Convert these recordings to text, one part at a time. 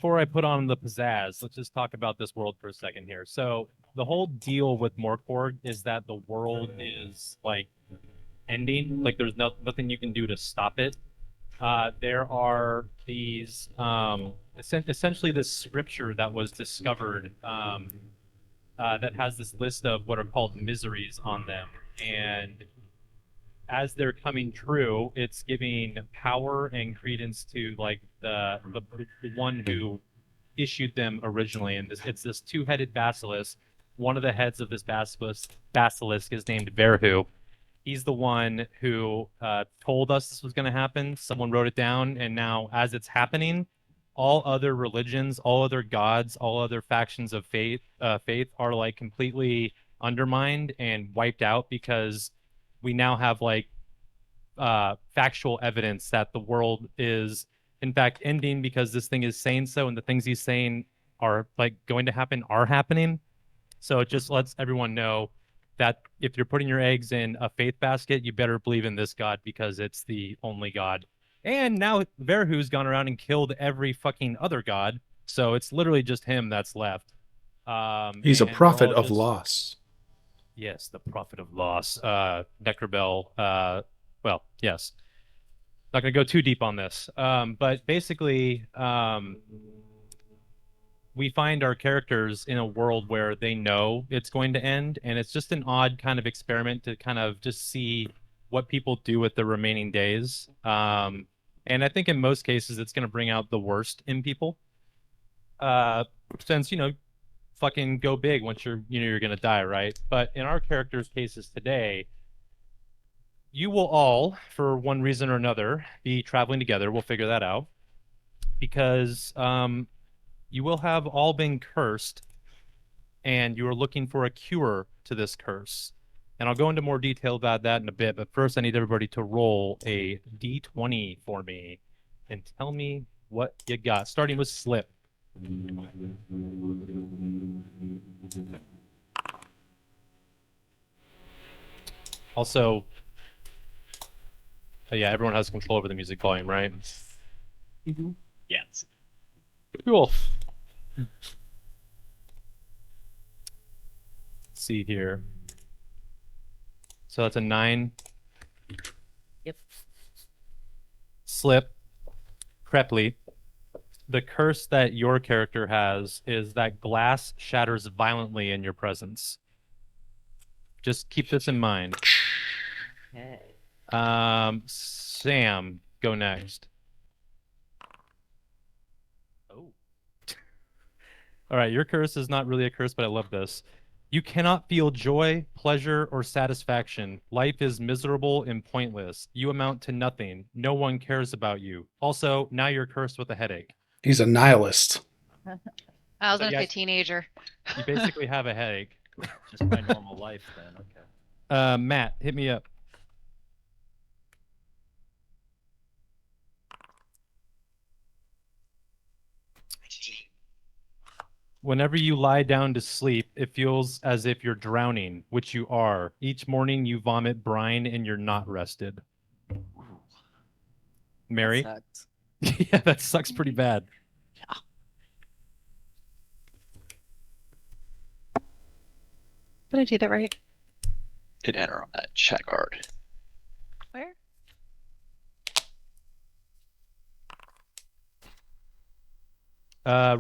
before I put on the pizzazz, let's just talk about this world for a second here. So the whole deal with Borg is that the world is like ending. Like there's nothing you can do to stop it. There are these essentially this scripture that was discovered that has this list of what are called miseries on them, and as they're coming true, it's giving power and credence to like the one who issued them originally, and it's this two-headed basilisk. One of the heads of this basilisk is named Verhu. He's the one who told us this was going to happen. Someone wrote it down, and now as it's happening, all other religions, all other gods, all other factions of faith are like completely undermined and wiped out because we now have like factual evidence that the world is in fact ending because this thing is saying so, and the things he's saying are like going to happen are happening. So it just lets everyone know that if you're putting your eggs in a faith basket, you better believe in this god because it's the only god. And now Verhu's gone around and killed every fucking other god, so it's literally just him that's left. He's a And we're prophet all of just loss. yes, the prophet of loss, Necrobell. Well, yes, not going to go too deep on this, but basically, we find our characters in a world where they know it's going to end, and it's just an odd kind of experiment to kind of just see what people do with the remaining days. And I think in most cases, it's going to bring out the worst in people. Uh, since fucking go big once you're going to die, right? But in our characters' cases today, you will all, for one reason or another, be traveling together. We'll figure that out because you will have all been cursed, and you are looking for a cure to this curse. And I'll go into more detail about that in a bit, but first I need everybody to roll a d20 for me and tell me what you got, starting with Slip. Also, yeah, everyone has control over the music volume, right? Mm-hmm. Yes. Cool. Let's see here. So that's a 9. Yep. Slip. Crepley. The curse that your character has is that glass shatters violently in your presence. Just keep this in mind. Okay. Sam, go next. Oh. All right, your curse is not really a curse, but I love this. You cannot feel joy, pleasure, or satisfaction. Life is miserable and pointless. You amount to nothing. No one cares about you. Also, now you're cursed with a headache. He's a nihilist. I was So, gonna yeah, say teenager. You basically have a headache. Just my normal life then. Okay. Matt, hit me up. Whenever you lie down to sleep, it feels as if you're drowning, which you are. Each morning you vomit brine and you're not rested. Mary? That sucks. Yeah, that sucks pretty bad. Did I do that right? Did enter on that chat card. Where?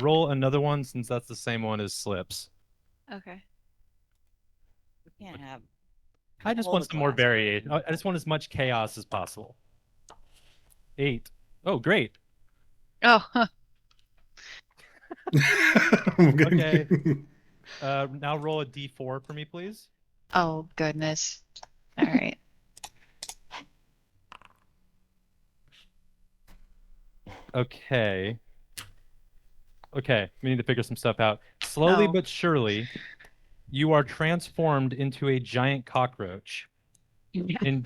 Roll another one since that's the same one as Slips. Okay. We can't have. I just Hold want the some more glass. variation. I just want as much chaos as possible. 8. Oh, great. Oh, huh. Okay. Now roll a d4 for me, please. Oh goodness. All right. Okay. Okay, we need to figure some stuff out. Slowly Oh. but surely, you are transformed into a giant cockroach. In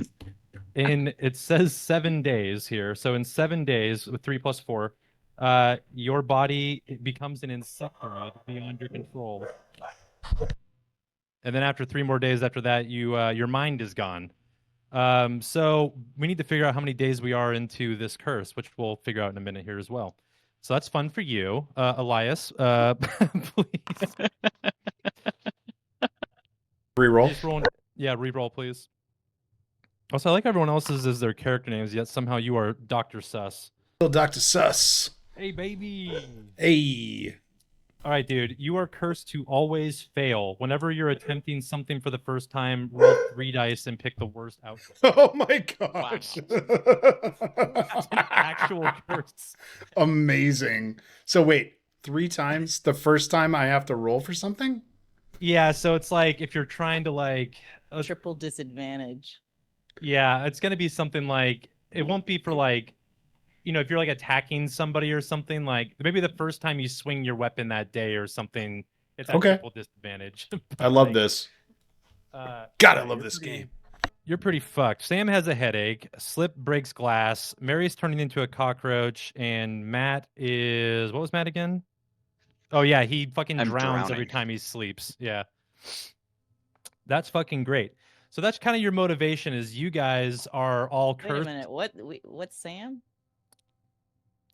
it says 7 days here. So in 7 days, with 3 plus 4, your body becomes an insectoid beyond your control. And then after 3 more days after that, your mind is gone. So we need to figure out how many days we are into this curse, which we'll figure out in a minute here as well. So that's fun for you, Elias. Please. Reroll. Please roll. Yeah, reroll, please. Also, I like everyone else's as their character names, yet somehow you are Dr. Sus. Little Dr. Sus. Hey, baby. Hey. All right, dude. You are cursed to always fail. Whenever you're attempting something for the first time, roll 3 dice and pick the worst outcome. Oh my gosh. That's an actual curse. Amazing. So wait, 3 times? The first time I have to roll for something? Yeah, so it's like if you're trying to like Triple disadvantage. yeah, it's gonna be something like it won't be for like if you're like attacking somebody or something, like maybe the first time you swing your weapon that day or something, it's at Okay. triple disadvantage. I love this. God, I love this game. You're pretty fucked. Sam has a headache. Slip breaks glass. Mary's turning into a cockroach, and Matt is what was Matt again? Oh yeah, he fucking I'm drowns every drowning. time he sleeps. Yeah. That's fucking great. So that's kind of your motivation is you guys are all Wait a cursed. minute. What's Sam?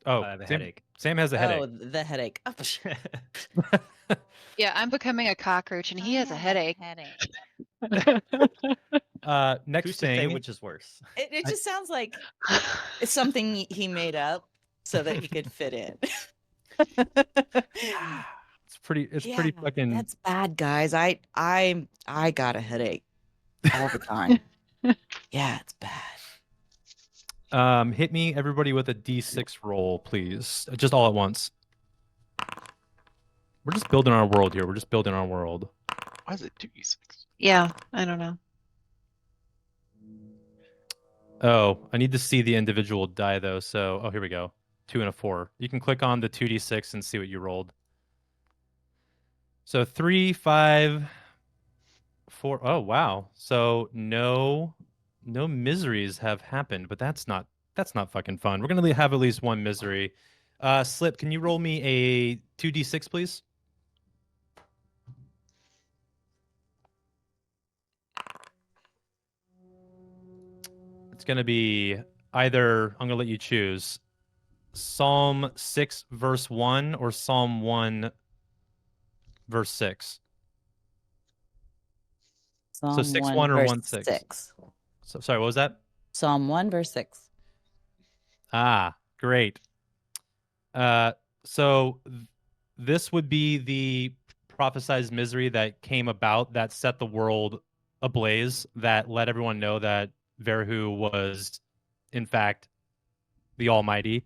Oh, I have a Sam, headache. Sam has a Oh, headache. the headache. Oh, Yeah, I'm becoming a cockroach and he has a headache. Next Who's to say thing, which is worse? It just sounds like it's something he made up so that he could fit in. it's pretty Yeah, fucking. That's bad, guys. I got a headache all the time. Yeah, it's bad. Hit me, everybody, with a D6 roll, please. Just all at once. We're just building our world here. We're just building our world. Why is it 2d6? Yeah, I don't know. Oh, I need to see the individual die though. So, oh, here we go. 2 and a 4. You can click on the 2d6 and see what you rolled. So 3, 5, 4. Oh, wow. So no miseries have happened, but that's not fucking fun. We're gonna have at least one misery. Slip, can you roll me a 2d6, please? It's gonna be either I'm gonna let you choose Psalm 6 verse 1 or Psalm 1 verse 6. Psalm 6, 1 1 or verse 1, 6. 6. So sorry, what was that? Psalm 1 verse 6. Ah, great. So this would be the prophesized misery that came about that set the world ablaze, that let everyone know that Verhu was, in fact, the Almighty.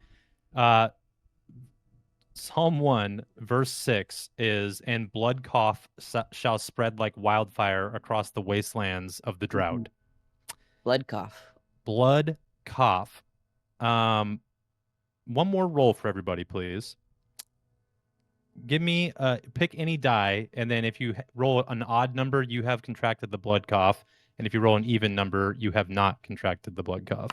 Psalm 1, verse 6 is, and blood cough shall spread like wildfire across the wastelands of the drought. Blood cough. Blood cough. One more roll for everybody, please. Give me pick any die, and then if you roll an odd number, you have contracted the blood cough, and if you roll an even number, you have not contracted the blood cough.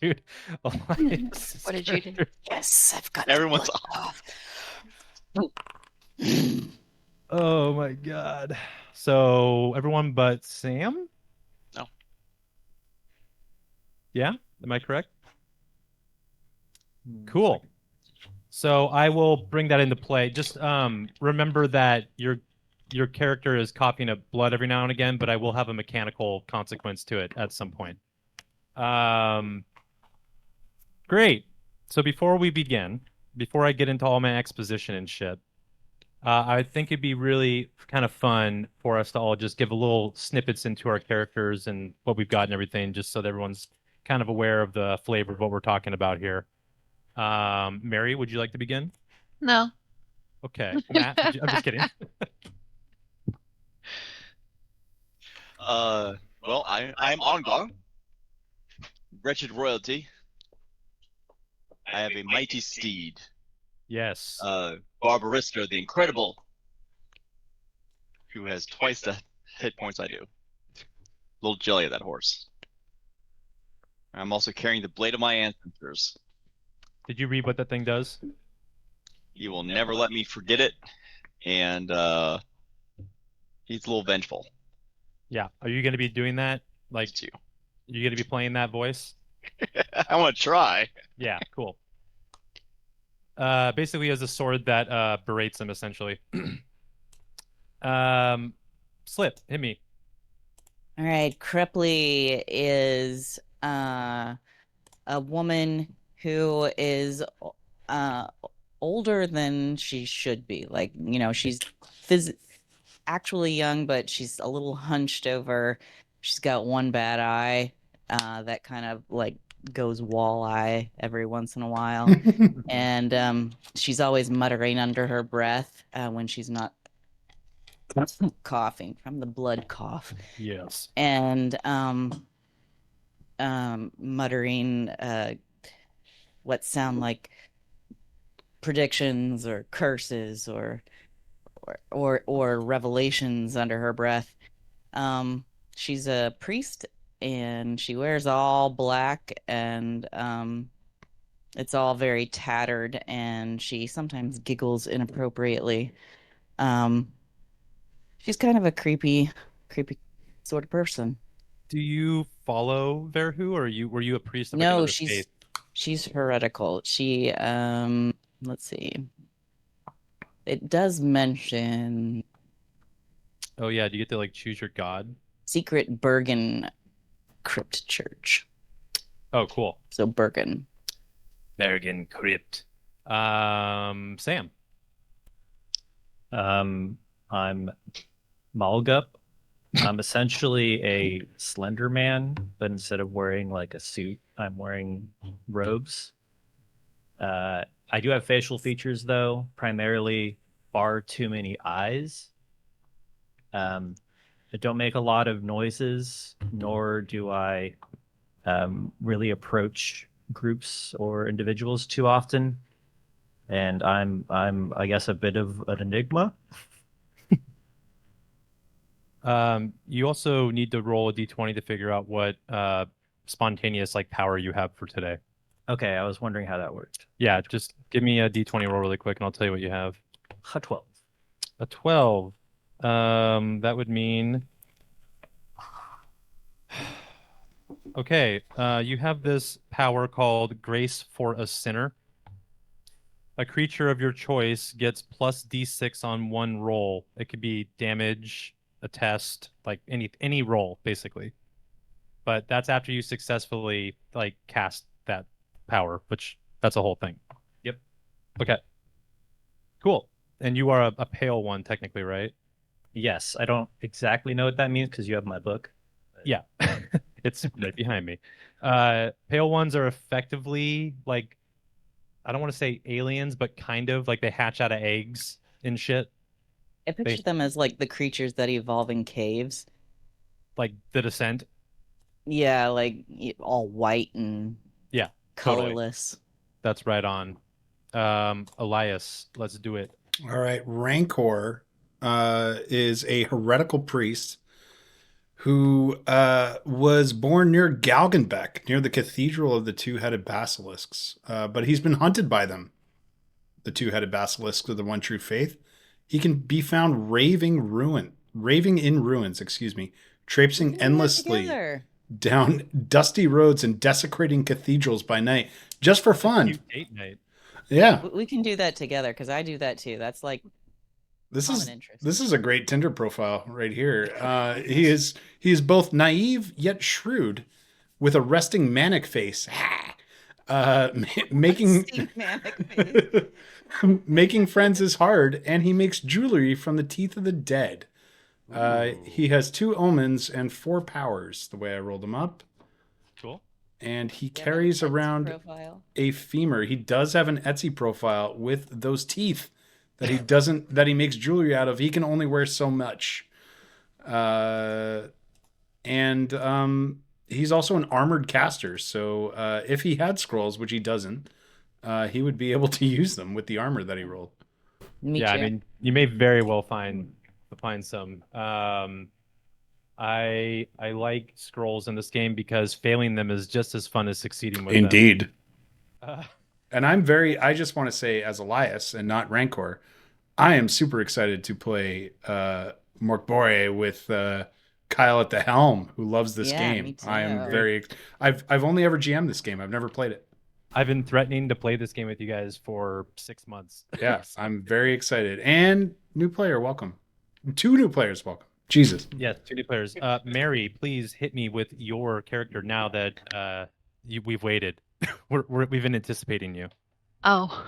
Dude, What did you do? Yes, I've got Everyone's the blood cough. Oh my god. So everyone but Sam? No. Yeah? Am I correct? Cool. So I will bring that into play. Just remember that your character is coughing up blood every now and again, but I will have a mechanical consequence to it at some point. Great. So before we begin, before I get into all my exposition and shit, I think it'd be really kind of fun for us to all just give a little snippets into our characters and what we've got and everything, just so that everyone's kind of aware of the flavor of what we're talking about here. Mary, would you like to begin? No. Okay. Matt, I'm just kidding. Well, I'm Ongong, wretched royalty. I have a mighty steed, Yes. Barbarister the Incredible, who has twice the hit points I do. Little jelly of that horse. I'm also carrying the blade of my ancestors. Did you read what that thing does? He will never let me forget it, and he's a little vengeful. Yeah. Are you going to be doing that? Like, It's you. you going to be playing that voice? I want to try. Yeah, cool. Basically, has a sword that berates him essentially. Slip, hit me. All right, Crepley is a woman who is uh older than she should be. Like, she's phys actually young, but she's a little hunched over. She's got one bad eye that kind of like goes walleye every once in a while. And she's always muttering under her breath when she's not coughing from the blood cough. Yes. And muttering what sound like predictions or curses or revelations under her breath. She's a priest and she wears all black and it's all very tattered and she sometimes giggles inappropriately. She's kind of a creepy sort of person. Do you follow Verhu, or were you a priest of like No, another she's faith? she's heretical. She let's see. It does mention Oh yeah, do you get to like choose your god? Secret Bergen Crypt Church. Oh, cool. So Bergen. Bergen Crypt. Sam. I'm Malgup. I'm essentially a slender man, but instead of wearing like a suit, I'm wearing robes. I do have facial features though, primarily far too many eyes. I don't make a lot of noises, nor do I really approach groups or individuals too often. And I guess a bit of an enigma. You also need to roll a d20 to figure out what spontaneous like power you have for today. Okay, I was wondering how that worked. Yeah, just give me a d20 roll really quick and I'll tell you what you have. A 12. A 12. That would mean okay, you have this power called Grace for a Sinner. A creature of your choice gets plus d6 on one roll. It could be damage, a test, like any roll, basically. But that's after you successfully like cast that power, which that's a whole thing. Yep. Okay. Cool. And you are a pale one, technically, right? Yes, I don't exactly know what that means because you have my book. Yeah. It's right behind me. Pale ones are effectively like, I don't want to say aliens, but kind of like they hatch out of eggs and shit. I picture them as like the creatures that evolve in caves. Like the Descent. Yeah, like all white and Yeah, totally. colorless. That's right on. Elias, let's do it. All right. Rancor is a heretical priest who was born near Galgenbeck, near the Cathedral of the Two-Headed Basilisks. But he's been hunted by them, the Two-Headed Basilisks of the One True Faith. He can be found raving in ruins, traipsing endlessly down dusty roads and desecrating cathedrals by night, just for fun. Cute date night. Yeah. We can do that together because I do that too. That's like This common is interest. this is a great Tinder profile right here. He is both naive yet shrewd, with a resting manic face. Making Manic face. making friends is hard, and he makes jewelry from the teeth of the dead. He has 2 omens and 4 powers. The way I rolled him up, Cool. and he Yeah, carries that's around profile. a femur. He does have an Etsy profile with those teeth that he makes jewelry out of. He can only wear so much. He's also an armored caster. So if he had scrolls, which he doesn't, he would be able to use them with the armor that he rolled. Me Yeah, too. I mean, you may very well find some. I like scrolls in this game because failing them is just as fun as succeeding with Indeed. them. And I just want to say, as Elias and not Rancor, I am super excited to play Mörk Borg with Kyle at the helm, who loves this Yeah, game. me too. I am I've only ever GM'd this game. I've never played it. I've been threatening to play this game with you guys for 6 months. Yes, I'm very excited. And new player, welcome. 2 new players, welcome. Jesus. Yes, 2 new players. Mary, please hit me with your character now that we've waited. We've been anticipating you. Oh.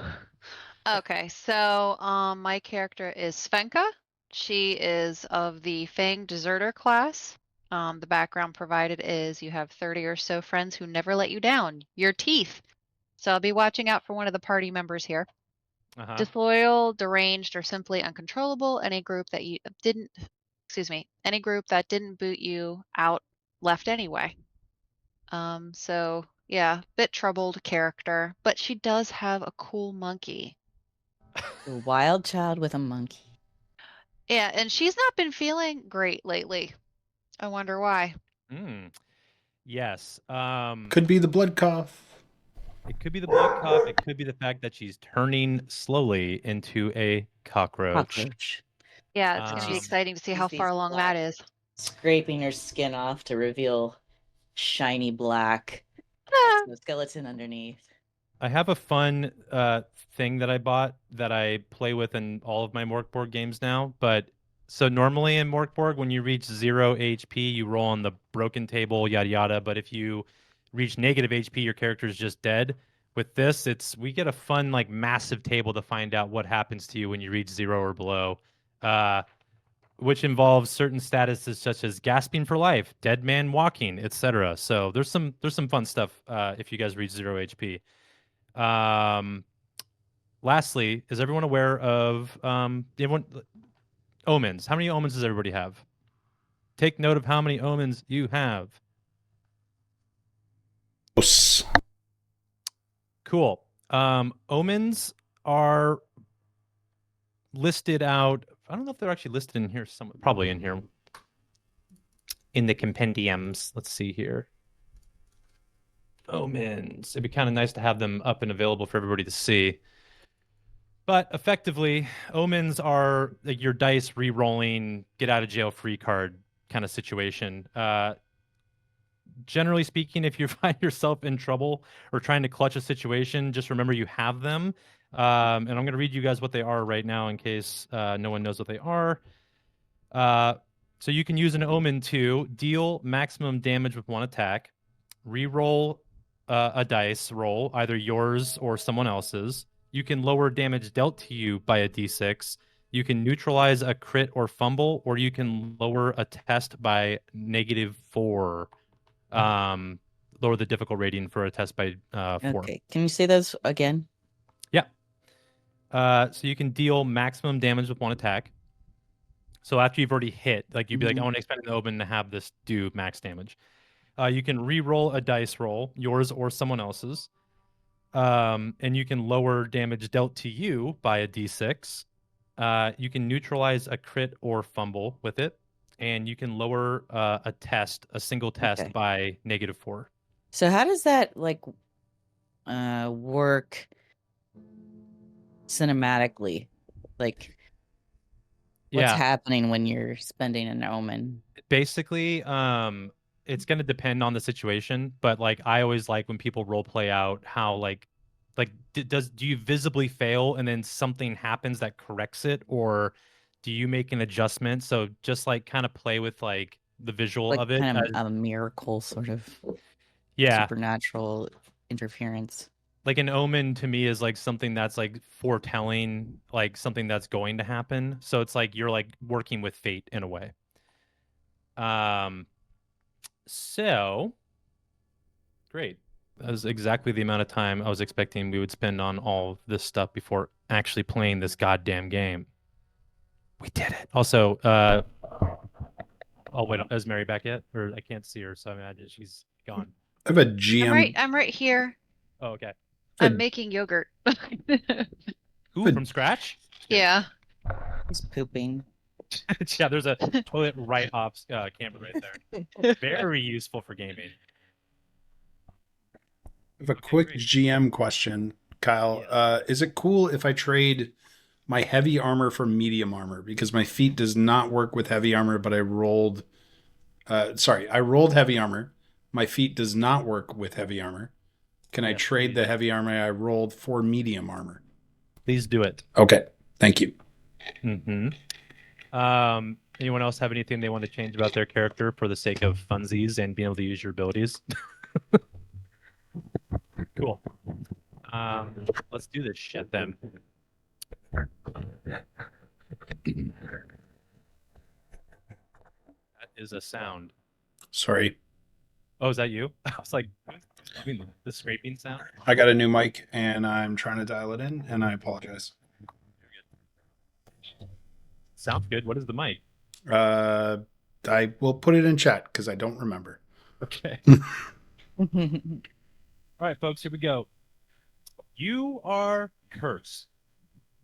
Okay, so my character is Svenka. She is of the Fang Deserter class. The background provided is you have 30 or so friends who never let you down. Your teeth. So I'll be watching out for one of the party members here. Uh-huh. Disloyal, deranged, or simply uncontrollable. Any group that any group that didn't boot you out left anyway. So yeah, bit troubled character, but she does have a cool monkey. A wild child with a monkey. Yeah, and she's not been feeling great lately. I wonder why. Yes. Could be the blood cough. It could be the blood cough. It could be the fact that she's turning slowly into a cockroach. Yeah, it's gonna be Um, exciting to see she's how these far along that black- is. Scraping her skin off to reveal shiny black Ah, skeleton underneath. I have a fun thing that I bought that I play with in all of my Morkborg games now. But so normally in Morkborg, when you reach 0 HP, you roll on the broken table, yada yada. But if you reach negative HP, your character is just dead. With this, we get a fun like massive table to find out what happens to you when you reach 0 or below, which involves certain statuses such as gasping for life, dead man walking, etc. So there's some fun stuff if you guys reach 0 HP. Lastly, is everyone aware of omens? How many omens does everybody have? Take note of how many omens you have. Yes. Cool. Omens are listed out. I don't know if they're actually listed in here. Probably in here. In the compendiums. Let's see here. Omens. It'd be kind of nice to have them up and available for everybody to see. But effectively, omens are like your dice re-rolling, get out of jail free card kind of situation. Generally speaking, if you find yourself in trouble or trying to clutch a situation, just remember you have them. And I'm going to read you guys what they are right now in case no one knows what they are. So you can use an omen to deal maximum damage with one attack, re-roll a dice roll, either yours or someone else's. You can lower damage dealt to you by a d6. You can neutralize a crit or fumble, or you can lower a test by -4. Lower the difficult rating for a test by 4. Okay, can you say those again? Yeah. So you can deal maximum damage with one attack. So after you've already hit, like you'd be like, I want to expend an omen to have this do max damage. You can re-roll a dice roll, yours or someone else's. And you can lower damage dealt to you by a d6. You can neutralize a crit or fumble with it. And you can lower a single test Okay. by -4. So how does that like work cinematically? Like what's Yeah, happening when you're spending an omen? basically, it's gonna depend on the situation, but like I always like when people role play out how do you visibly fail and then something happens that corrects it, or do you make an adjustment? So just like kind of play with like the visual Like of it. kind of a miracle sort of Yeah, supernatural interference. like an omen to me is like something that's like foretelling like something that's going to happen. So it's like you're like working with fate in a way. So great. That was exactly the amount of time I was expecting we would spend on all this stuff before actually playing this goddamn game. We did it. Also, oh wait, is Mary back yet? Or I can't see her, so I imagine she's gone. I have a GM. I'm right here. Oh, okay. I'm making yogurt. Ooh, from scratch? Yeah. He's pooping. Yeah, there's a toilet right off camera right there. Very useful for gaming. I have a Okay, quick great. GM question, Kyle. Yeah. Is it cool if I trade my heavy armor for medium armor? Because my feat does not work with heavy armor, but I rolled. I rolled heavy armor. My feat does not work with heavy armor. Can I Yes, trade please. the heavy armor I rolled for medium armor? Please do it. Okay, thank you. Mm-hmm. Anyone else have anything they want to change about their character for the sake of funsies and being able to use your abilities? Cool. Let's do this shit then. That is a sound. Sorry, Oh, is that you? I was like, doing the scraping sound. I got a new mic and I'm trying to dial it in, and I apologize. Sounds good. What is the mic? I will put it in chat because I don't remember. Okay. All right, folks, here we go. You are cursed.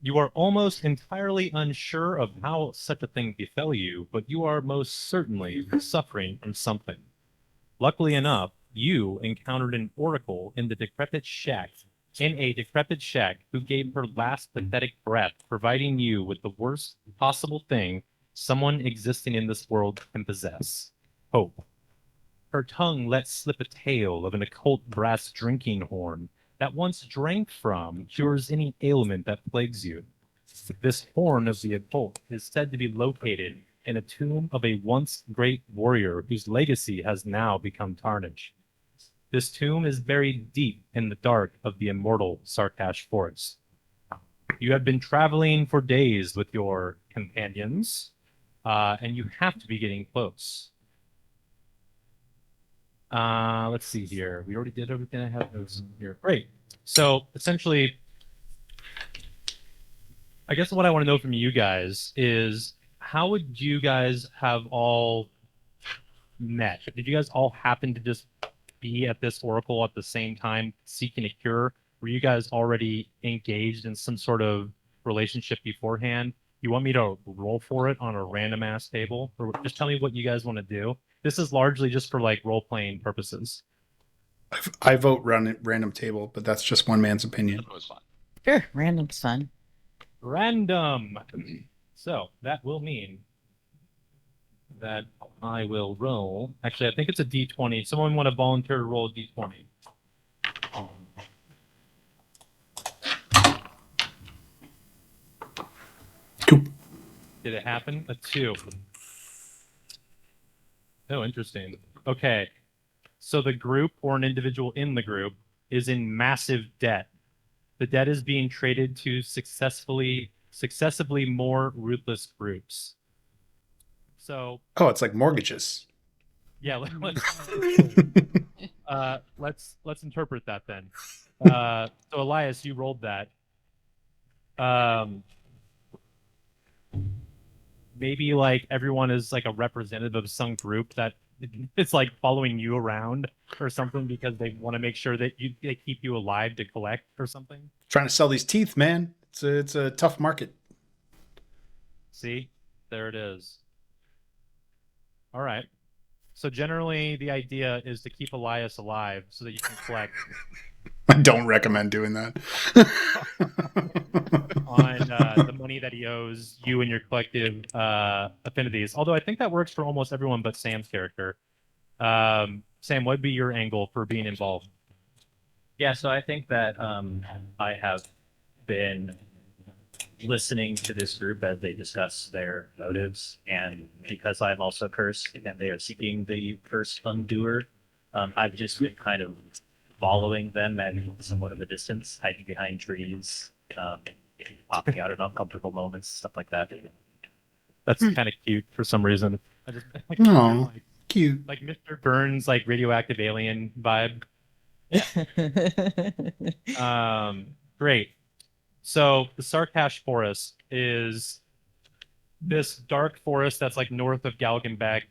You are almost entirely unsure of how such a thing befell you, but you are most certainly suffering from something. Luckily enough, you encountered an oracle in a decrepit shack who gave her last pathetic breath, providing you with the worst possible thing someone existing in this world can possess: hope. Her tongue let slip a tale of an occult brass drinking horn that once drank from cures any ailment that plagues you. This horn of the occult is said to be located in a tomb of a once great warrior whose legacy has now become tarnished. This tomb is buried deep in the dark of the immortal Sarkash Forest. You have been traveling for days with your companions, and you have to be getting close. Let's see here. We already did everything I have notes here. Great. So essentially, I guess what I want to know from you guys is, how would you guys have all met? Did you guys all happen to just be at this oracle at the same time seeking a cure? Were you guys already engaged in some sort of relationship beforehand? You want me to roll for it on a random ass table? Or just tell me what you guys want to do. This is largely just for like role playing purposes. I vote random table, but that's just one man's opinion. That was fun. Sure, random's fun. Random. So that will mean that I will roll. Actually, I think it's a d20. Someone want to volunteer to roll a d20? Cool. Did it happen? A 2. Oh, interesting. Okay. So the group or an individual in the group is in massive debt. The debt is being traded to successively more ruthless groups. So Oh, it's like mortgages. yeah, let's interpret that then. So Elias, you rolled that. Maybe like everyone is like a representative of some group that it's like following you around or something because they want to make sure that they keep you alive to collect or something. Trying to sell these teeth, man. It's a tough market. See, there it is. All right. So generally, the idea is to keep Elias alive so that you can collect I don't recommend doing that. on the money that he owes you and your collective affinities. Although I think that works for almost everyone but Sam's character. Sam, what would be your angle for being involved? Yeah, so I think that I have been listening to this group as they discuss their motives, and because I'm also cursed and they are seeking the first undoer, I've just been kind of following them at somewhat of a distance, hiding behind trees, popping out at uncomfortable moments, stuff like that. That's kind of cute for some reason. I just Oh, cute. like Mr. Burns, like radioactive alien vibe. Great. So the Sarkash Forest is this dark forest that's like north of Galgenbeck.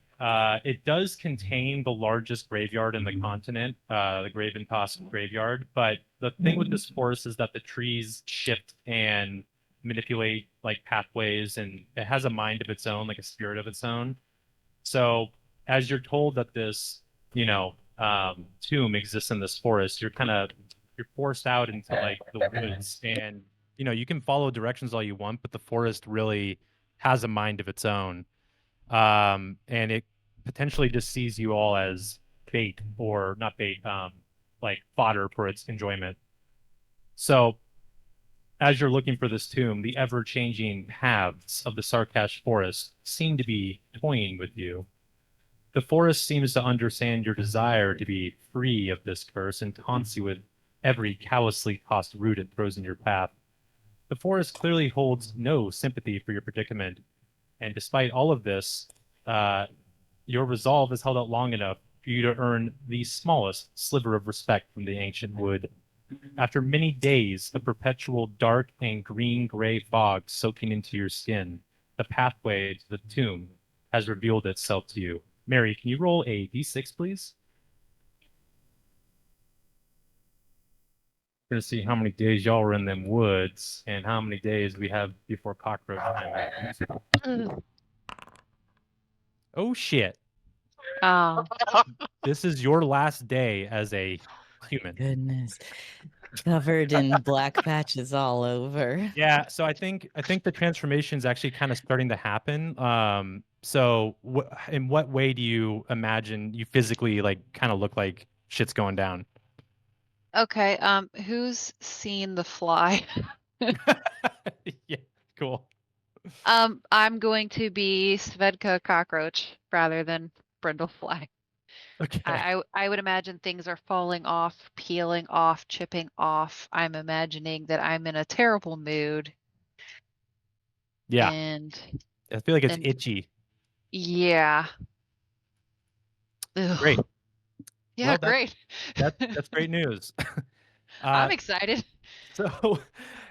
It does contain the largest graveyard in the continent, the Graventoss graveyard. But the thing with this forest is that the trees shift and manipulate like pathways, and it has a mind of its own, like a spirit of its own. So as you're told that this, tomb exists in this forest, you're forced out into like the woods, and you can follow directions all you want, but the forest really has a mind of its own, and it potentially just sees you all as bait, or not bait, like fodder for its enjoyment. So as you're looking for this tomb, the ever-changing paths of the Sarkash forest seem to be toying with you. The forest seems to understand your desire to be free of this curse and taunts you with every callously tossed root it throws in your path. The forest clearly holds no sympathy for your predicament, and despite all of this, your resolve has held out long enough for you to earn the smallest sliver of respect from the ancient wood. After many days of perpetual dark and green-gray fog soaking into your skin, the pathway to the tomb has revealed itself to you. Mary, can you roll a d6, please? We're gonna see how many days y'all were in them woods and how many days we have before cockroach time. Oh shit! Oh, This is your last day as a human. Goodness. Covered in black patches all over. Yeah, so I think the transformation is actually kind of starting to happen. So in what way do you imagine you physically like kind of look like shit's going down? okay. Who's seen the fly? Yeah, cool. I'm going to be Svedka cockroach rather than brindlefly. Okay. I would imagine things are falling off, peeling off, chipping off. I'm imagining that I'm in a terrible mood Yeah, and I feel like it's and itchy. yeah. Ugh. Great. Yeah, Well, great. that's great news. I'm excited. So,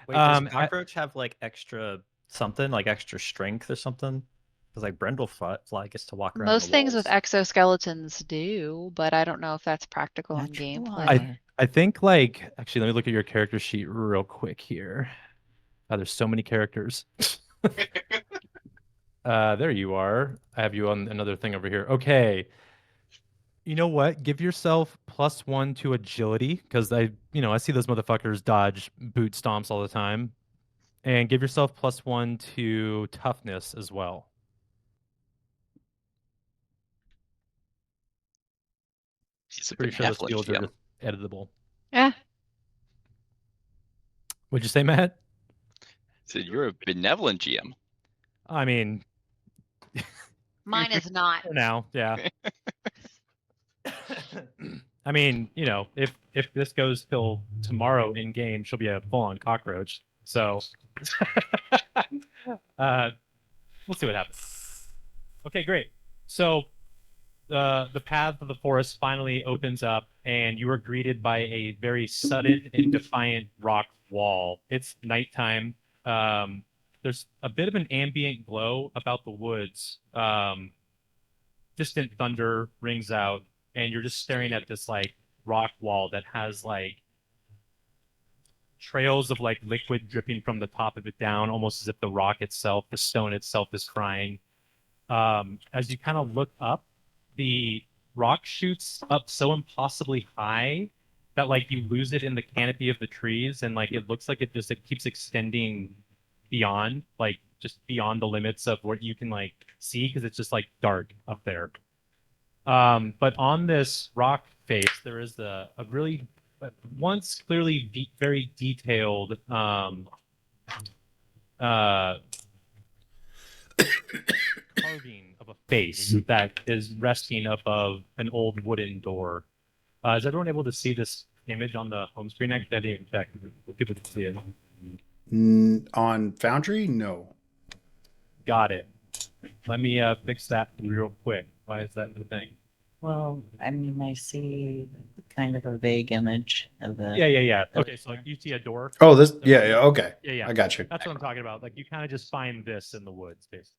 Wait, does I- cockroach have like extra something, like extra strength or something? Because like Brindlefly gets to walk around. Most on the things with walls. exoskeletons do, but I don't know if that's practical in Natural gameplay. I think like actually, let me look at your character sheet real quick here. There's so many characters. There you are. I have you on another thing over here. Okay. You know what? Give yourself +1 to agility because I see those motherfuckers dodge boot stomps all the time, and give yourself +1 to toughness as well. He's a Pretty sure those benevolent fields are GM. just editable. Yeah. What'd you say, Matt? So you're a benevolent GM. I mean, Mine is not. for now, yeah. I mean, if this goes till tomorrow in game, she'll be a full-on cockroach. So, we'll see what happens. Okay, great. So, the path of the forest finally opens up, and you are greeted by a very sudden and defiant rock wall. It's nighttime. There's a bit of an ambient glow about the woods. Distant thunder rings out, and you're just staring at this like rock wall that has like trails of like liquid dripping from the top of it down, almost as if the rock itself, the stone itself, is crying. As you kind of look up, the rock shoots up so impossibly high that like you lose it in the canopy of the trees, and like it looks like it keeps extending beyond, like just beyond the limits of what you can like see because it's just like dark up there. But on this rock face, there is a really once clearly very detailed carving of a face that is resting above an old wooden door. Is everyone able to see this image on the home screen? Actually, I didn't even check. People can see it. On Foundry, no. Got it. Let me fix that real quick. Why is that the thing? Well, I mean, I see kind of a vague image of the. Yeah. Okay, so like you see a door. Oh, this. Yeah. Okay. Yeah. I got you. That's what I'm talking about. Like you kind of just find this in the woods, basically.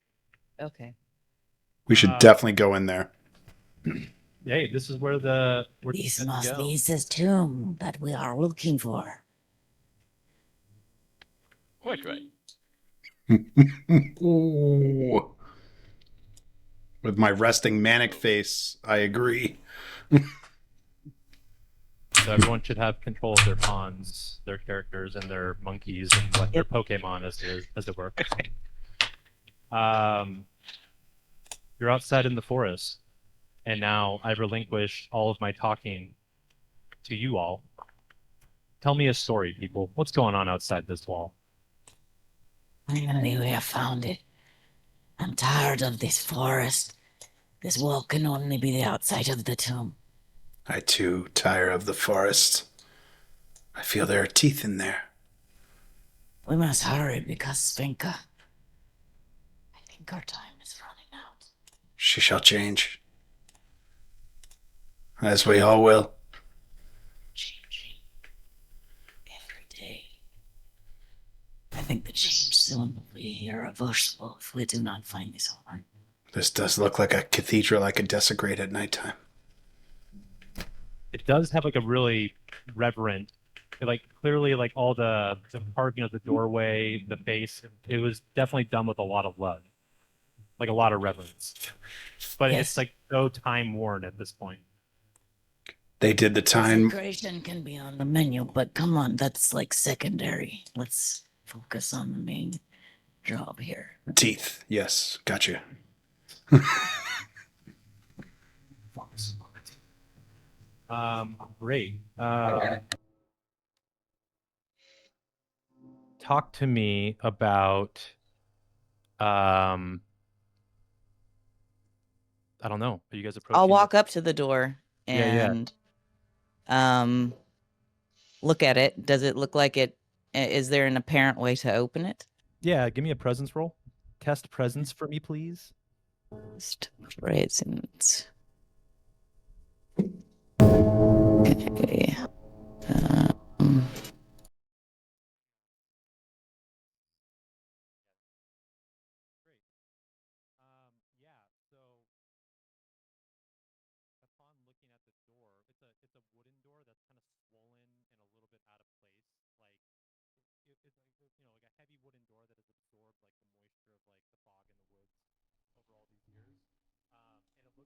Okay. We should definitely go in there. Hey, this is where This you must go. be the tomb that we are looking for. Quite right. Ooh. With my resting manic face, I agree. So everyone should have control of their pawns, their characters, and their monkeys, and what their Pokemon as it were. You're outside in the forest, and now I've relinquished all of my talking. to you all. Tell me a story, people. What's going on outside this wall? Finally, we have found it. I'm tired of this forest. This wall can only be the outside of the tomb. I too tire of the forest. I feel there are teeth in there. We must hurry because Svinka. I think our time is running out. She shall change. As we all will. Changing every day. I think the change soon will be irreversible if we do not find this horn. This does look like a cathedral I could desecrate at nighttime. It does have like a really reverent, like clearly like all the carving of the doorway, the face. It was definitely done with a lot of love, like a lot of reverence. But Yes. it's like so time worn at this point. They did the time. Desecration can be on the menu, but come on, that's like secondary. Let's focus on the main job here. Teeth. Yes, gotcha. Great. Talk to me about I don't know. Are you guys approaching? I'll walk up to the door Yeah, yeah. and look at it. Does it look like it? Is there an apparent way to open it? Yeah, give me a presence roll. Test presence for me, please. Just presence. Okay. Yeah, so upon looking at the door, it's a wooden door that's kind of swollen and a little bit out of place. Like it's like like a heavy wooden door that has absorbed like the moisture of like the fog in the woods over all these years.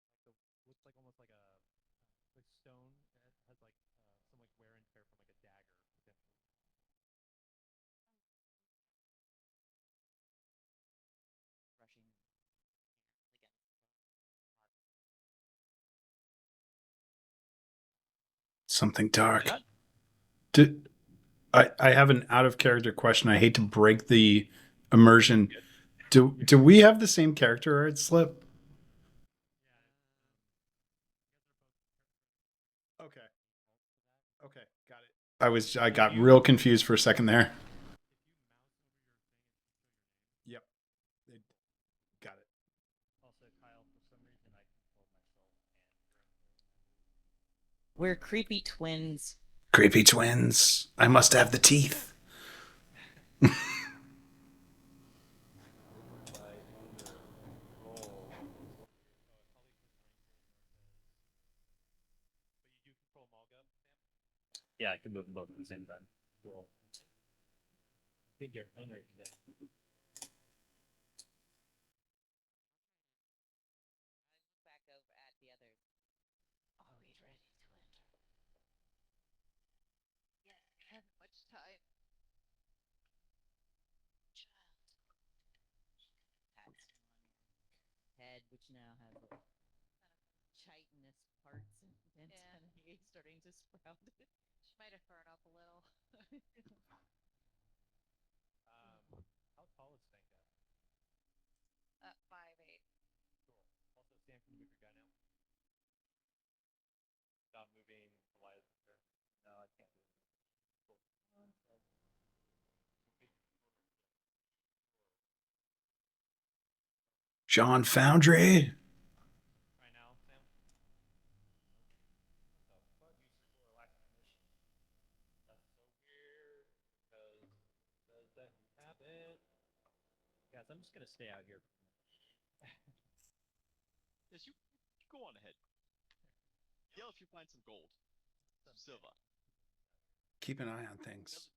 And it looks like it's like really pressed. It does look like someone has looks like almost like a stone that has like some like wear and tear from like a dagger potentially. Something dark. I have an out of character question. I hate to break the immersion. Do we have the same character art slip? Okay. Okay, got it. I got real confused for a second there. Yep. Got it. Also, Kyle, for some reason, I control myself and We're creepy twins. Creepy twins. I must have the teeth. yeah, I can move them both at the same time. Cool. Figure. Back over at the others. Are we ready to enter? Yeah, haven't much time. Child. Pats you on your head, which now has chitinous parts and antennae starting to sprout. She might have thrown up a little. How tall is Svenka? 5'8". Cool. Also, Sam, can you move your guy now? Stop moving Elias. No, I can't do it. Cool. John Foundry. Right now, Sam. What the fuck? You score a lack of permission. That's so weird. Because says that you have it. Guys, I'm just gonna stay out here. Yes, you go on ahead. Yell if you find some gold. Some silver. Keep an eye on things.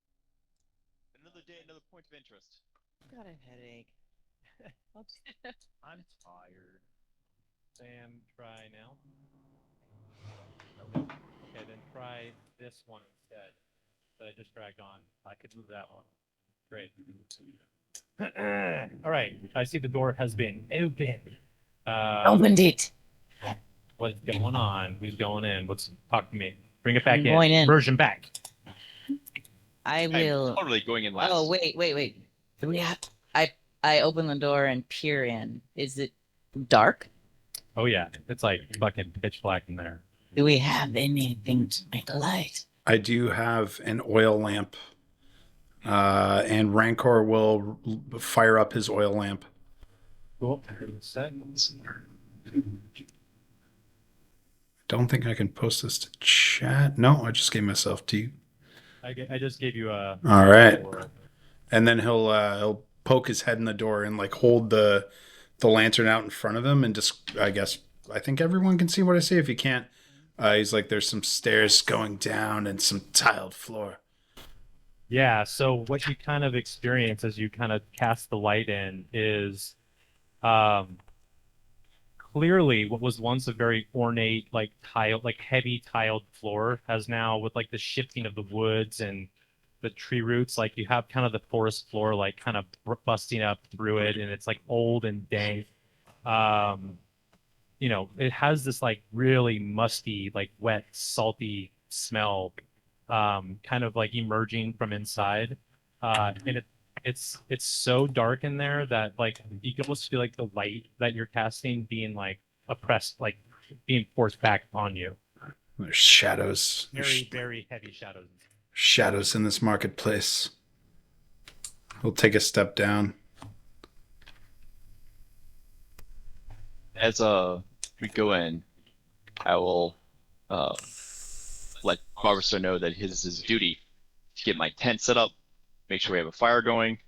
Another day, another point of interest. Got a headache. I'm tired. Sam, try now. Okay. Okay, then try this one instead that I just dragged on. I could move that one. Great. All right. I see the door has been opened. Opened it. What's going on? Who's going in? What's talk to me? Bring it back I'm in. going in. Version back. I I'm will. totally going in last. Oh, wait. Do we have? I open the door and peer in. Is it dark? Oh yeah, it's like fucking pitch black in there. Do we have anything to make a light? I do have an oil lamp, and Rancor will fire up his oil lamp. Cool. Seconds. Don't think I can post this to chat. No, I just gave myself to you. I just gave you a. All right. And then he'll poke his head in the door and like hold the lantern out in front of him and just I think everyone can see what I see. If you can't, he's like, there's some stairs going down and some tiled floor. Yeah. So what you kind of experience as you kind of cast the light in is, clearly what was once a very ornate, like heavy tiled floor has now, with like the shifting of the woods and the tree roots, like you have kind of the forest floor like kind of busting up through it, and it's like old and dank. It has this like really musty, like wet, salty smell, kind of like emerging from inside. And it's so dark in there that like you can almost feel like the light that you're casting being like oppressed, like being forced back on you. There's shadows. Very, very heavy shadows. Shadows in this marketplace. We'll take a step down. As we go in, I will let Barbaster know that his duty to get my tent set up, make sure we have a fire going,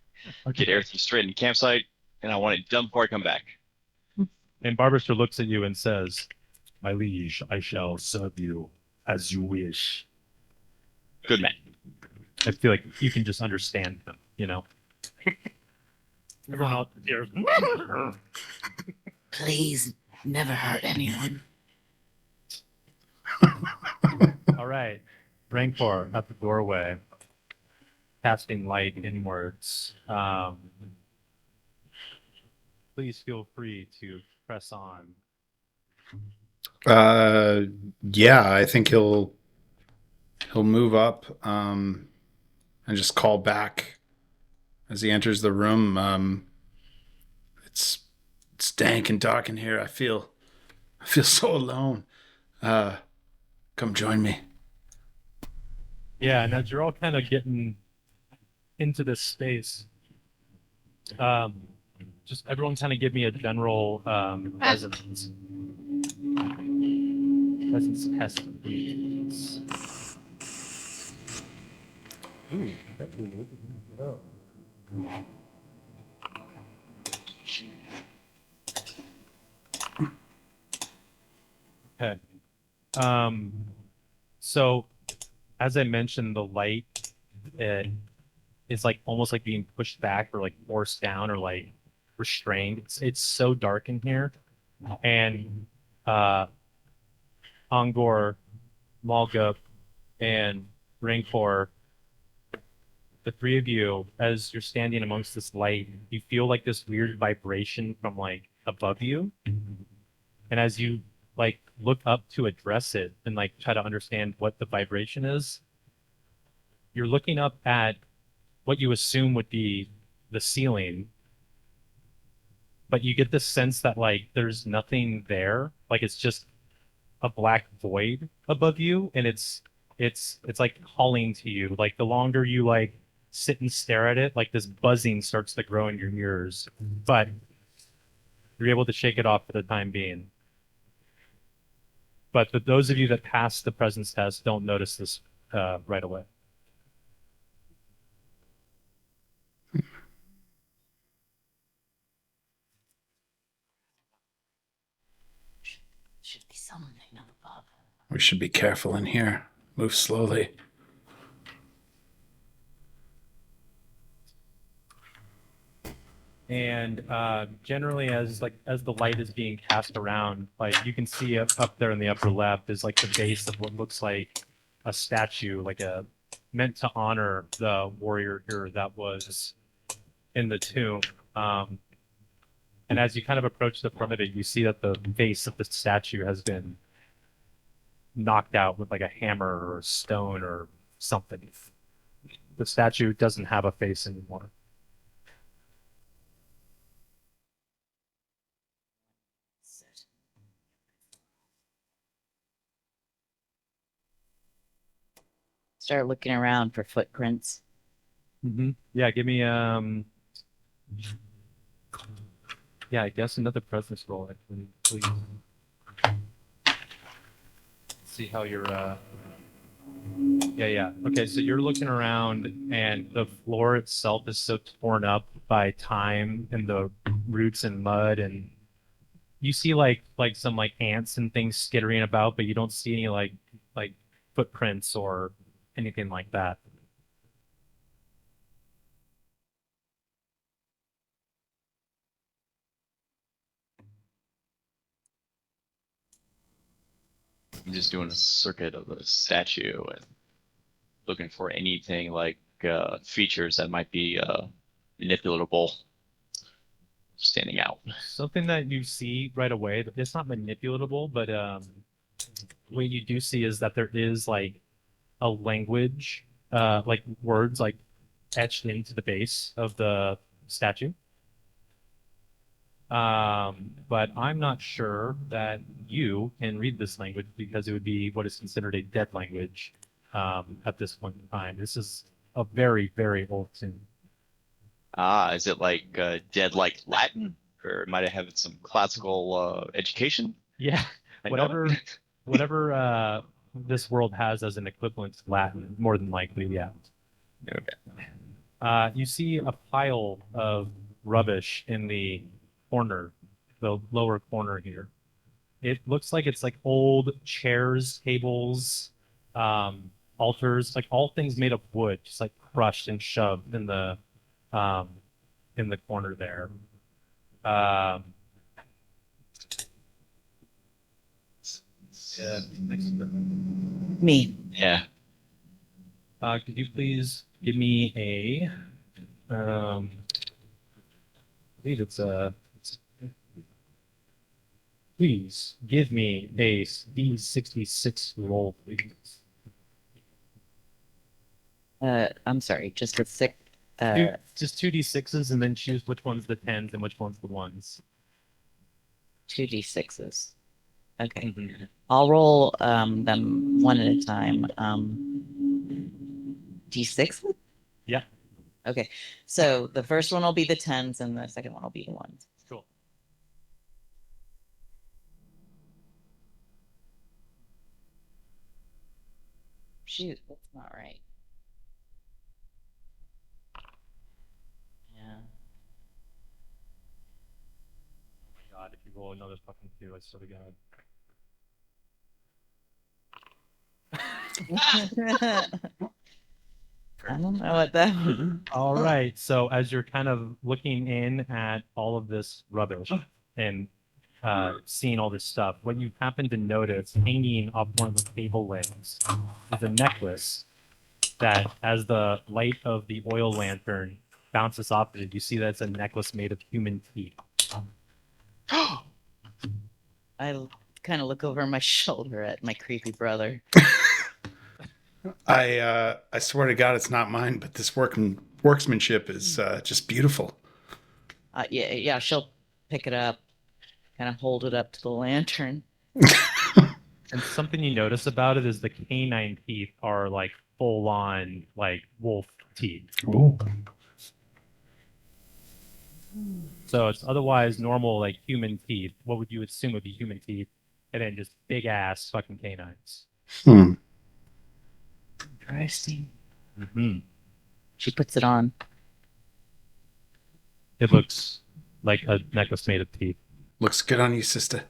get everything straight in the campsite, and I want it done before I come back. And Barbaster looks at you and says, "My liege, I shall serve you as you wish." Good man. I feel like you can just understand them, Everyone out there. Please never hurt anyone. All right. Rancor at the doorway, casting light inwards. Please feel free to press on. Yeah, I think he'll move up, and just call back as he enters the room. It's dank and dark in here. I feel so alone. Come join me. Yeah, and as you're all kind of getting into this space, just everyone kind of give me a general presence test, please. Ooh. Okay. So as I mentioned, the light is like almost like being pushed back or like forced down or like restrained. It's so dark in here. And Angor, Malgup, and Rancor, the three of you, as you're standing amongst this light, you feel like this weird vibration from like above you. And as you like look up to address it and like try to understand what the vibration is, you're looking up at what you assume would be the ceiling, but you get this sense that like there's nothing there, like it's just a black void above you, and it's like calling to you. Like the longer you like sit and stare at it, like this buzzing starts to grow in your ears, but you're able to shake it off for the time being. But those of you that pass the presence test don't notice this right away. Should be something up above. We should be careful in here. Move slowly. And generally, as the light is being cast around, like you can see up there in the upper left is like the base of what looks like a statue, like a meant to honor the warrior here that was in the tomb. And as you kind of approach the front of it, you see that the face of the statue has been knocked out with like a hammer or a stone or something. The statue doesn't have a face anymore. Start looking around for footprints. Mm-hmm. Yeah, give me yeah, I guess another presence roll actually, please. See how you're yeah. Okay, so you're looking around and the floor itself is so torn up by time and the roots and mud, and you see like some like ants and things skittering about, but you don't see any like footprints or anything like that. I'm just doing a circuit of the statue and looking for anything like features that might be manipulatable standing out. Something that you see right away, it's not manipulatable, but what you do see is that there is like a language, like words like etched into the base of the statue. But I'm not sure that you can read this language because it would be what is considered a dead language at this point in time. This is a very, very old tomb. Ah, is it like dead like Latin? Or might it have some classical education? Yeah, I know it. whatever this world has as an equivalent to Latin, more than likely, yeah. Okay. You see a pile of rubbish in the corner, the lower corner here. It looks like it's like old chairs, tables, altars, like all things made of wood, just like crushed and shoved um, in the corner there. Um, yeah, Me. Yeah. could you please give me I believe please give me a D66 roll, please. I'm sorry, just a sick. Just two D6s and then choose which one's the tens and which one's the ones. 2d6s. Okay. Mm-hmm. I'll roll them one at a time. D6? Yeah. Okay. So the first one will be the tens and the second one will be the ones. Cool. Shoot, that's not right. Yeah. God, if you roll another fucking 2, I swear to God. I don't know what that was. All right. So as you're kind of looking in at all of this rubbish and seeing all this stuff, what you happen to notice hanging off one of the table legs is a necklace that, as the light of the oil lantern bounces off of it, you see that it's a necklace made of human teeth. I kind of look over my shoulder at my creepy brother. I swear to God, it's not mine, but this workmanship is just beautiful. Yeah, she'll pick it up, kind of hold it up to the lantern. And something you notice about it is the canine teeth are like full on like wolf teeth. Ooh. So it's otherwise normal like human teeth. What would you assume would be human teeth? And then just big ass fucking canines. Hmm. Interesting. Mm-hmm. She puts it on. It looks like a necklace made of teeth. Looks good on you, sister.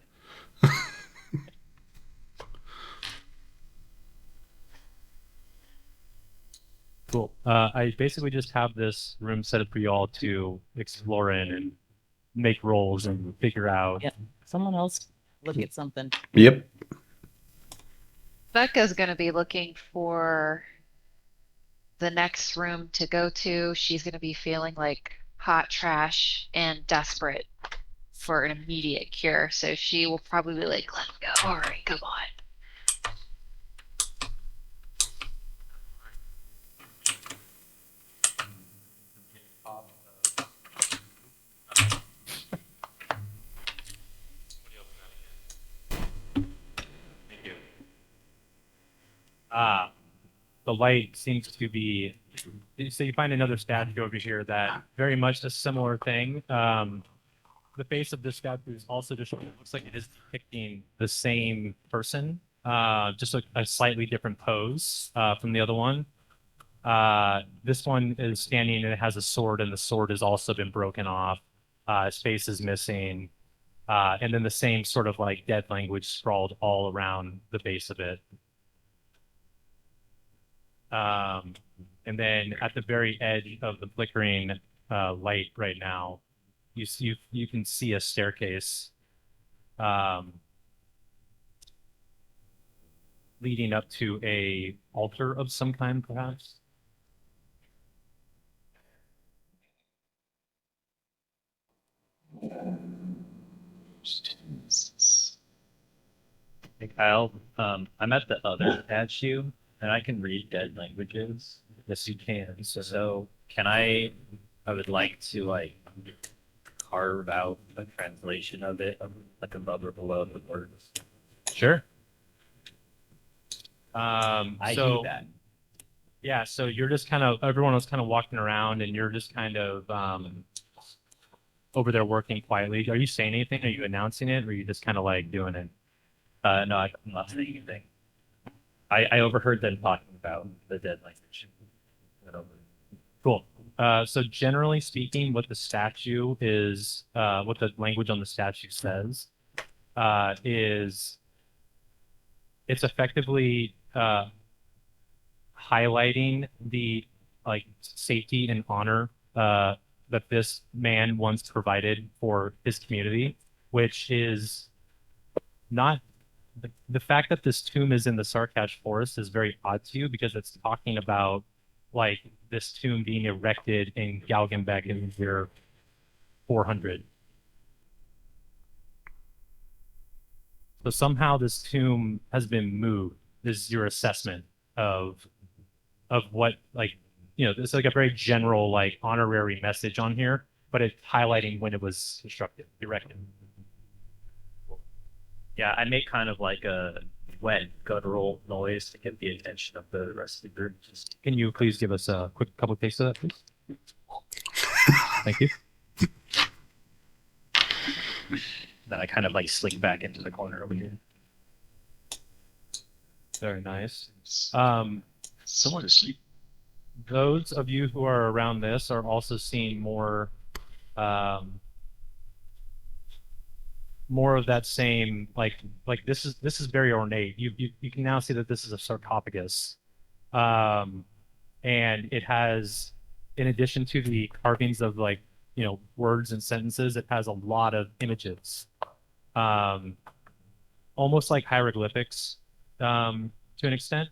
Cool. I basically just have this room set up for you all to explore in and make rolls and figure out. Yep. Someone else look at something. Yep. Becca's gonna be looking for the next room to go to. She's gonna be feeling like hot trash and desperate for an immediate cure. So she will probably be like, "Let's go, hurry, come on." Thank you. Ah, the light seems to be. So you find another statue over here that very much a similar thing. The face of this statue is also just it looks like it is depicting the same person, just a slightly different pose from the other one. This one is standing and it has a sword, and the sword has also been broken off. His face is missing, and then the same sort of like dead language scrawled all around the base of it. And then at the very edge of the flickering light right now, you can see a staircase leading up to a altar of some kind, perhaps. Hey Kyle, I'm at the other statue, and I can read dead languages. Yes, you can. So can I? I would like to like carve out a translation of it, like above or below the words. Sure. I So do that. yeah, so you're just kind of everyone was kind of walking around, and you're just kind of over there working quietly. Are you saying anything? Are you announcing it, or are you just kind of like doing it? No, I'm not saying anything. I overheard them talking about the dead language. Cool. So generally speaking, what the statue is, what the language on the statue says, is it's effectively highlighting the like safety and honor that this man once provided for his community, which is not the fact that this tomb is in the Sarkash forest is very odd to you because it's talking about like this tomb being erected in Galgenbeck in the year 400. So somehow this tomb has been moved. This is your assessment of what like there's like a very general like honorary message on here, but it's highlighting when it was constructed, erected. Yeah, I make kind of like a wet guttural noise to get the attention of the rest of the group. Just Can you please give us a quick couple of takes of that, please? Thank you. then I kind of like slink back into the corner over here. Very nice. Someone to sleep. Those of you who are around this are also seeing more of that same like this is very ornate. You can now see that this is a sarcophagus, and it has, in addition to the carvings of like words and sentences, it has a lot of images, almost like hieroglyphics, to an extent.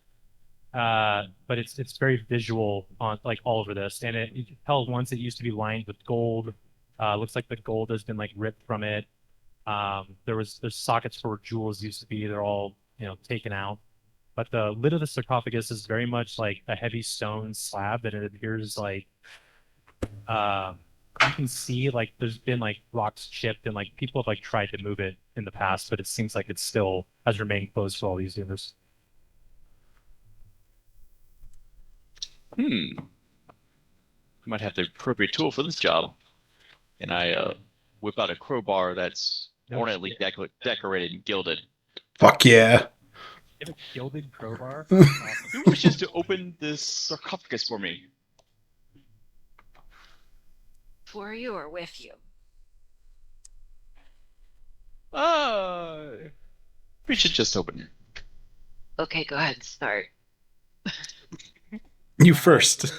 But it's very visual on like all over this, and you can tell once it used to be lined with gold. Looks like the gold has been like ripped from it. There's sockets for where jewels used to be. They're all taken out. But the lid of the sarcophagus is very much like a heavy stone slab, and it appears like you can see like there's been like rocks chipped, and like people have like tried to move it in the past, but it seems like it still has remained closed for all these years. Might have the appropriate tool for this job. And I whip out a crowbar that's ornately decorated and gilded. Fuck yeah. You have a gilded crowbar? Who wishes to open this sarcophagus for me? For you or with you? We should just open it. Okay, go ahead and start. You first.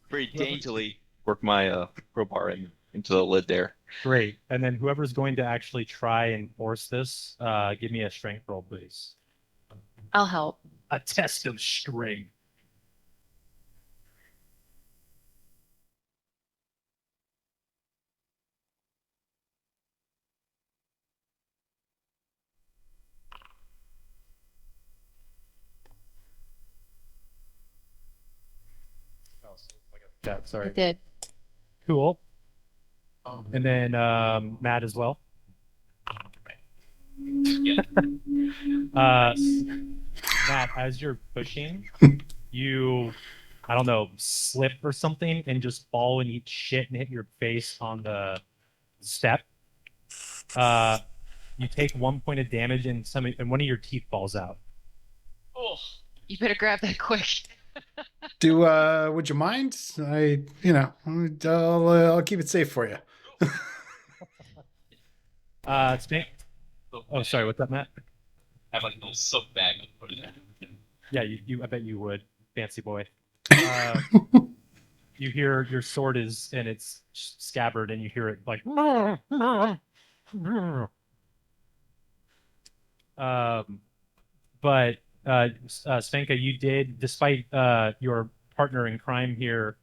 Very daintily work my crowbar into the lid there. Great. And then whoever's going to actually try and force this, give me a strength roll, please. I'll help. A test of strength. Yeah, I sorry. did. Cool. And then Matt as well. Matt, as you're pushing, you, I don't know, slip or something and just fall and eat shit and hit your face on the step. You take 1 point of damage and one of your teeth falls out. Oh, you better grab that quick. Would you mind? I'll keep it safe for you. Snake. Oh, sorry. What's up, Matt? Have like a little soap bag and put it in. Yeah, I bet you would, fancy boy. You hear your sword and it's scabbard, and you hear it like. But Svenka, you did, despite your partner in crime here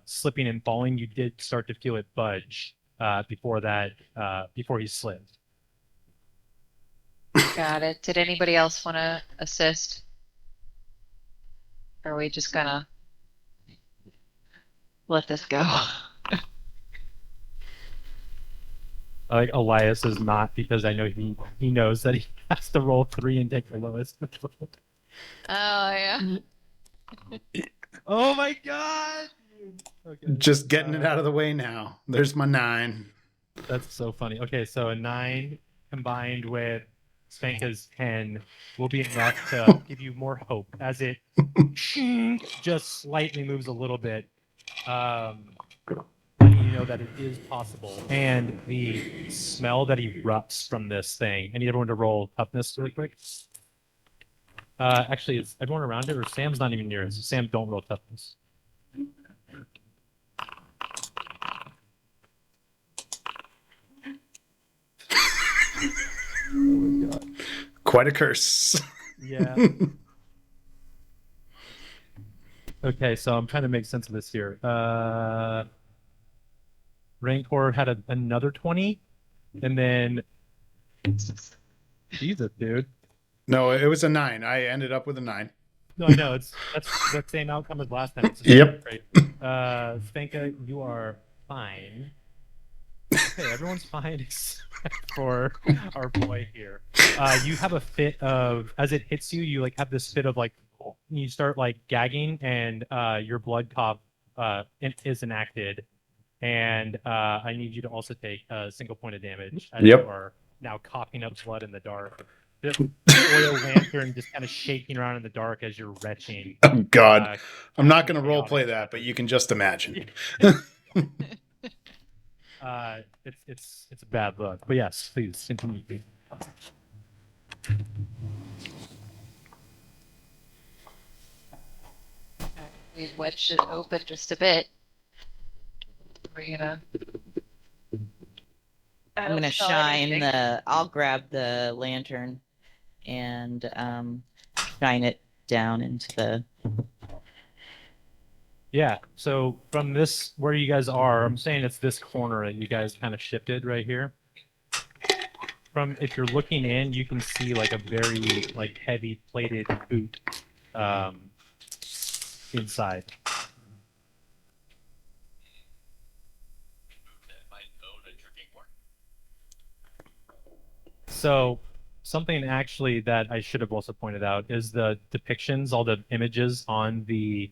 slipping and falling, you did start to feel it budge before he slipped. Got it. Did anybody else want to assist? Or are we just gonna let this go? Like Elias is not, because I know he knows that he has to roll 3 and take the lowest. Oh, yeah. Oh my god! Okay. Just getting it out of the way now. There's my 9. That's so funny. Okay, so a 9 combined with Spanka's 10 will be enough to give you more hope as it just slightly moves a little bit. Letting you know that it is possible. And the smell that erupts from this thing. I need everyone to roll toughness really quick. Actually, is everyone around it, or Sam's not even near it? So Sam, don't roll toughness. Oh my god. Quite a curse. Yeah. Okay, so I'm trying to make sense of this here. Rancor had another 20, and then Jesus, dude. No, it was a 9. I ended up with a 9. No, I know that's the same outcome as last time. It's Yep. Great. Spanka, you are fine. Okay, everyone's fine except for our boy here. You have a fit of, as it hits you, you like have this fit of like, you start like gagging, and your blood cough is enacted. And I need you to also take a single point of damage as Yep. you are now coughing up blood in the dark. The oil lantern just kind of shaking around in the dark as you're retching. Oh God, I'm not going to chaotic. role play that, but you can just imagine. It's a bad look. But yes, please continue. We've wedged it open just a bit. We're gonna. I'm gonna shine I'll grab the lantern and shine it down into the. Yeah. So from this, where you guys are, I'm saying it's this corner that you guys kind of shifted right here. From, if you're looking in, you can see like a very like heavy plated boot inside. So something actually that I should have also pointed out is the depictions, all the images on the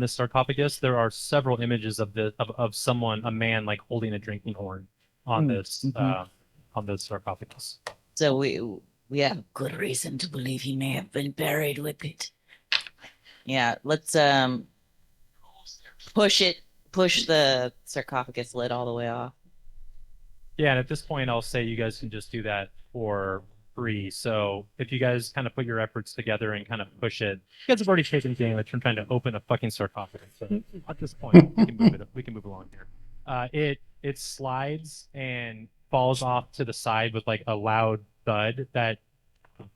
sarcophagus. There are several images of someone, a man like holding a drinking horn on this on the sarcophagus. So we have Good reason to believe he may have been buried with it. yeah. Let's push the sarcophagus lid all the way off. Yeah, and at this point, I'll say you guys can just do that for free. So if you guys kind of put your efforts together and kind of push it, you guys have already taken damage from trying to open a fucking sarcophagus. So at this point, we can move it. We can move along here. It slides and falls off to the side with like a loud thud that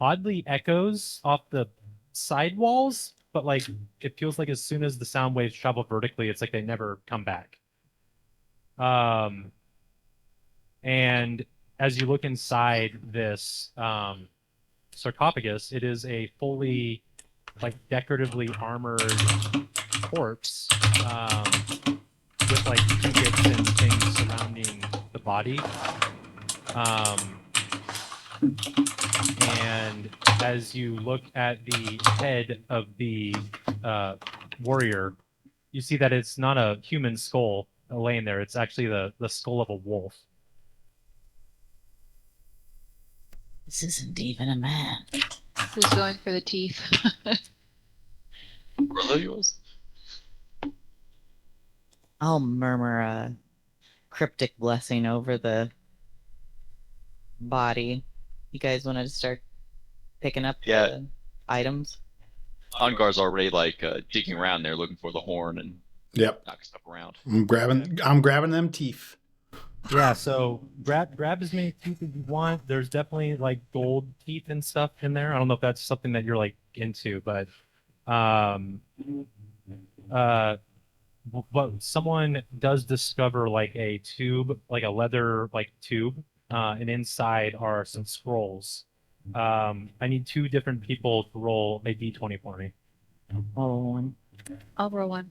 oddly echoes off the side walls, but like it feels like as soon as the sound waves travel vertically, it's like they never come back. And as you look inside this sarcophagus, it is a fully like decoratively armored corpse with like trinkets and things surrounding the body. And as you look at the head of the warrior, you see that it's not a human skull laying there. It's actually the skull of a wolf. This isn't even a man. Who's going for the teeth? Brother yours? I'll murmur a cryptic blessing over the body. You guys want to start picking up Yeah. the items? Ongar's already like digging around there looking for the horn and Yep. knocking stuff around. I'm grabbing them teeth. Yeah, so grab as many teeth as you want. There's definitely like gold teeth and stuff in there. I don't know if that's something that you're like into, but but someone does discover like a tube, like a leather like tube, and inside are some scrolls. I need 2 different people to roll a d20 for me. Oh, one. I'll roll one.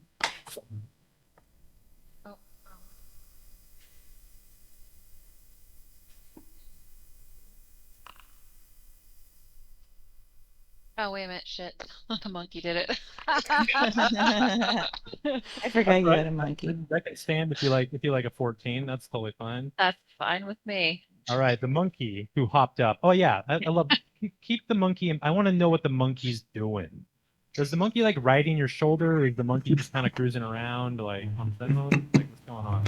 Oh, wait a minute, shit. The monkey did it. I forgot you had a monkey. That can stand if you like a 14. That's totally fine. That's fine with me. All right, the monkey who hopped up. Oh yeah, I love keep the monkey. I want to know what the monkey's doing. Does the monkey like riding your shoulder, or is the monkey just kind of cruising around like on zen mode? Like what's going on?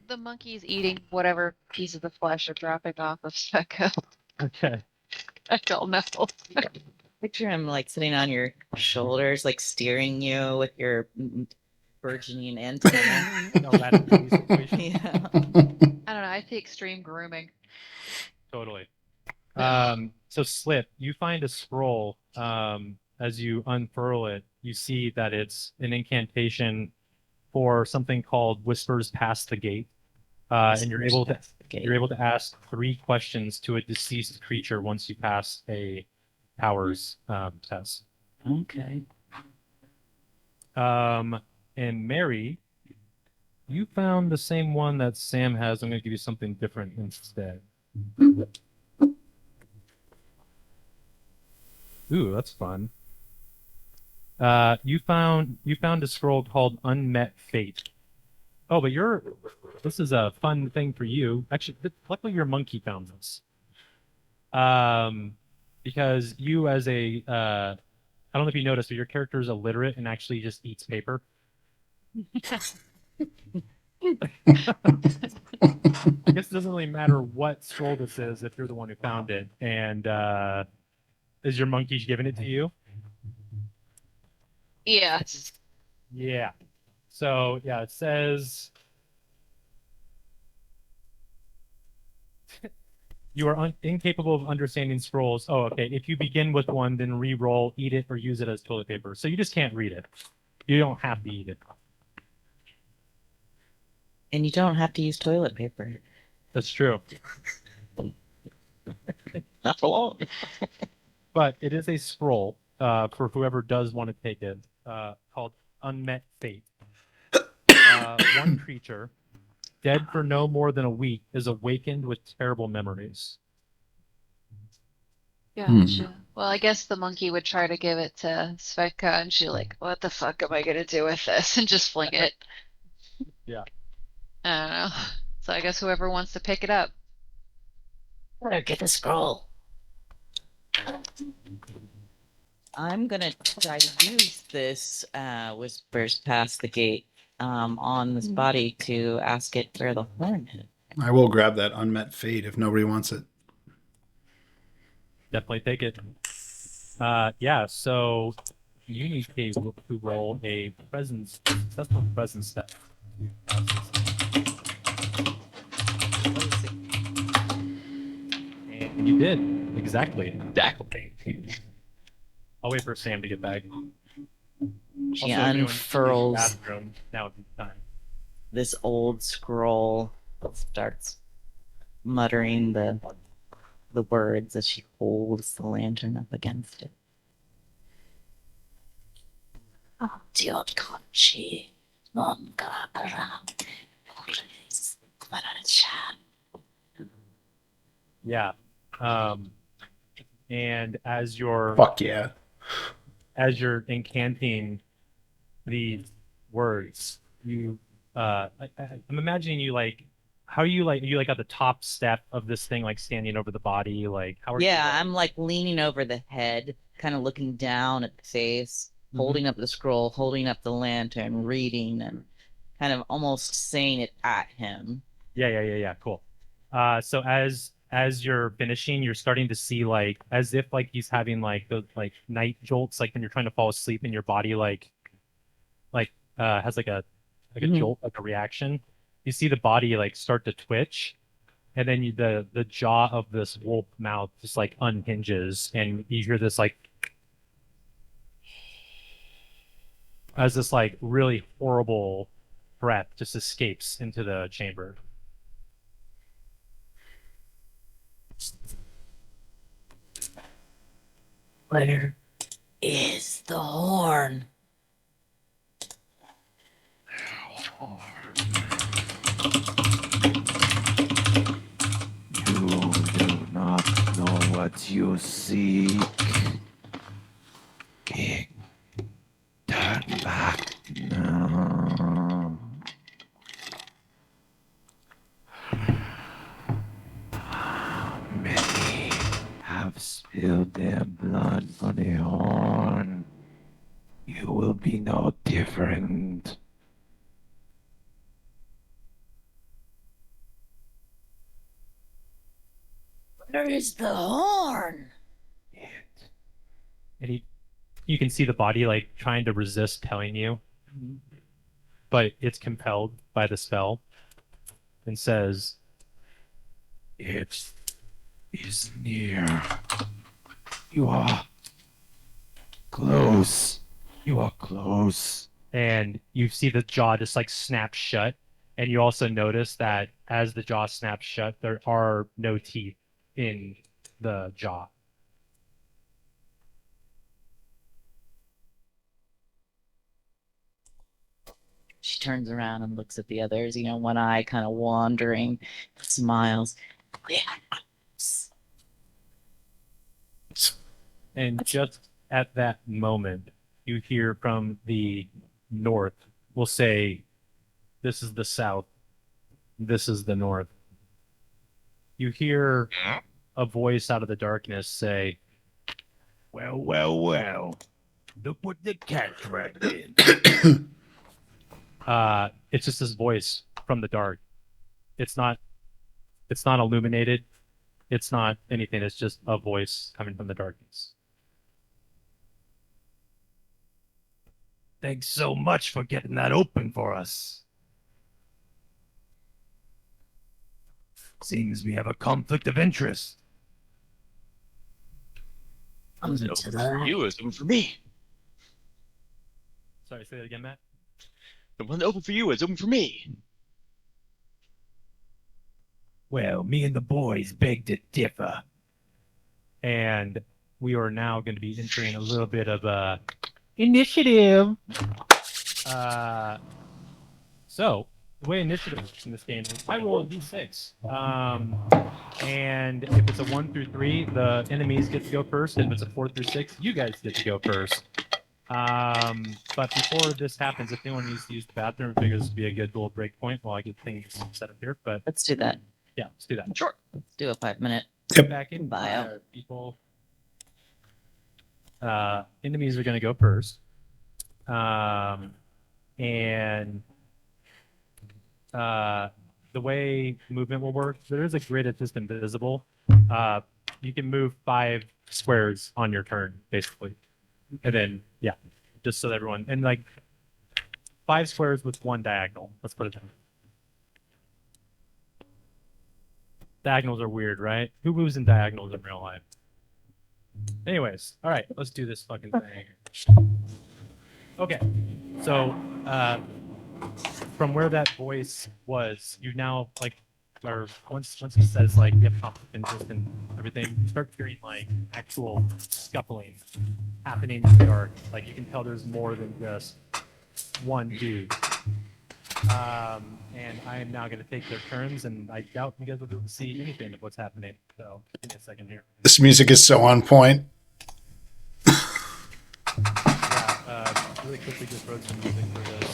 The monkey's eating whatever piece of the flesh are dropping off of Specco. Okay. I don't know. Picture him like sitting on your shoulders, like steering you with your burgeoning antenna. No, that's the situation. Yeah. I don't know. I take extreme grooming. Totally. So Slip, you find a scroll. As you unfurl it, you see that it's an incantation for something called Whispers Past the Gate. And you're able to ask 3 questions to a deceased creature once you pass a powers test. Okay. And Mary, you found the same one that Sam has. I'm going to give you something different instead. Ooh, that's fun. You found a scroll called Unmet Fate. Oh, but this is a fun thing for you. Actually, luckily your monkey found this. Because you as a, I don't know if you noticed, but your character is illiterate and actually just eats paper. I guess it doesn't really matter what scroll this is if you're the one who found it. And is your monkey giving it to you? Yes. Yeah. So yeah, it says you are incapable of understanding scrolls. Oh, okay. If you begin with one, then re-roll, eat it, or use it as toilet paper. So you just can't read it. You don't have to eat it. And you don't have to use toilet paper. That's true. Not for long. But it is a scroll for whoever does want to take it called Unmet Fate. One creature, dead for no more than a week, is awakened with terrible memories. Gotcha. Well, I guess the monkey would try to give it to Sveka, and she's like, what the fuck am I going to do with this? And just fling it. Yeah. I don't know. So I guess whoever wants to pick it up. Better get the scroll. I'm gonna try to use this whispers past the gate on this body to ask it where the horn is. I will grab that unmet fate if nobody wants it. Definitely take it. Yeah, so you need to roll a presence, successful presence step. And you did. Exactly. Exactly. I'll wait for Sam to get back. She Also, if anyone needs to use the unfurls bathroom, now would be the time. this old scroll, starts muttering the words as she holds the lantern up against it. Diotkonchi, Mongakara, Yeah. And as you're Fuck yeah. incanting these words, you I'm imagining you like how are you like at the top step of this thing, like standing over the body, like how are you Yeah, like- I'm like leaning over the head, kind of looking down at the face, holding up the scroll, holding up the lantern, reading, and kind of almost saying it at him. Yeah. Cool. So as you're finishing, you're starting to see like as if like he's having like those like night jolts, like when you're trying to fall asleep and your body like has like a Mhm. jolt, like a reaction. You see the body like start to twitch, and then the jaw of this wolf mouth just like unhinges, and you hear this like as this like really horrible breath just escapes into the chamber. Where is the horn? You do not know what you seek. King, turn back now. Many have spilled their blood for the horn. You will be no different. Where is the horn? And you can see the body like trying to resist telling you, but it's compelled by the spell and says, It is near. You are close. You are close. and you see the jaw just like snap shut. And you also notice that as the jaw snaps shut, there are no teeth in the jaw. She turns around and looks at the others, one eye kind of wandering, smiles. And just at that moment, you hear from the north, we'll say, this is the south, this is the north. You hear a voice out of the darkness say, Well, well, well. Look what the cat dragged in. it's just this voice from the dark. It's not illuminated. It's not anything. It's just a voice coming from the darkness. Thanks so much for getting that open for us. Seems we have a conflict of interest. Open to For the you is open for me. Sorry, say that again, Matt. The one open for you is open for me. Well, me and the boys beg to differ. And we are now going to be entering a little bit of initiative. So the way initiative works in this game is I roll a d6. And if it's a 1 through 3, the enemies get to go first. If it's a 4 through 6, you guys get to go first. But before this happens, if anyone needs to use the bathroom, I figure this would be a good little break point while I get things set up here. But Let's do that. yeah, let's do that. Sure. Let's do a 5-minute. Yep. Back in Bio. people. Enemies are going to go first. And the way movement will work, there is a grid that's just invisible. you can move 5 squares on your turn, basically. And then, yeah, just so that everyone, and like 5 squares with 1 diagonal. Let's put it down. Diagonals are weird, right? Who moves in diagonals in real life? Anyways, all right, let's do this fucking thing. Okay, so from where that voice was, you now like, or once he says like you have conflict interest and everything, you start hearing like actual scuffling happening in the dark. Like you can tell there's more than just one dude. And I am now going to take their turns, and I doubt you guys will be able to see anything of what's happening. So give me a second here. This music is so on point. Yeah, really quickly just wrote some music for this.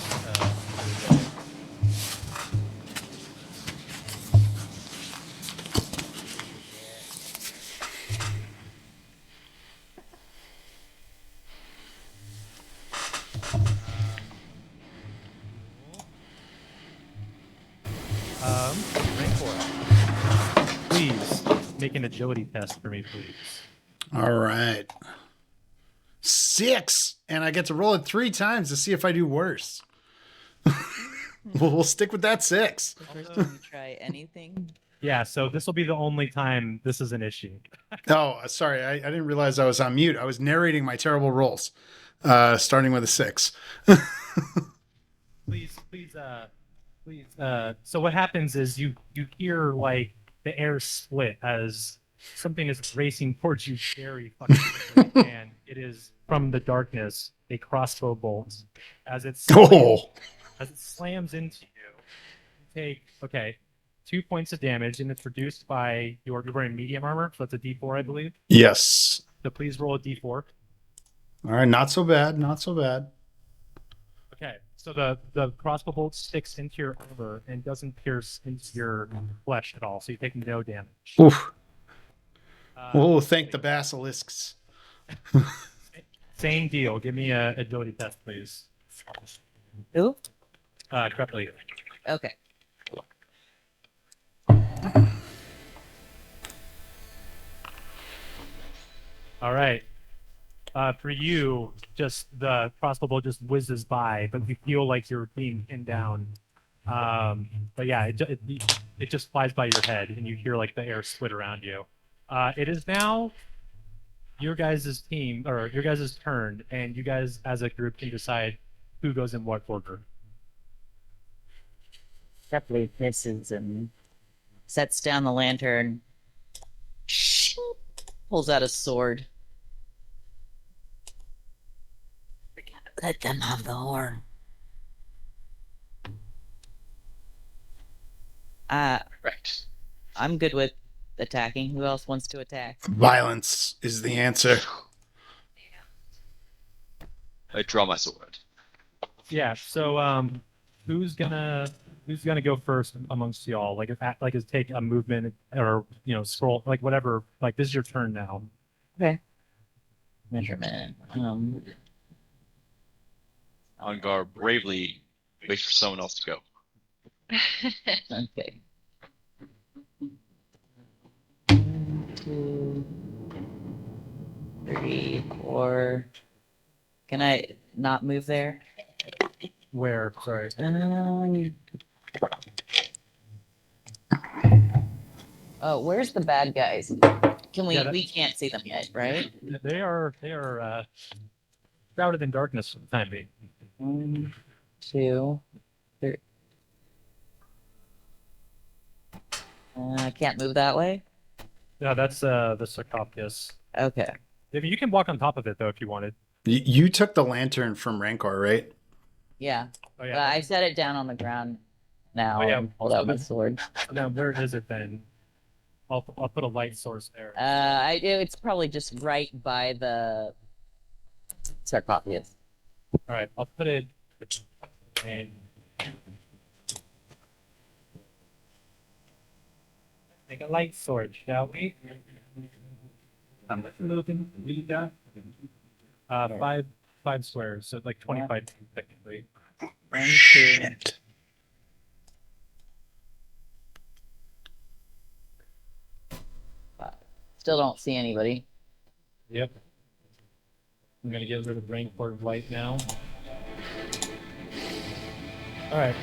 Rancor, please make an agility test for me, please. All right. 6, and I get to roll it 3 times to see if I do worse. We'll stick with that 6. The first time you try anything. Yeah, so this will be the only time this is an issue. Oh, sorry. I didn't realize I was on mute. I was narrating my terrible rolls, starting with a 6. Please. So what happens is you hear like the air split as something is racing towards you very fucking quickly, and it is from the darkness a crossbow bolt. As it slams into you, you take 2 points of damage, and it's reduced by you're wearing medium armor, so that's a D4, I believe. Yes. So please roll a D4. All right. Not so bad. Not so bad. Okay, so the crossbow bolt sticks into your armor and doesn't pierce into your flesh at all, so you take no damage. Oof. Oh, thank the basilisks. Same deal. Give me a agility test, please. Who? Correctly. Okay. All right. For you, just the crossbow bolt just whizzes by, but you feel like you're being pinned down. But yeah, it just flies by your head, and you hear like the air split around you. It is now your guys' team, or your guys' turn, and you guys as a group can decide who goes in what order. Definitely misses and sets down the lantern. Pulls out a sword. Let them have the horn. Right. I'm good with attacking. Who else wants to attack? Violence is the answer. I draw my sword. Yeah. So who's gonna go first amongst y'all? Like is take a movement or scroll, like whatever. Like this is your turn now. Okay. Measurement. Ongar bravely waits for someone else to go. Okay. 1, 2, 3, 4. Can I not move there? Where? Sorry. Oh, where's the bad guys? Can we? Yeah, We can't see them yet, right? They are shrouded in darkness for the time being. 1, 2, 3. I can't move that way. Yeah, that's the sarcophagus. Okay. If you can walk on top of it though, if you wanted. You took the lantern from Rancor, right? Yeah. Oh yeah. I set it down on the ground now. Oh, yeah. And hold out my sword. Now where is it then? I'll put a light source there. It's probably just right by the sarcophagus. All right, I'll put it. And make a light sword, shall we? I'm moving. We got 5 squares, so like 25 feet technically. 1, 2. Shit. still don't see anybody. Yep. I'm gonna get rid of Rancor of Light now. Alright.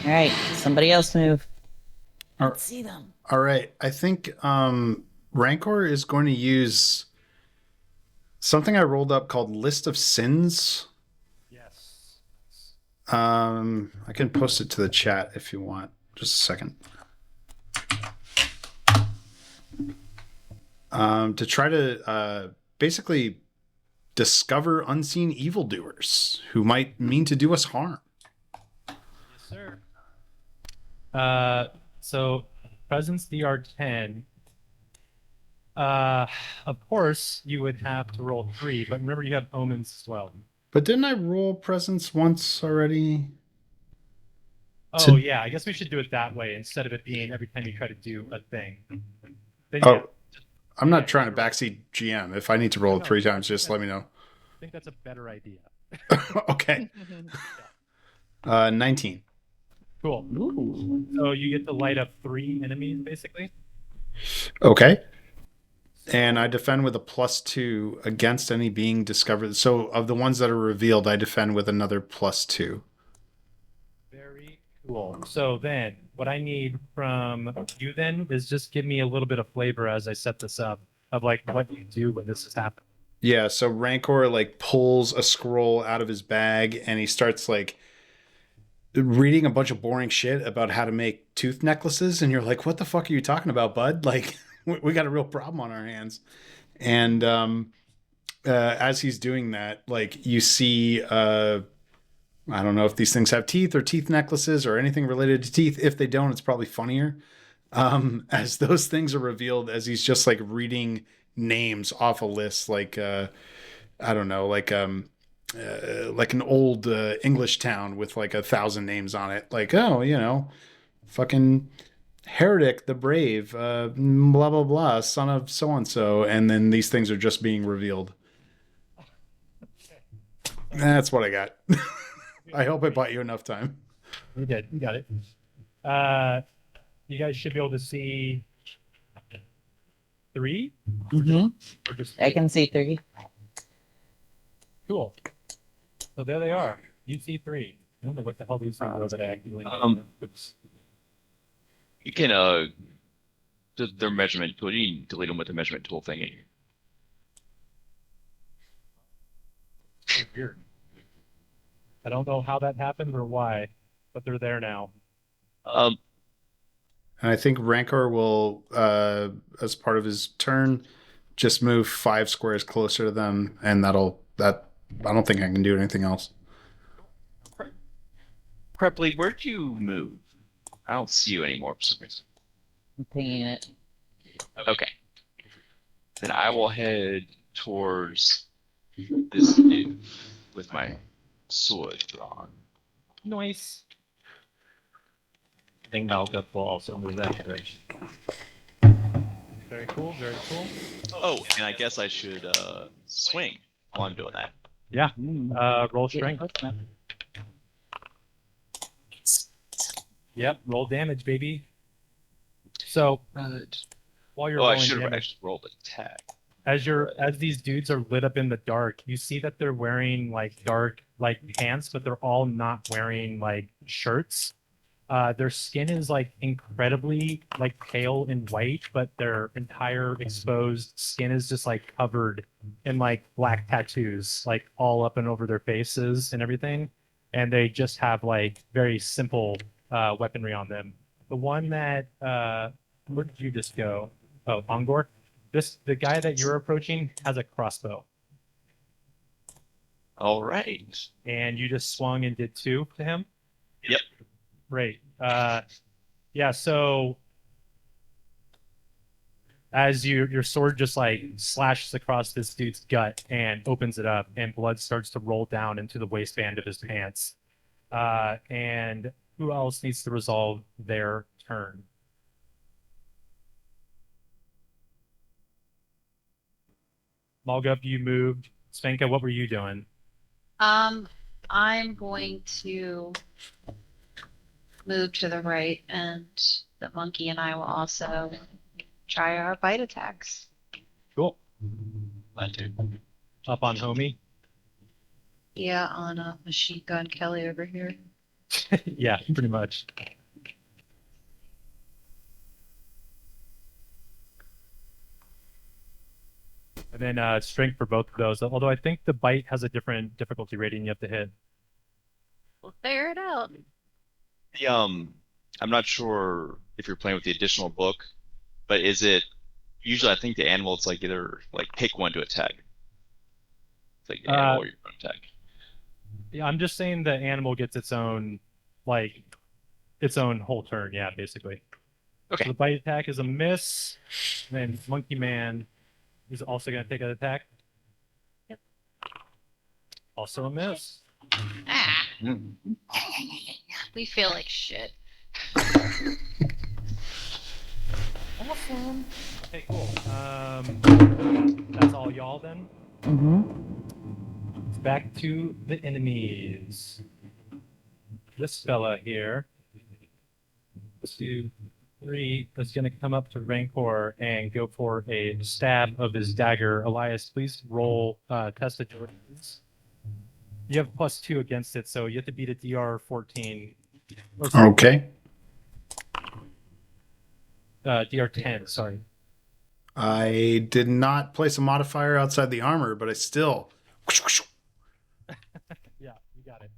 All right, somebody else move. All See them. all right. I think Rancor is going to use something I rolled up called List of Sins. Yes. I can post it to the chat if you want. Just a second. To try to basically discover unseen evildoers who might mean to do us harm. Yes, sir. So presence DR10. Of course you would have to roll 3, but remember you have omens as well. But didn't I roll presence once already? Oh yeah, I guess we should do it that way instead of it being every time you try to do a thing. Then, Oh, yeah, I'm not yeah, trying to you're right. backseat GM. If I need to roll it No, 3 I times, think just let me know. I think that's a better idea. Okay. 19. Cool. So you get to light up 3 enemies basically. Okay. And I defend with a +2 against any being discovered. So of the ones that are revealed, I defend with another +2. Very cool. So then, what I need from you then is just give me a little bit of flavor as I set this up of like what you do when this is happening. Yeah, so Rancor like pulls a scroll out of his bag and he starts like reading a bunch of boring shit about how to make tooth necklaces, and you're like, what the fuck are you talking about, bud? Like we got a real problem on our hands. And as he's doing that, like you see I don't know if these things have teeth or teeth necklaces or anything related to teeth. If they don't, it's probably funnier. As those things are revealed, as he's just like reading names off a list, like I don't know, like an old English town with like 1,000 names on it. Like, oh, you know, fucking Heretic the Brave, blah blah blah, son of so and so, and then these things are just being revealed. That's what I got. I hope I bought you enough time. You did. You got it. You guys should be able to see 3 Mm-hmm. or just I can see 3. cool. So there they are. You see 3. I don't know what the hell these things are that I actually. Oops. You can their measurement tool. You can delete them with the measurement tool thingy. Weird. I don't know how that happened or why, but they're there now. And I think Rancor will, as part of his turn, just move 5 squares closer to them, and I don't think I can do anything else. Prepley, where'd you move? I don't see you anymore for some reason. I'm pinging it. Okay. Then I will head towards this dude with my sword drawn. Nice. I think Malga will also move that direction. Very cool. Very cool. Oh, and I guess I should swing while I'm doing that. Yeah. Roll Get strength. close enough. Yep. Roll damage, baby. So while you're Oh, I rolling should have damage, actually rolled attack. as these dudes are lit up in the dark, you see that they're wearing like dark like pants, but they're all not wearing like shirts. Their skin is like incredibly like pale and white, but their entire exposed skin is just like covered in like black tattoos, like all up and over their faces and everything. And they just have like very simple weaponry on them. The one that where did you just go? Oh, Ongor. The guy that you're approaching has a crossbow, All right. and you just swung and did 2 to him. Yep. Great. Yeah. So as your sword just like slashes across this dude's gut and opens it up, and blood starts to roll down into the waistband of his pants. And who else needs to resolve their turn? Malgup, you moved. Svenka, what were you doing? I'm going to move to the right, and the monkey and I will also try our bite attacks. Cool. That too. Up on homie. Yeah, on a machine gun Kelly over here. Yeah, pretty much. And then strength for both of those. Although I think the bite has a different difficulty rating you have to hit. We'll figure it out. The, I'm not sure if you're playing with the additional book, but is it usually I think the animal it's like either like pick one to attack. It's like the animal or your own attack. Yeah, I'm just saying the animal gets its own, like, its own whole turn. Yeah, basically. Okay. So the bite attack is a miss. And then Monkey Man is also going to take an attack. Yep. Also a miss. Ah. We feel like shit. Awesome. Okay, cool. That's all y'all then. Back to the enemies. This fella here. 2, 3 is going to come up to Rancor and go for a stab of his dagger. Elias, please roll test agility. You have +2 against it, so you have to beat a DR 14. Okay. DR 10, sorry. I did not place a modifier outside the armor, but I still. Yeah, you got it.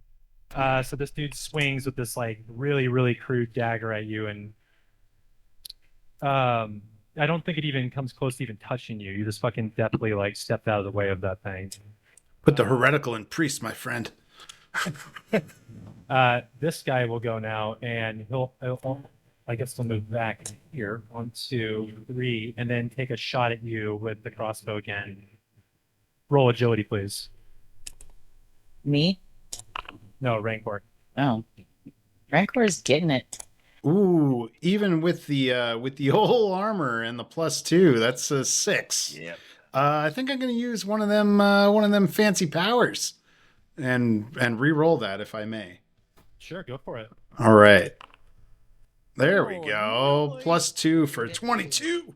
So this dude swings with this like really, really crude dagger at you, and I don't think it even comes close to even touching you. You just fucking deftly like stepped out of the way of that thing. Put the heretical in priest, my friend. This guy will go now, and he'll I guess he'll move back here. 1, 2, 3, and then take a shot at you with the crossbow again. Roll agility, please. Me? No, Rancor. Oh. Rancor's getting it. Ooh, even with the whole armor and the +2, that's a 6. Yep. I think I'm gonna use one of them fancy powers, and re-roll that if I may. Sure, go for it. All right, there we Oh, go. nice. +2 for 22.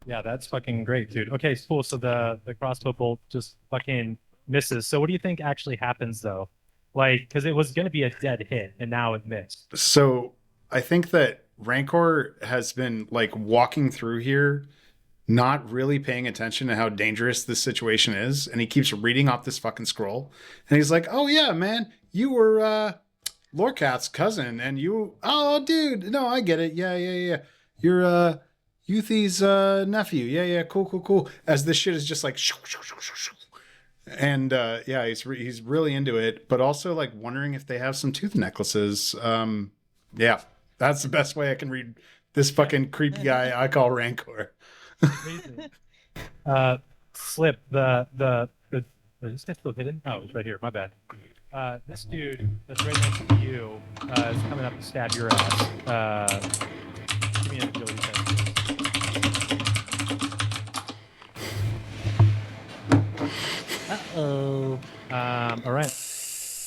Yeah, that's fucking great, dude. Okay, cool. So the crossbow bolt just fucking misses. So what do you think actually happens though? Like, because it was gonna be a dead hit, and now it missed. So I think that Rancor has been like walking through here, not really paying attention to how dangerous this situation is, and he keeps reading off this fucking scroll, and he's like, "Oh yeah, man, you were Lorcath's cousin, and oh dude, no, I get it, yeah, you're Yuthie's nephew, yeah, cool." As this shit is just like, and yeah, he's really into it, but also like wondering if they have some tooth necklaces. Yeah, that's the best way I can read this fucking creepy guy I call Rancor. Amazing. Slip is this still hidden? Oh, it's right here. My bad. This dude that's right next to you is coming up to stab your ass. Give me an agility test. Uh-oh. All right.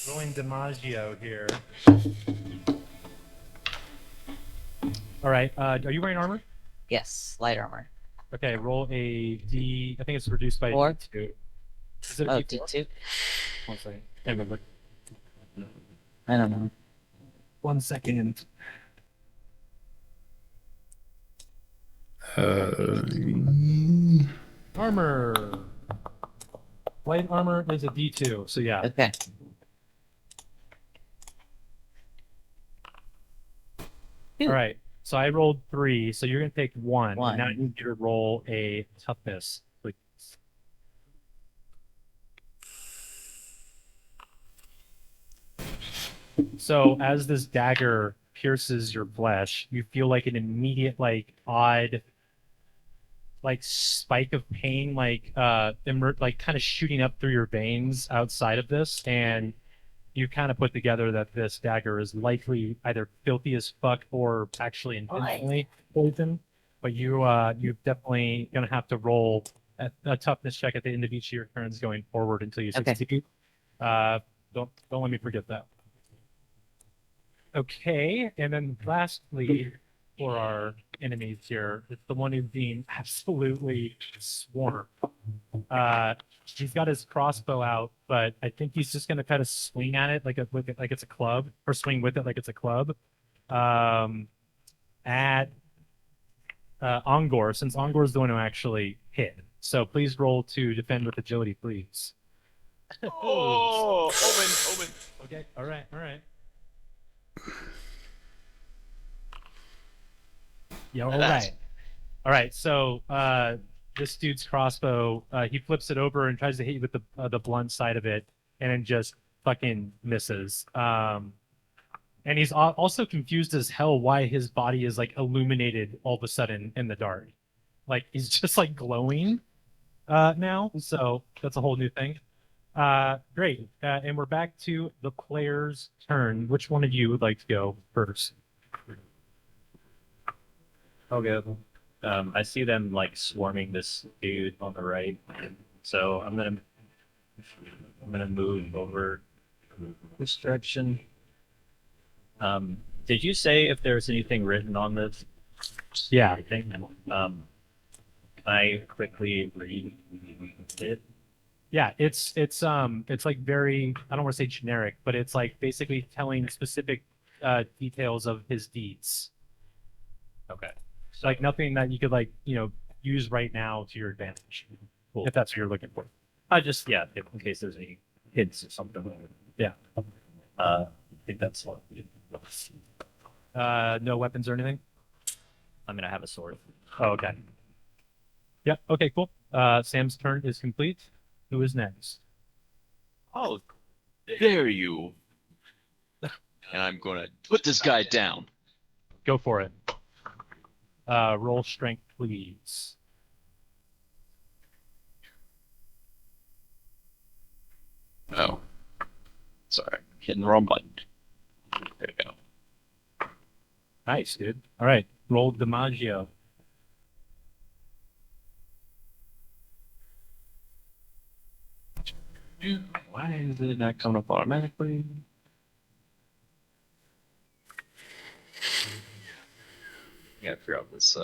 Rolling DiMaggio here. All right. Are you wearing armor? Yes, light armor. Okay. Roll a D. I think it's reduced by 4. D2. Is it a Oh, D4? D2? 1 second. Can't remember. I don't know. 1 second. Armor. Light armor is a D2. So yeah. Okay. All right. So I rolled 3. So you're gonna take 1. One. And now you need to roll a toughness, please. So as this dagger pierces your flesh, you feel like an immediate, like odd, like spike of pain, like like kind of shooting up through your veins outside of this, and you kind of put together that this dagger is likely either filthy as fuck or actually intentionally poisoned. But you're definitely gonna have to roll a toughness check at the end of each of your turns going forward until you Okay. succeed. Don't let me forget that. Okay, and then lastly, for our enemies here, it's the one who's being absolutely swarmed. He's got his crossbow out, but I think he's just gonna kind of swing at it like it's a club, or swing with it like it's a club. At Ongor, since Ongor is the one who actually hit. So please roll to defend with agility, please. Oh, Omen. Okay, all right. Yeah, all right. All right, so this dude's crossbow, he flips it over and tries to hit you with the blunt side of it, and then just fucking misses. And he's also confused as hell why his body is like illuminated all of a sudden in the dark. Like he's just like glowing now, so that's a whole new thing. Great, and we're back to the player's turn. Which one of you would like to go first? Okay. I see them like swarming this dude on the right, so I'm gonna move over this direction. Did you say if there's anything written on this? Yeah. Thing? Can I quickly read it? Yeah, it's like very, I don't want to say generic, but it's like basically telling specific details of his deeds. Okay. It's like nothing that you could like, use right now to your advantage. Cool. If that's what you're looking for. In case there's any hints or something. Yeah. I think that's what. No weapons or anything? I'm gonna have a sword. Oh, okay. Yeah, okay, cool. Sam's turn is complete. Who is next? Oh, dare you? And I'm gonna put this guy down. Go for it. Roll strength, please. Oh, sorry, hitting the wrong button. There you go. Nice, dude. All right, roll DiMaggio. Why is it not coming up automatically? I gotta figure out this.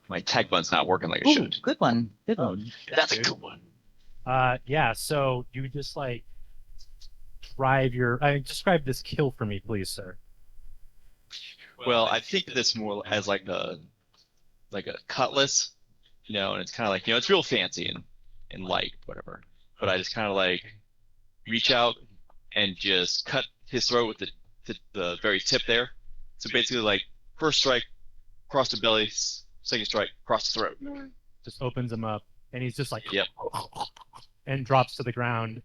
My tag button's not working like it Ooh, should. good one. Good one. That's a good one. Yeah, so you just like drive describe this kill for me, please, sir. Well, I think of this more as like a cutlass, and it's kind of like it's real fancy and light, whatever. But I just kind of like reach out and just cut his throat with the very tip there. So basically, like first strike, cross the belly, second strike, cross the throat. Just opens him up, and he's just like, Yep. and drops to the ground.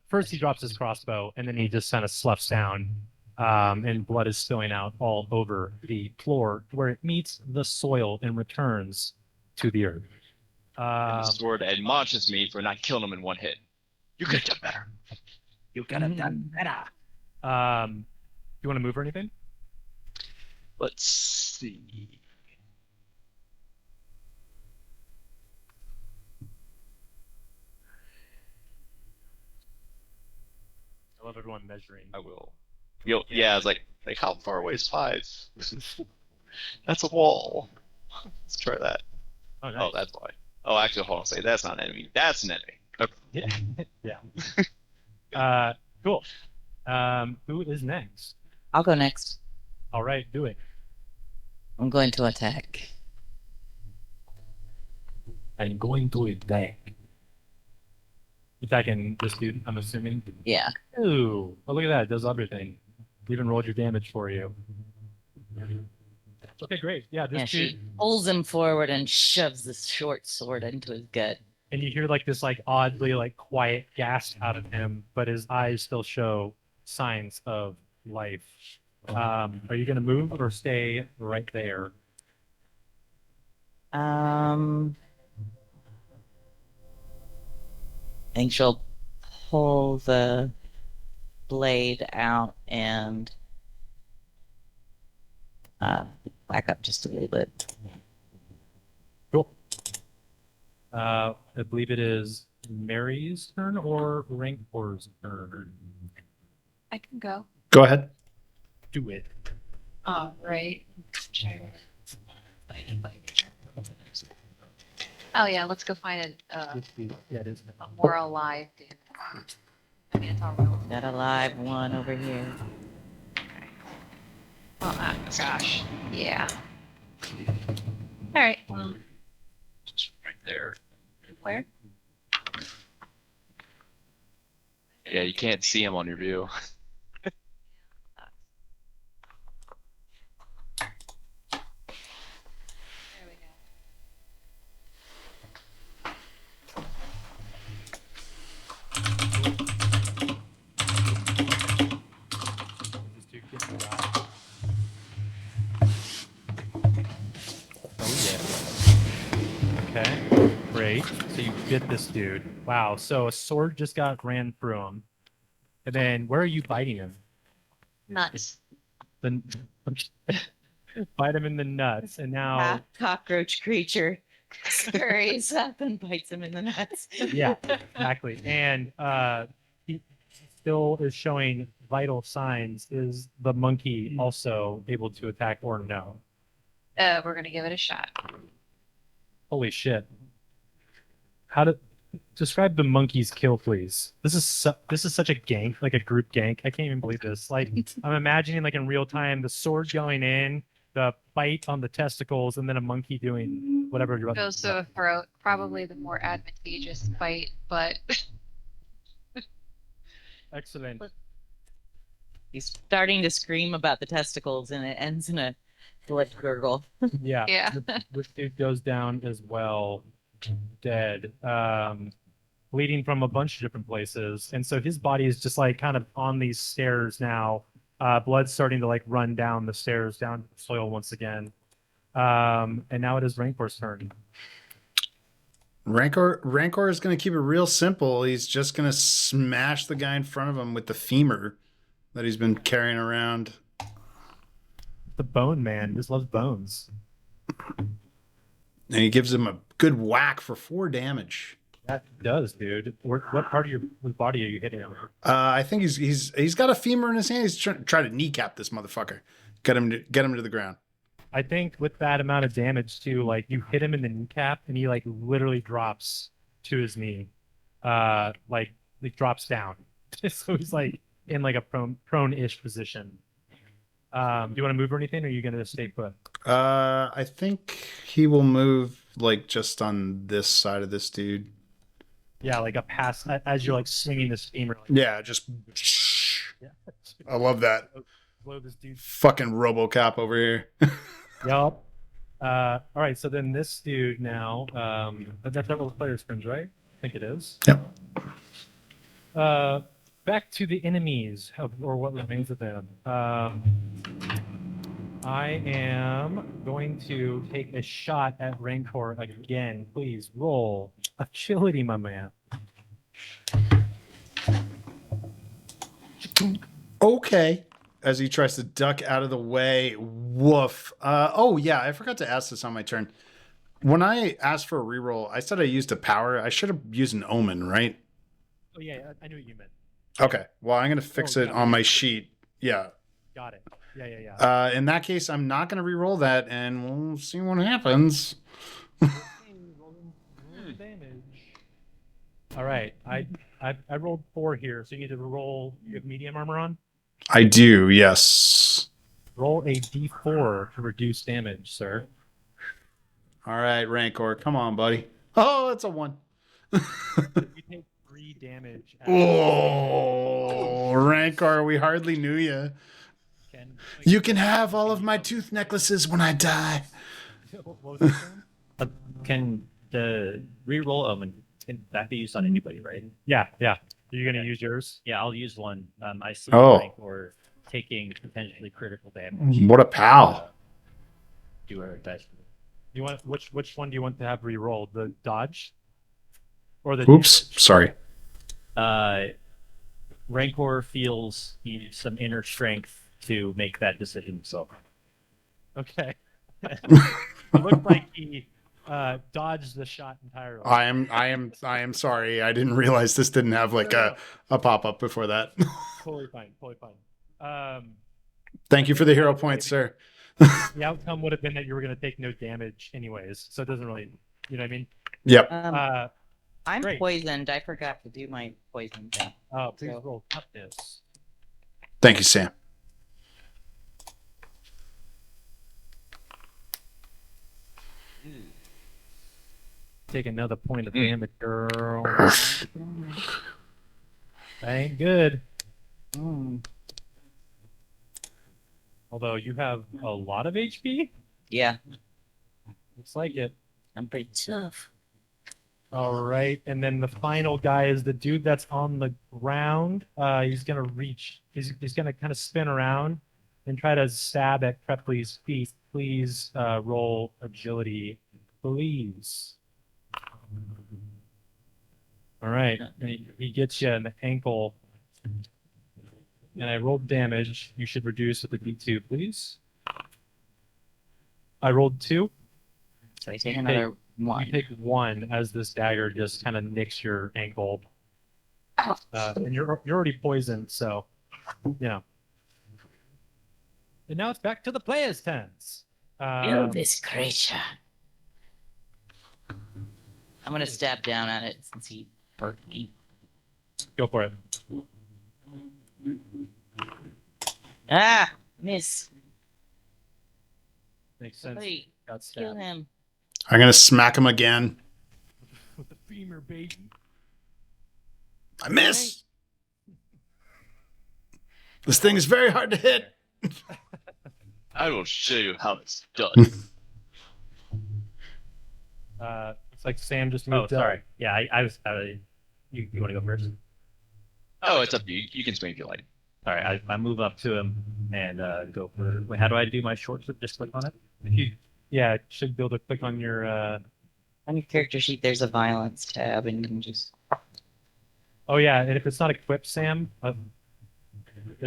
First he drops his crossbow, and then he just kind of sloughs down, and blood is spilling out all over the floor where it meets the soil and returns to the earth. And the sword admonishes me for not killing him in one hit. You could have done better. You could have done better. Do you want to move or anything? Let's see. I love everyone measuring. I will. Yeah, it's like how far away is 5? That's a wall. Let's try that. Oh, nice. Oh, that's why. Oh, actually, hold on a second. That's not an enemy. That's an enemy. Okay. Yeah. Cool. Who is next? I'll go next. All right, do it. I'm going to attack. I'm going to attack. Attacking this dude, I'm assuming. Yeah. Ooh, oh, look at that. It does everything. Even rolled your damage for you. Okay, great. Yeah, this Yeah, dude. she pulls him forward and shoves this short sword into his gut. And you hear like this like oddly like quiet gasp out of him, but his eyes still show signs of life. Are you gonna move or stay right there? I think she'll pull the blade out and back up just a little bit. Cool. I believe it is Mary's turn or Rancor's turn. I can go. Go ahead. Do it. Right. Oh yeah, let's go find Yeah, it is. a more alive dude. I mean, it's all real. Got a live one over here. Oh gosh. Yeah. All right. Well, Just right there. where? Yeah, you can't see him on your view. There we go. This dude getting shot. Oh yeah. Okay. Great. So you get this dude. Wow. So a sword just got ran through him. And then where are you biting him? Nuts. The bite him in the nuts. And now Half cockroach creature scurries up and bites him in the nuts. yeah, exactly. And he still is showing vital signs. Is the monkey also able to attack or no? We're gonna give it a shot. Holy shit. How to describe the monkey's kill, please? This is such a gank, like a group gank. I can't even believe this. Like I'm imagining like in real time the sword going in, the bite on the testicles, and then a monkey doing whatever you're Goes to the throat. Probably the more advantageous bite, but Excellent. He's starting to scream about the testicles, and it ends in a blood gurgle. Yeah. yeah. This dude goes down as well, dead, bleeding from a bunch of different places, and so his body is just like kind of on these stairs now. Blood's starting to like run down the stairs, down to the soil once again. And now it is Rancor's turn. Rancor is going to keep it real simple. He's just going to smash the guy in front of him with the femur that he's been carrying around. The Bone Man just loves bones. And he gives him a good whack for 4 damage. That does, dude. What part of your body are you hitting him? I think he's got a femur in his hand. He's trying to kneecap this motherfucker. Get him to the ground. I think with that amount of damage too, like you hit him in the kneecap and he like literally drops to his knee. Like drops down. So he's like in like a prone-ish position. Do you want to move or anything, or are you gonna stay put? I think he will move like just on this side of this dude. Yeah, like a pass as you're like swinging this femur. Like, Yeah, just. yeah. I love that. Blow this dude. Fucking RoboCop over here. Yup. All right, so then this dude now. That's all the players' turns, right? I think it is. Yep. Back to the enemies, or what remains of them. I am going to take a shot at Rancor again. Please roll agility, my man. Okay. As he tries to duck out of the way. Woof. Oh, yeah. I forgot to ask this on my turn. When I asked for a reroll, I said I used a power. I should have used an omen, right? Oh, yeah, I knew what you meant. Okay. Well, I'm going to fix it on my sheet. Yeah. Got it. Yeah. In that case, I'm not going to reroll that, and we'll see what happens. Damage. All right. I rolled 4 here, so you need to roll. You have medium armor on? I do, yes. Roll a d4 to reduce damage, sir. All right, Rancor. Come on, buddy. Oh, it's a 1. You take 3 damage. Oh, Rancor, we hardly knew you. You can have all of my tooth necklaces when I die. What was that term? Can the reroll omen can that be used on anybody, right? Yeah. You're gonna use yours? Yeah, I'll use one. I see Oh. rank or taking potentially critical damage. What a pal. Do a dice. You want which one do you want to have re-rolled? The dodge? Or the Oops, damage? sorry. Rancor feels he needs some inner strength to make that decision himself. Okay. It looks like he dodge the shot entirely. I am sorry. I didn't realize this didn't have like a pop-up before that. Totally fine. Totally fine. Thank you for the hero points, sir. The outcome would have been that you were going to take no damage anyways, so it doesn't really, you know what I mean? Yep. I'm great. poisoned. I forgot to do my poison thing. Oh, please So- roll toughness. Thank you, Sam. Take another point of damage, girl. That ain't good. Although you have a lot of HP. Yeah, Looks like it. I'm pretty tough. All right, and then the final guy is the dude that's on the ground. He's gonna reach. He's gonna kind of spin around and try to stab at Crepley's feet. Please roll agility, please. All right, and he gets you in the ankle, and I rolled damage. You should reduce with the D2, please. I rolled 2. so I take another You one. take 1 as this dagger just kind of nicks your ankle, and you're already poisoned, so you know. And now it's back to the players' turns. Kill this creature. I'm gonna stab down at it since he hurt me. Go for it. Ah, miss. Makes sense. Somebody Got kill stabbed. him. I'm gonna smack him again. With the femur, baby. I miss. This thing is very hard to hit. I will show you how it's done. It's like Sam just Oh, moved up. sorry. Yeah, I was. You want to go first? Oh, it's up to you. You can swing if you like. All right, I move up to him and go for. Wait, how do I do my short sword? Just click on it. If you, yeah, you should be able to click on your. On your character sheet, there's a violence tab, and you can just. Oh yeah, and if it's not equipped, Sam, there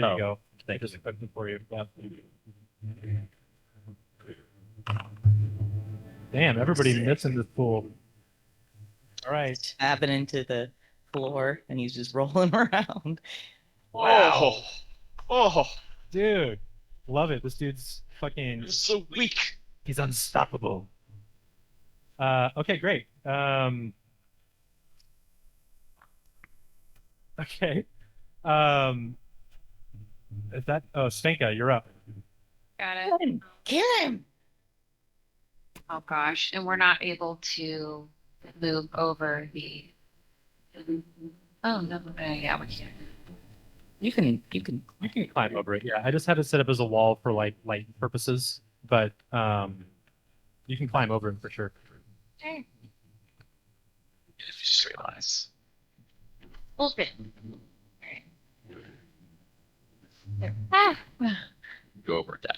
Oh, you go. thank Just you. equipped it for you. Yeah. Damn, everybody missing this pool. All right. Tapping into the floor, and he's just rolling around. Wow. Oh, Dude, love it. This dude's fucking. you're so weak. He's unstoppable. Okay, great. Okay. Is that? Oh, Svenka, you're up. Got it. Kill him! Kill him! Oh gosh, and we're not able to move over the. Oh no! Yeah, we can't. You can. You can climb over it. Yeah, I just had it set up as a wall for like light purposes, but you can climb over it for sure. Okay. If you straight lines. Bullshit. There. Ah! Go over that.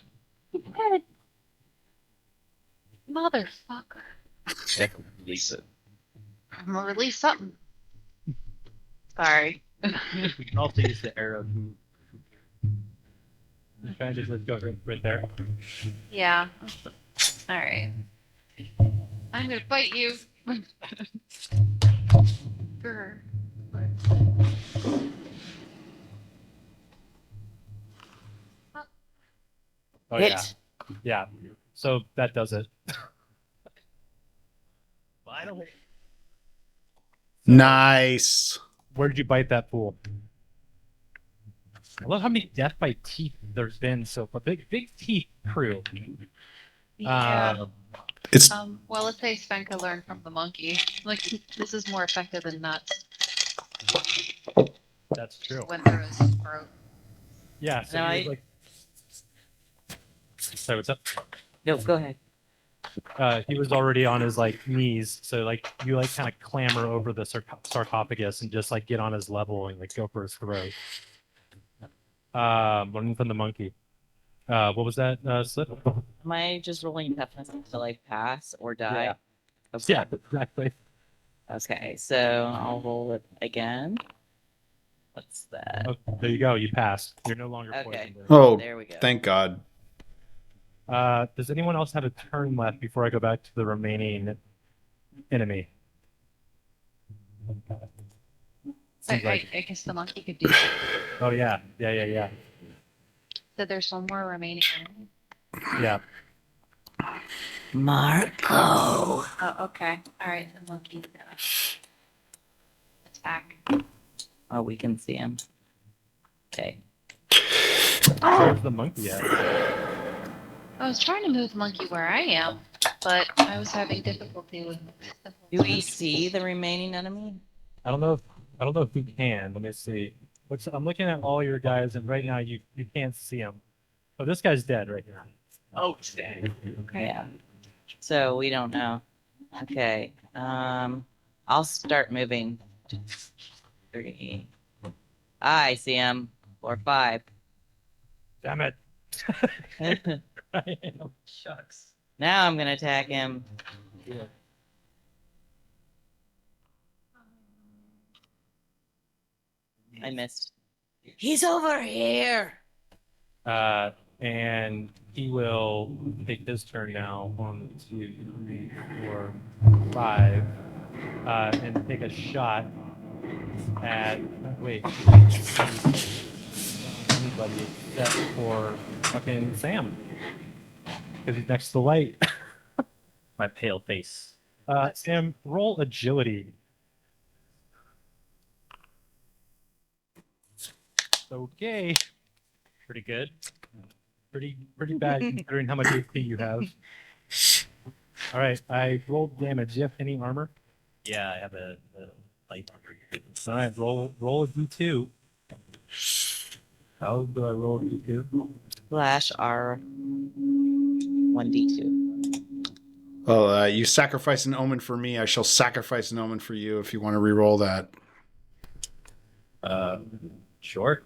Motherfucker. Release it. I'm gonna release something. Sorry. We can also use the arrow. Okay, just let's go right there. Yeah. All right. I'm gonna bite you. Grr. Oh Hit. yeah. So that does it. Finally. Nice. Where did you bite that pool? I love how many death by teeth there's been so far. Big teeth crew. Yeah. It's Well, let's say Svenka learned from the monkey. Like, this is more effective than nuts That's true. when there is throat. Yeah. So No, he was like. Sorry, what's up? No, go ahead. He was already on his like knees, so like you like kind of clamber over the sarcophagus and just like get on his level and like go for his throat. Learning from the monkey. What was that, Slip? Am I just rolling toughness until I pass or die? Yeah. Okay. Yeah, exactly. Okay, so I'll roll it again. What's that? Oh, there you go. You passed. You're no longer Okay. poisoned. oh, There we go. thank God. Does anyone else have a turn left before I go back to the remaining enemy. Seems like, I guess the monkey could do that. oh yeah. So there's one more remaining. Yeah. Marco. Oh, okay. All right, the monkey attack. Oh, we can see him. Okay. Where's the monkey at? I was trying to move the monkey where I am, but I was having difficulty with. Do we see the remaining enemy? I don't know if you can. Let me see. I'm looking at all your guys, and right now you can't see him. Oh, this guy's dead right now. Oh, dang. Yeah. So we don't know. Okay. I'll start moving. 3. I see him. 4, 5. Damn it. Shucks. Now I'm gonna attack him. Yeah. I missed. He's over here. And he will take his turn now. 1, 2, 3, 4, 5. And take a shot at. Wait. Anybody except for fucking Sam. Because he's next to the light. My pale face. Sam, roll agility. Okay. Pretty good. Pretty bad considering how much HP you have. All right, I rolled damage. Do you have any armor? Yeah, I have a light armor. All right, roll a d2. How do I roll a d2? Slash R 1d2. Well, you sacrifice an omen for me. I shall sacrifice an omen for you if you want to re-roll that. Sure.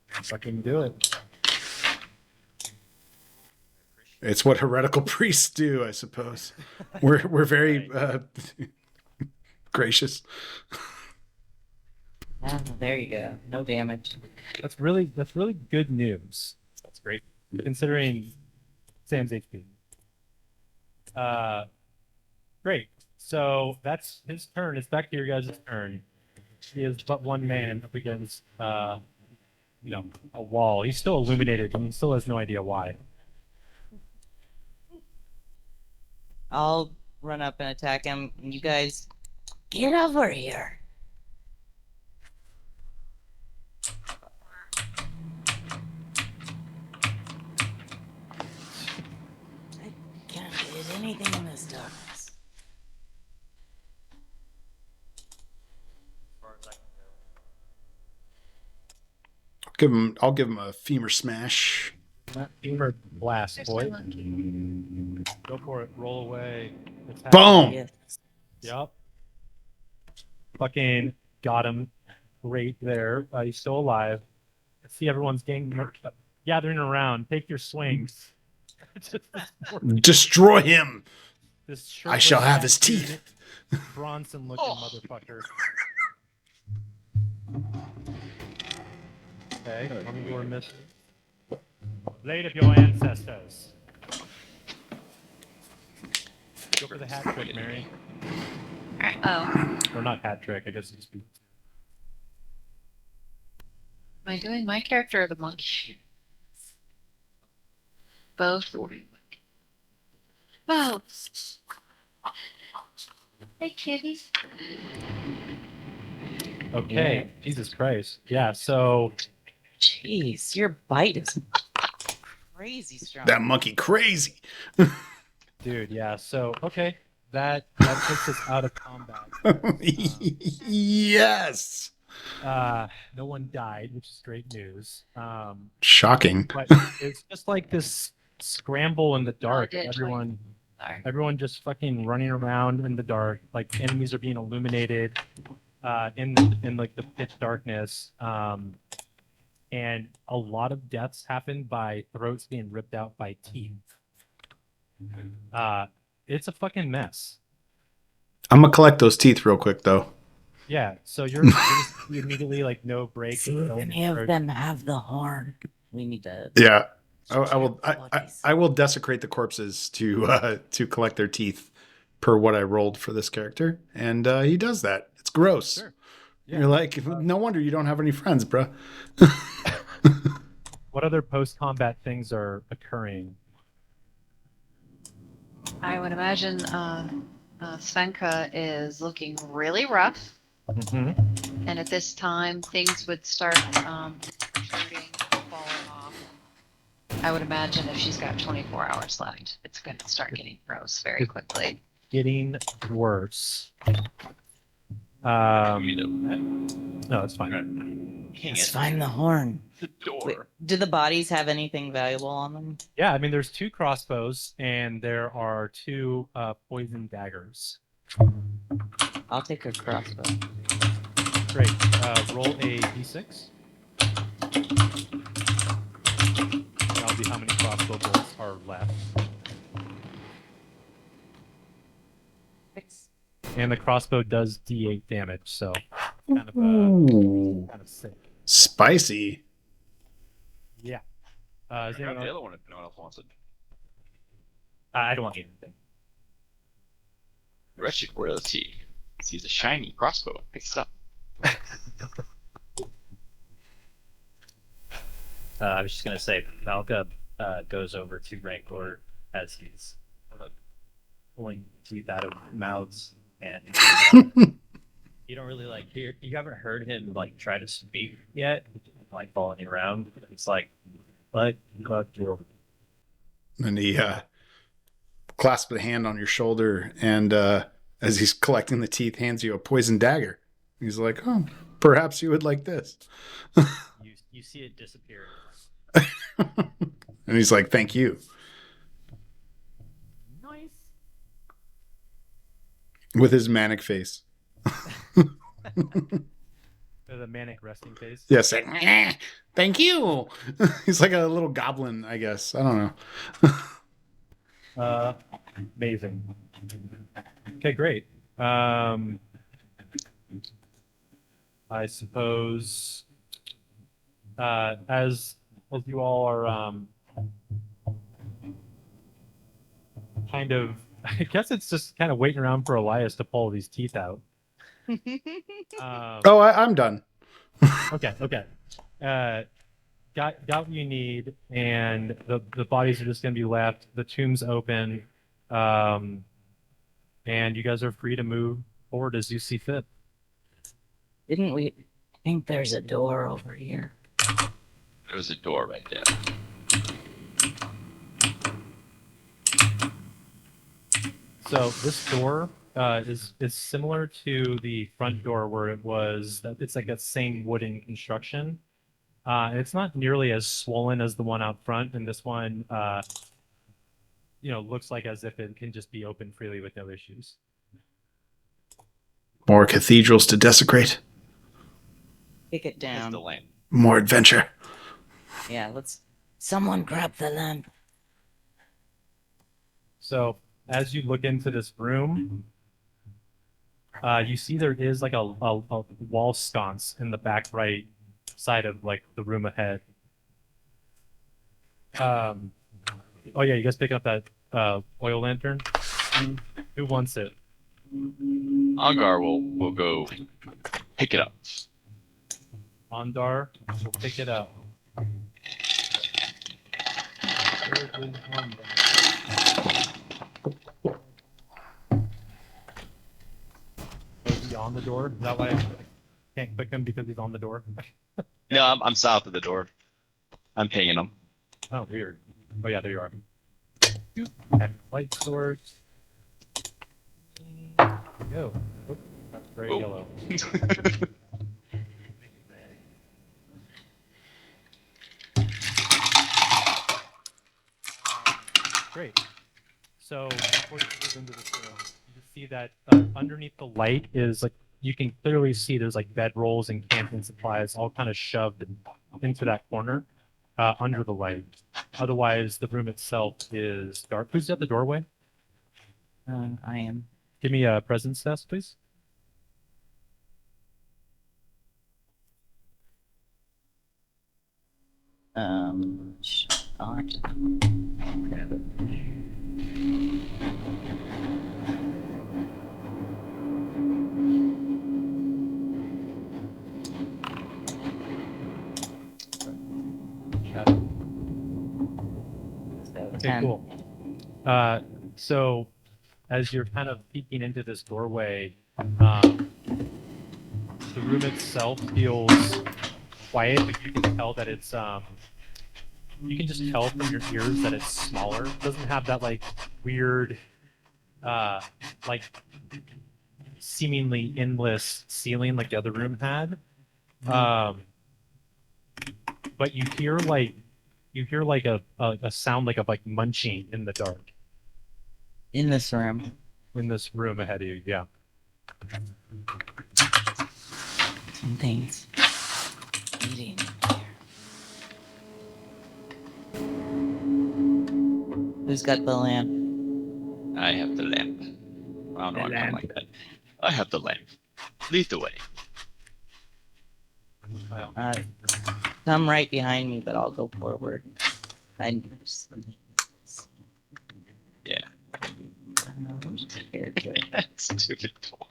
Fucking do it. It's what heretical priests do, I suppose. We're very gracious. Ah, there you go. No damage. That's really good news. That's great. Considering Sam's HP. Great. So that's his turn. It's back to your guys' turn. He is but one man up against, a wall. He's still illuminated, and he still has no idea why. I'll run up and attack him. And you guys, Get over here. I can't hit anything in this darkness. I'll give him a femur smash. Femur blast, There's my boy. monkey. Go for it. Roll away. Attack. Boom! yes. Yep. Fucking got him. Great there. He's still alive. I see everyone's gathering around. Take your swings. Just Destroy him! this I shall have shirtless his teeth. Bronson-looking motherfucker. Okay, one door missing. Blade of your ancestors. Go for the hat trick, Mary. Oh, Or not hat trick, I guess it's be. am I doing my character or the monkey? Both. Both. Hey, kitty. Okay, Jesus Christ. Yeah, so Jeez, your bite is crazy strong. That monkey crazy. dude, yeah, so okay. That puts us out of combat. Yes. No one died, which is great news. Shocking. But it's just like this scramble in the dark. did, Sorry. Everyone just fucking running around in the dark. Like enemies are being illuminated in like the pitch darkness. And a lot of deaths happen by throats being ripped out by teeth. It's a fucking mess. I'm gonna collect those teeth real quick though. Yeah, so you're just immediately like no break. Many of them have the horn. We need to. Yeah. I will desecrate the corpses to collect their teeth per what I rolled for this character, and he does that. It's gross. Sure. Yeah. You're like, no wonder you don't have any friends, bro. What other post-combat things are occurring? I would imagine Svenka is looking really rough, Mm-hmm. and at this time things would start protruding, falling off. I would imagine if she's got 24 hours left, it's going to start getting gross very quickly. Getting worse. No, it's fine. Let's find the horn. The door. Wait, do the bodies have anything valuable on them? Yeah, I mean, there's 2 crossbows and there are 2 poison daggers. I'll take a crossbow. Great. Roll a d6. That'll be how many crossbow bolts are left. 6. And the crossbow does d8 damage, so kind of Ooh, kind of sick. spicy. Yeah. Is Grab anyone the else? other one if no one else wants it. I don't want anything. Wretched royalty sees a shiny crossbow and picks it up. I was just gonna say, Malka goes over to Rancor as he's pulling teeth out of mouths, and you don't really like hear. You haven't heard him like try to speak yet, like following you around. It's like, you. And he clasps a hand on your shoulder, and as he's collecting the teeth, hands you a poison dagger. He's like, "Oh, perhaps you would like this." You see it disappear. And he's like, "Thank you." Nice. With his manic face. The manic resting face. Yes, like, "Eh, thank you." He's like a little goblin, I guess. I don't know. Amazing. Okay, great. I suppose as you all are kind of, I guess it's just kind of waiting around for Elias to pull these teeth out. Oh, I'm done. Okay. Got what you need, and the bodies are just gonna be left. The tomb's open, and you guys are free to move forward as you see fit. Didn't we? I think there's a door over here. There was a door right there. So this door is similar to the front door where it was. It's like that same wooden construction. It's not nearly as swollen as the one out front, and this one, looks like as if it can just be opened freely with no issues. More cathedrals to desecrate. Kick it That's down. the lamp. More adventure. Yeah, let's. Someone grab the lamp. So as you look into this room, you see there is like a wall sconce in the back right side of like the room ahead. Oh yeah, you guys picking up that oil lantern? Who wants it? Angar will go pick it up. Ondar will pick it up. Where is Ondar? Oh, is he on the door? Is that why I can't click him because he's on the door? No, I'm south of the door. I'm pinging him. Oh, weird. Oh yeah, there you are. And light sword. Go. Oops, that's very Oh. yellow. Great. So before you move into this room, you can see that underneath the light is like you can clearly see there's like bedrolls and camping supplies all kind of shoved into that corner under the light. Otherwise, the room itself is dark. Who's at the doorway? I am. Give me a presence test, please. Art. Okay, 10. cool. So as you're kind of peeking into this doorway, the room itself feels quiet, but you can tell that it's you can just tell from your ears that it's smaller. It doesn't have that like weird like seemingly endless ceiling like the other room had. But you hear like a sound like of like munching in the dark In this room. in this room ahead of you. Yeah. Something's eating here. Who's got the lamp? I have the lamp. I don't know why I'm like that. I have the lamp. Lead the way. Come right behind me, but I'll go forward. Yeah. I'm scared to it. Stupid door.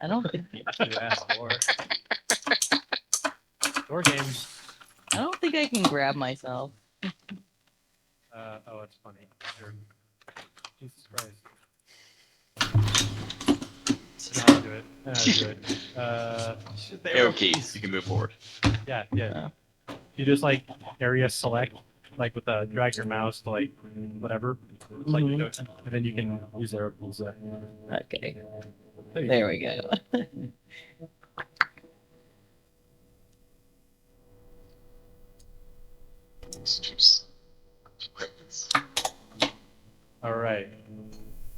I don't think You asked for. Door game. I don't think I can grab myself. Oh, it's funny. Sure. Jesus Christ. No, I'll do it. I'll do it. Arrow keys. You can move forward. Yeah. You just like area select, like with drag your mouse to like whatever, like Mhm. and then you can use arrow keys there. Okay. There you There we go. All right.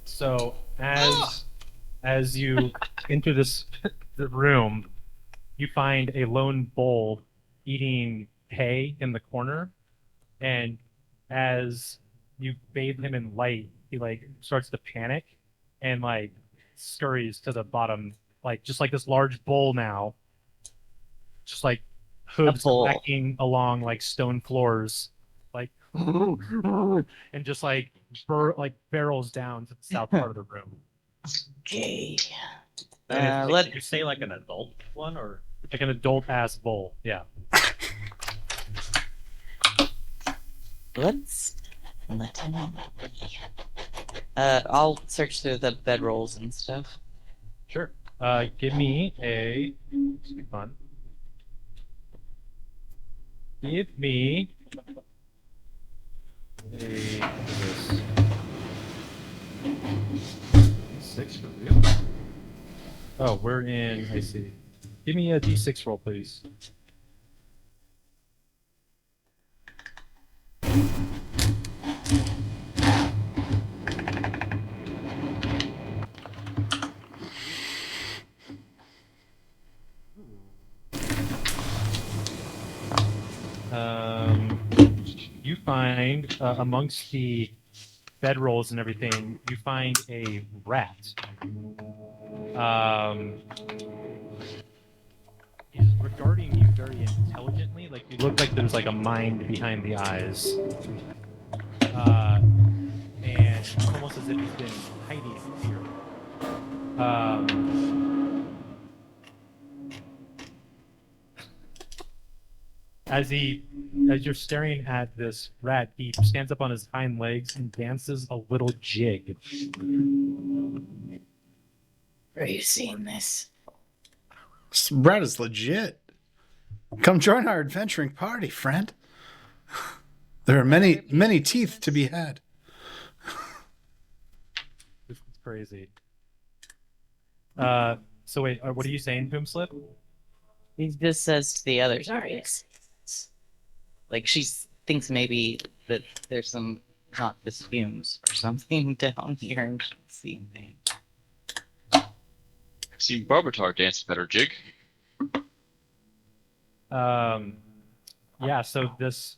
So as you enter the room, you find a lone bull eating hay in the corner, and as you bathe him in light, he like starts to panic and like scurries to the bottom, like just like this large bull now, just like hooves bull. whacking along like stone floors, like and just like barrels down to the south part of the room. Okay. Did you say like an adult one or? Like an adult ass bull. Yeah. Let's let him know. I'll search through the bedrolls and stuff. Sure. Give me a. This will be fun. Give me a. What is this? 6 for real? Oh, we're in. I see. Give me a d6 roll, please. You find amongst the bedrolls and everything, you find a rat. Is regarding you very intelligently, like you look like there's like a mind behind the eyes. And it's almost as if he's been hiding here. As you're staring at this rat, he stands up on his hind legs and dances a little jig. Are you seeing this? This rat is legit. Come join our adventuring party, friend. There are many teeth to be had. This is crazy. So wait, what are you saying to him, Slip? He just says to the others, Are you seeing this? like she thinks maybe that there's some not just fumes or something down here and she's seeing things. I've seen Barbatar dance a better jig. Yeah. So this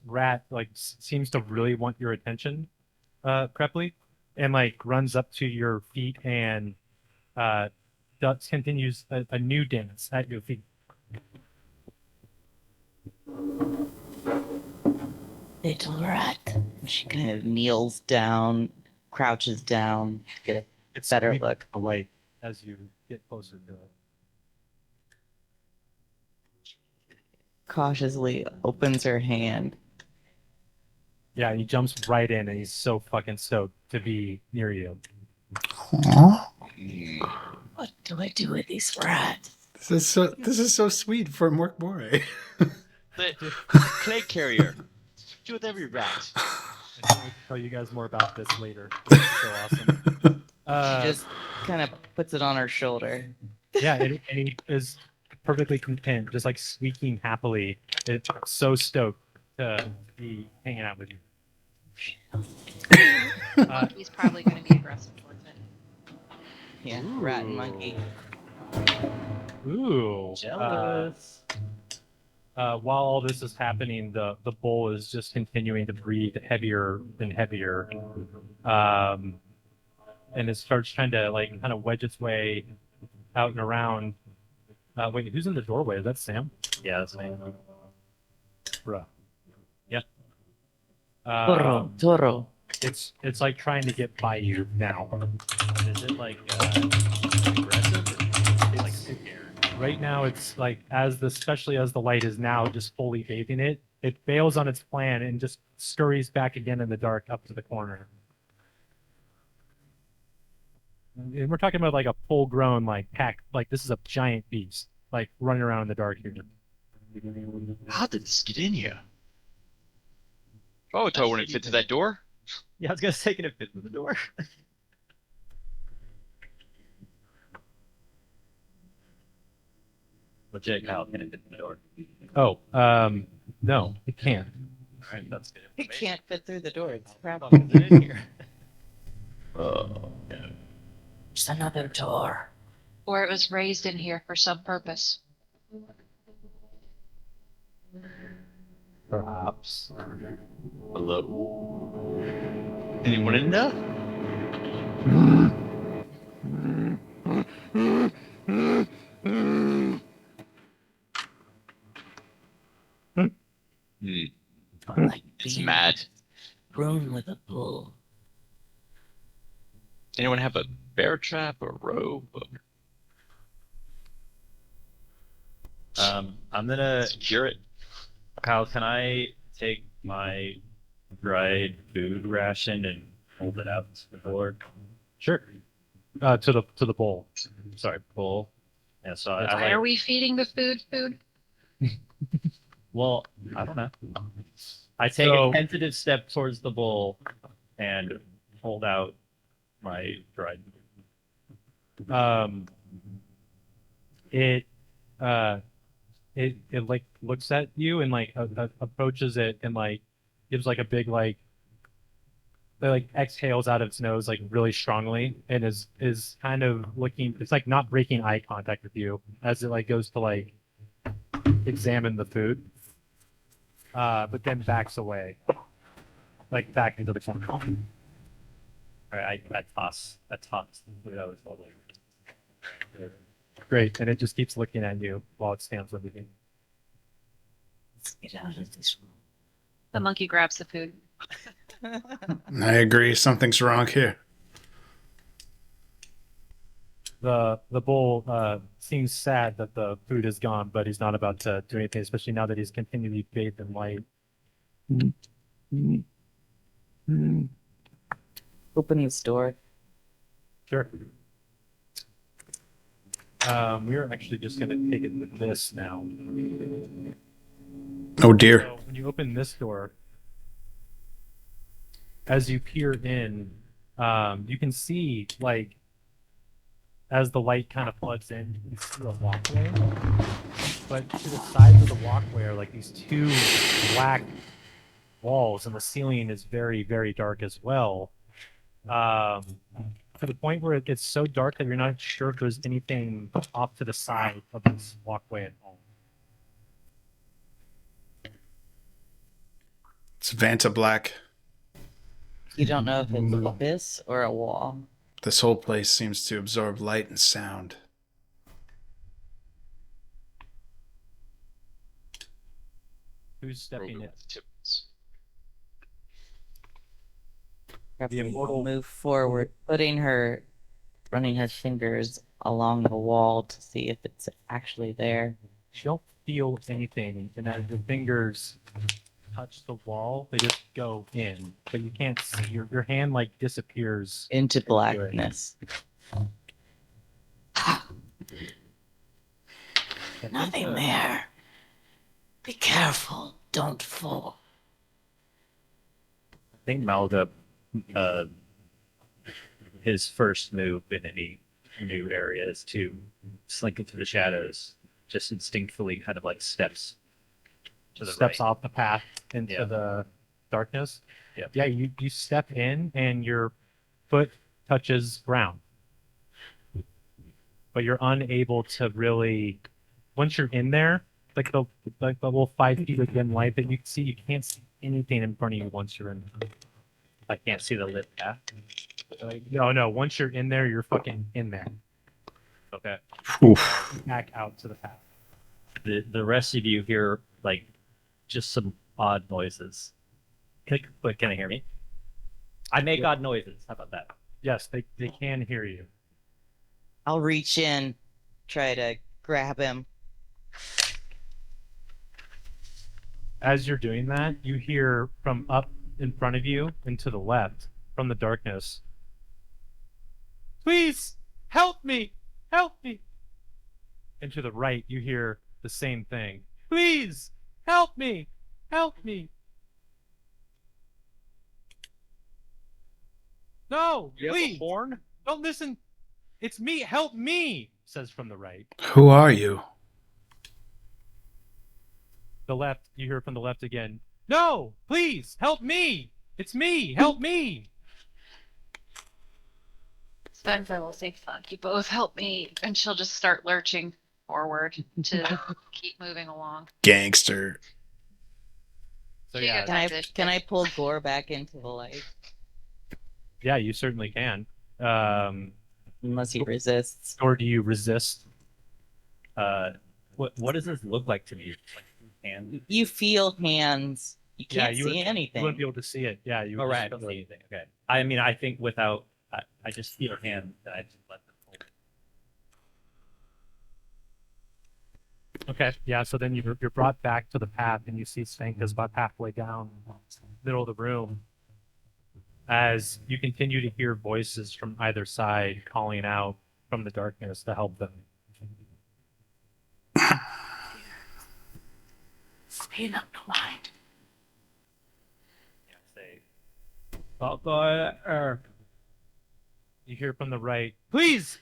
rat like seems to really want your attention, Crepley, and like runs up to your feet and continues a new dance at your feet. Little rat. She kind of kneels down, crouches down to get a better moving look. away as you get closer to it. Cautiously opens her hand Yeah, he jumps right in, and he's so fucking stoked to be near you. Aw. What do I do with these rats? This is so sweet for Mörk Borg. The clay carrier. Do with every rat. I can't wait to tell you guys more about this later. It's so awesome. She just kind of puts it on her shoulder. Yeah, and he is perfectly content, just like squeaking happily. It's so stoked to be hanging out with you. He's probably going to be aggressive towards it. Yeah, rat and monkey. Ooh. Jealous. While all this is happening, the bowl is just continuing to breathe heavier and heavier. And it starts trying to like kind of wedge its way out and around. Wait, who's in the doorway? Is that Sam? Yeah, that's me. Bruh. Yeah. Toro, Toro. It's like trying to get by you now. Is it like aggressive or like scared? Right now, it's like especially as the light is now just fully bathing it, it bails on its plan and just scurries back again in the dark up to the corner. And we're talking about like a full-grown like pack, like this is a giant beast, like running around in the dark here. How did this get in here? Oh, I wouldn't fit to that door. Yeah, I was gonna say, can it fit through the door? Legit, Kyle, can it fit through the door? Oh, no, it can't. All right, that's good. It can't fit through the door. It's crap. Fuck is it in here? Oh. Just another door. Or it was raised in here for some purpose. Perhaps. Hello. Anyone in there? Like It's being mad. grown with a bull. Anyone have a bear trap or rope? I'm gonna. Secure it. Kyle, can I take my dried food ration and hold it out to the board? Sure. To the bowl. Sorry, bowl. Yeah, so Why I are like. we feeding the food? Well, I don't know. I take So- a tentative step towards the bowl and hold out my dried. It like looks at you and like approaches it and like gives like a big like it, like exhales out of its nose like really strongly and is kind of looking. It's like not breaking eye contact with you as it like goes to like examine the food, but then backs away, like back into the corner. All right, I toss the food I was holding. Great, and it just keeps looking at you while it stands with you. Let's get out of this room. The monkey grabs the food. I agree. Something's wrong here. The bull seems sad that the food is gone, but he's not about to do anything, especially now that he's continually bathed in light. Open this door. Sure. We're actually just going to take it with this now. Oh dear. So when you open this door, as you peer in, you can see, like, as the light kind of floods in, you can see a walkway. But to the sides of the walkway are like these two black walls, and the ceiling is very, very dark as well. To the point where it's so dark that you're not sure if there's anything off to the side of this walkway at all. It's Vanta Black. You don't know if it's an abyss or a wall. This whole place seems to absorb light and sound. Who's stepping in? The immortal- move forward, running her fingers along the wall to see if it's actually there. You don't feel anything, and as your fingers touch the wall. They just go in, but you can't see. Your hand like disappears. Into it. blackness. Nothing there. Be careful. Don't fall. I think Malga, his first move in any new area is to slink into the shadows, just instinctively kind of like steps to the Steps right. off the path into Yeah. the darkness. Yep. Yeah, you step in and your foot touches ground. But you're unable to really once you're in there, like the little 5 feet of dim light that you can see, you can't see anything in front of you once you're in. I can't see the lit path. Like, no, once you're in there, you're fucking in there. Okay. Oof. Back out to the path. The rest of you hear like just some odd noises. But can I hear me? I make odd noises. How about that? Yes, they can hear you. I'll reach in, try to grab him. As you're doing that, you hear from up in front of you and to the left, from the darkness, "Please, help me! Help me!" And to the right, you hear the same thing. "Please, help me! Help me!" "No, You have a please, horn? don't listen. It's me, help me!" says from the right. Who are you? The left, you hear from the left again. "No, please, help me! It's me, help me!" Spencer will say, "Fuck you both, help me," and she'll just start lurching forward to keep moving along. Gangster. So She yeah, goes- Can I Transition. can I pull Gore back into the light? yeah, you certainly can. Unless he resists. Or do you resist? What does this look like to me? Like hand? You feel hands. You Yeah, can't you see would- anything. You wouldn't be able to see it. Yeah, you. Oh would right, I just don't be see able to- anything. Okay. I mean, I think without I just feel hand and I just let them hold it. Okay, yeah. So then you're brought back to the path, and you see Svenka's about halfway down, middle of the room. As you continue to hear voices from either side calling out from the darkness to help them. Pay no mind. Yeah, say, You hear from the right, "Please,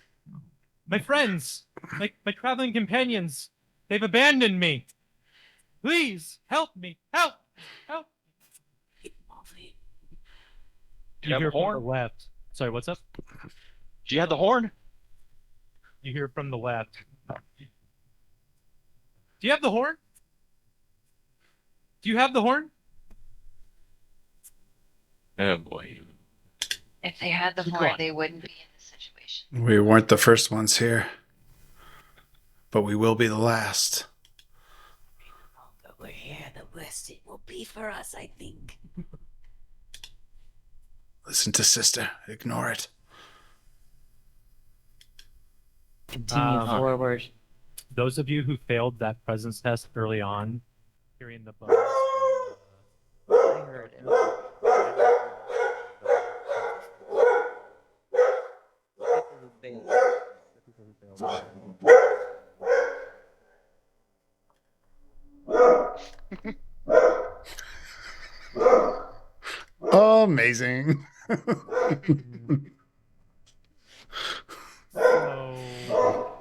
my friends, my traveling companions, they've abandoned me. Please help me, help, help." Lovely. Do you have hear a from horn? the left. Sorry, what's up? Do you have the horn? You hear from the left. "Do you have the horn? Do you have the horn?" Oh boy. If they had the Keep horn, going. they wouldn't be in this situation. We weren't the first ones here, but we will be the last. Longer we're here, the worse it will be for us, I think. Listen to sister. Ignore it. Continue forward. Those of you who failed that presence test early on, hearing the buzz. I heard it. Amazing. So,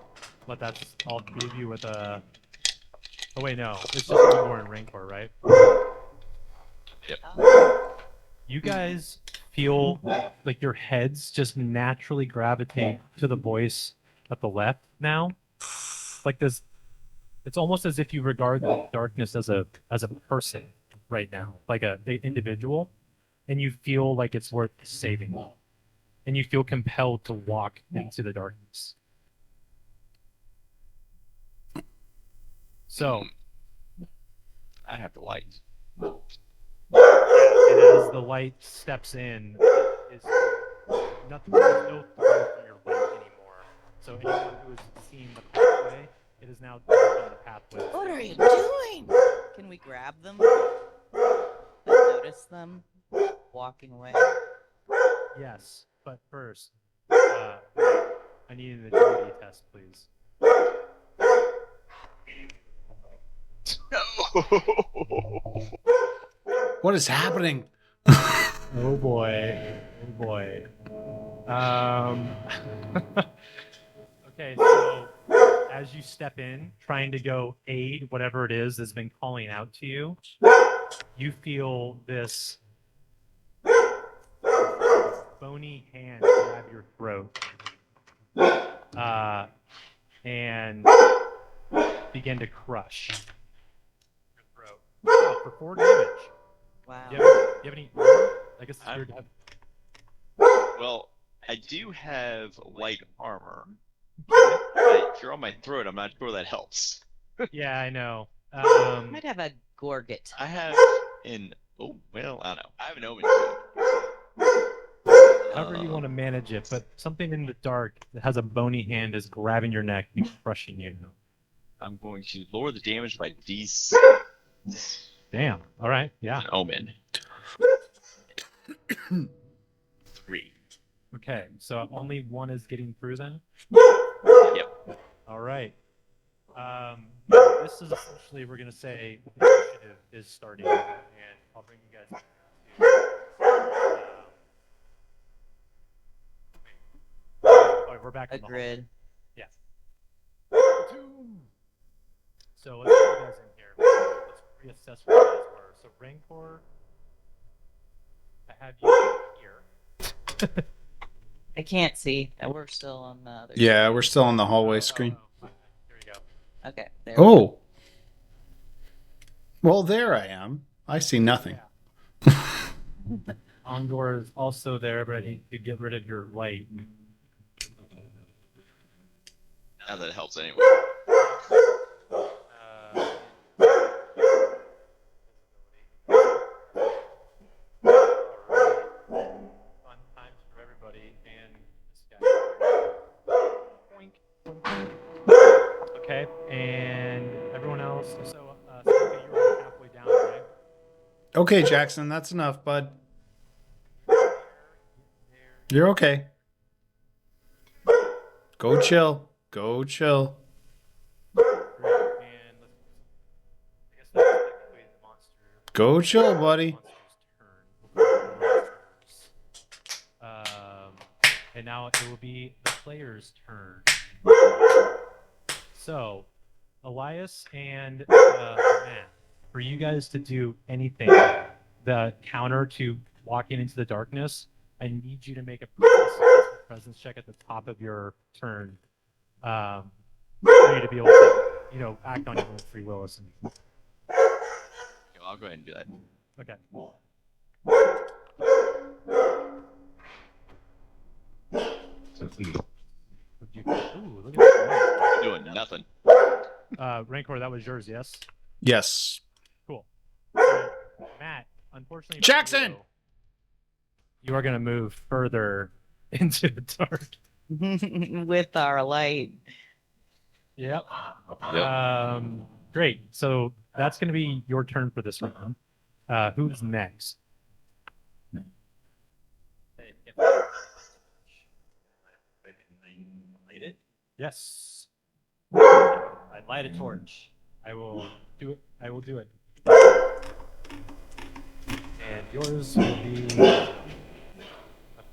but that's all three of you with a. Oh wait, no, it's just Igor and Rancor, right? You guys feel like your heads just naturally gravitate to the voice at the left now. Like this, it's almost as if you regard the darkness as a person right now, like a individual, and you feel like it's worth saving, and you feel compelled to walk into the darkness. So, I have the light. and as the light steps in, is nothing. There's no threat from your light anymore. So anyone who has seen the pathway, it is now dark on the pathway. What are you doing? Can we grab them? notice them walking away? Yes, but first, I need an agility test, please. What is happening? Oh boy. Oh boy. Okay, so as you step in, trying to go aid whatever it is that's been calling out to you, you feel this bony hand grab your throat and begin to crush your throat. Wow, for 4 damage. Wow. Do you have any armor? I guess it's weird to have. Well, I do have light armor. But if you're on my throat, I'm not sure that helps. Yeah, I know. Might have a gorget. I have an I don't know. I have an omen However you want to manage it, but something in the dark that has a bony hand is grabbing your neck and crushing you. I'm going to lower the damage by D6. Damn. All right. Yeah. An omen. 3. Okay. So only one is getting through then? Yep. All right. This is essentially, we're going to say, the initiative is starting, and I'll bring you guys back to. We're back A on the grid. Yeah. So let's put you guys in here. Let's reassess where you guys were. So Rancor, I have you here. I can't see. We're still on the other. Yeah, we're still on the hallway screen. Here we go. Okay. There we go. Oh. Well, there I am. I see nothing. Ondor is also there, but I need to get rid of your light. Not that it helps anyway. Fun times for everybody, and this guy. Boink. Okay, and everyone else. So, Sophie, you're halfway down, right? Okay, Jackson, that's enough, bud. You're okay. Go chill. Go chill. Great, and I guess that's technically the monster. Go chill, buddy. And now it will be the player's turn. So, Elias and Matt, for you guys to do anything, the counter to walking into the darkness, I need you to make a presence check at the top of your turn for you to be able to, act on your own free will. Okay, well, I'll go ahead and do that. Okay. Ooh, look at that. Doing nothing. Rancor, that was yours, yes? Yes. Cool. So, Matt, unfortunately, for Jackson! you are going to move further into the dark. With our light. Yep. Yep. Great. So that's going to be your turn for this round. Who's next? Light it. Yes. I light a torch. I will do it. I will do it. And yours will be a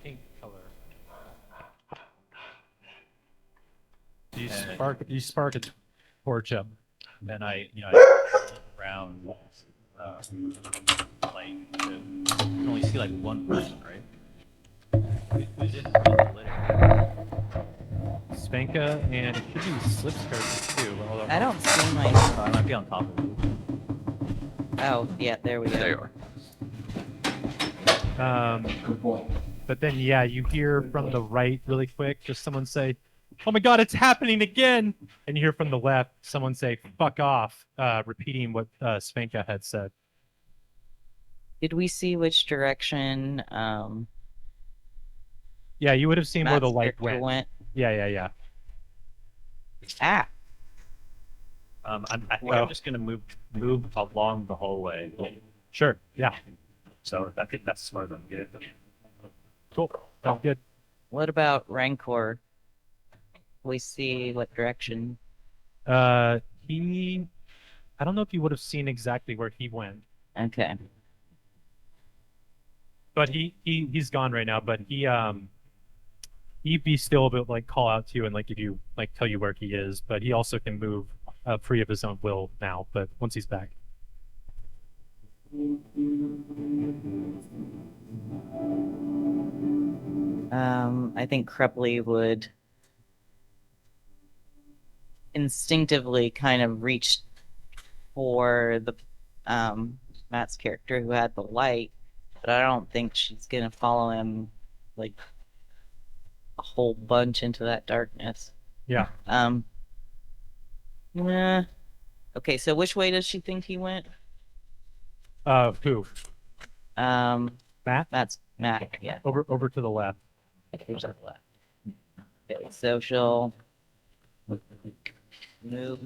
pink color. You spark a torch up. Then I look around, like, you can only see like one person, right? Who's in the litter? Spanka, and it should be Slip's character too. Although I don't see my. I might be on top of it. Oh, yeah, there we go. There you are. But then, yeah, you hear from the right really quick, just someone say, "Oh my God, it's happening again!" And you hear from the left, someone say, "Fuck off," repeating what Spanka had said. Did we see which direction Yeah, you would have seen where the Matt's light character went. Yeah. Ah, I think I'm just gonna move along the hallway. Sure. Yeah. So I think that's smart of them. Cool. Sounds good. What about Rancor? We see what direction. He. I don't know if you would have seen exactly where he went, Okay. but he's gone right now. But he'd be still able to like call out to you and like give you like tell you where he is. But he also can move free of his own will now. But once he's back. I think Crepley would instinctively kind of reach for the Matt's character who had the light, but I don't think she's gonna follow him like a whole bunch into that darkness. Yeah. Yeah. Okay, so which way does she think he went? Who? Matt? That's Matt, yeah. Over to the left. Here's the left. Okay, so she'll move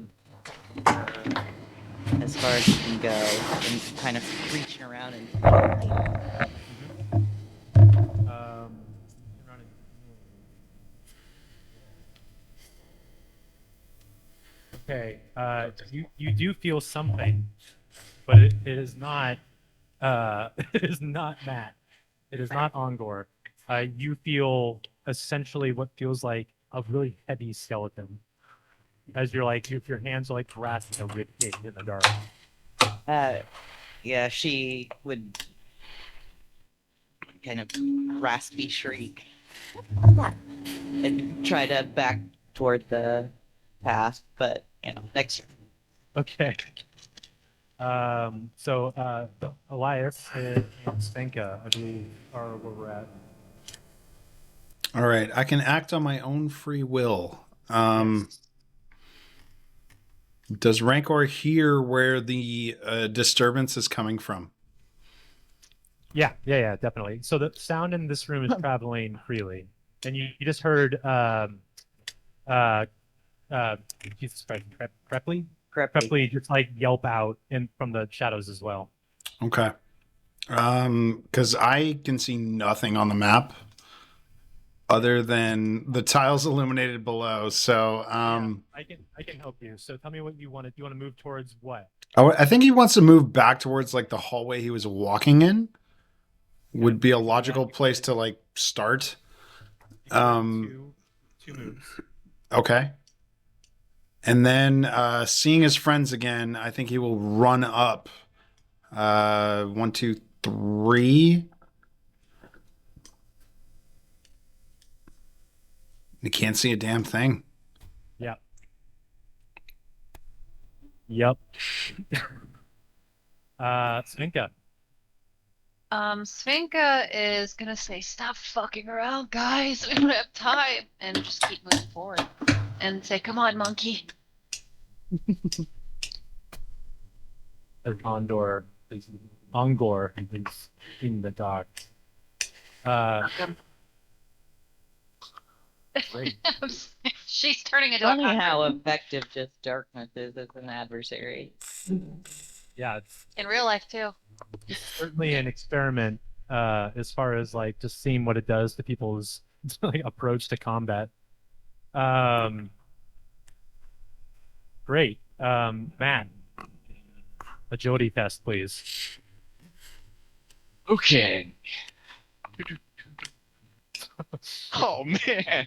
as far as she can go and kind of reaching around and Around it. Okay. You do feel something, but it is not. It is not Matt. It is not Ongor. You feel essentially what feels like a really heavy skeleton, as you're like if your hands are like grasping a rib cage in the dark. yeah, she would kind of raspy shriek and try to back toward the path, but next turn. Okay. So Elias and Svenka, I believe, are where we're at. All right, I can act on my own free will. Does Rancor hear where the disturbance is coming from? Yeah, definitely. So the sound in this room is traveling freely, and you just heard Jesus Christ, Crepley just like yelp out from the shadows as well. Okay. Because I can see nothing on the map other than the tiles illuminated below. So I can help you. So tell me what you want to. Do you want to move towards what? I think he wants to move back towards like the hallway he was walking in. Would be a logical place to like start. Two moves. Okay. And then seeing his friends again, I think he will run up. 1, 2, 3. You can't see a damn thing. Yep. Svenka. Svenka is gonna say, "Stop fucking around, guys. We don't have time," and just keep moving forward, and say, "Come on, monkey." Ongor is in the dark. Great. She's turning into Funny a how effective just darkness is as an adversary. Yeah, it's in real life too. certainly an experiment as far as like just seeing what it does to people's like, approach to combat. Great. Matt, agility test, please. Okay. Oh man,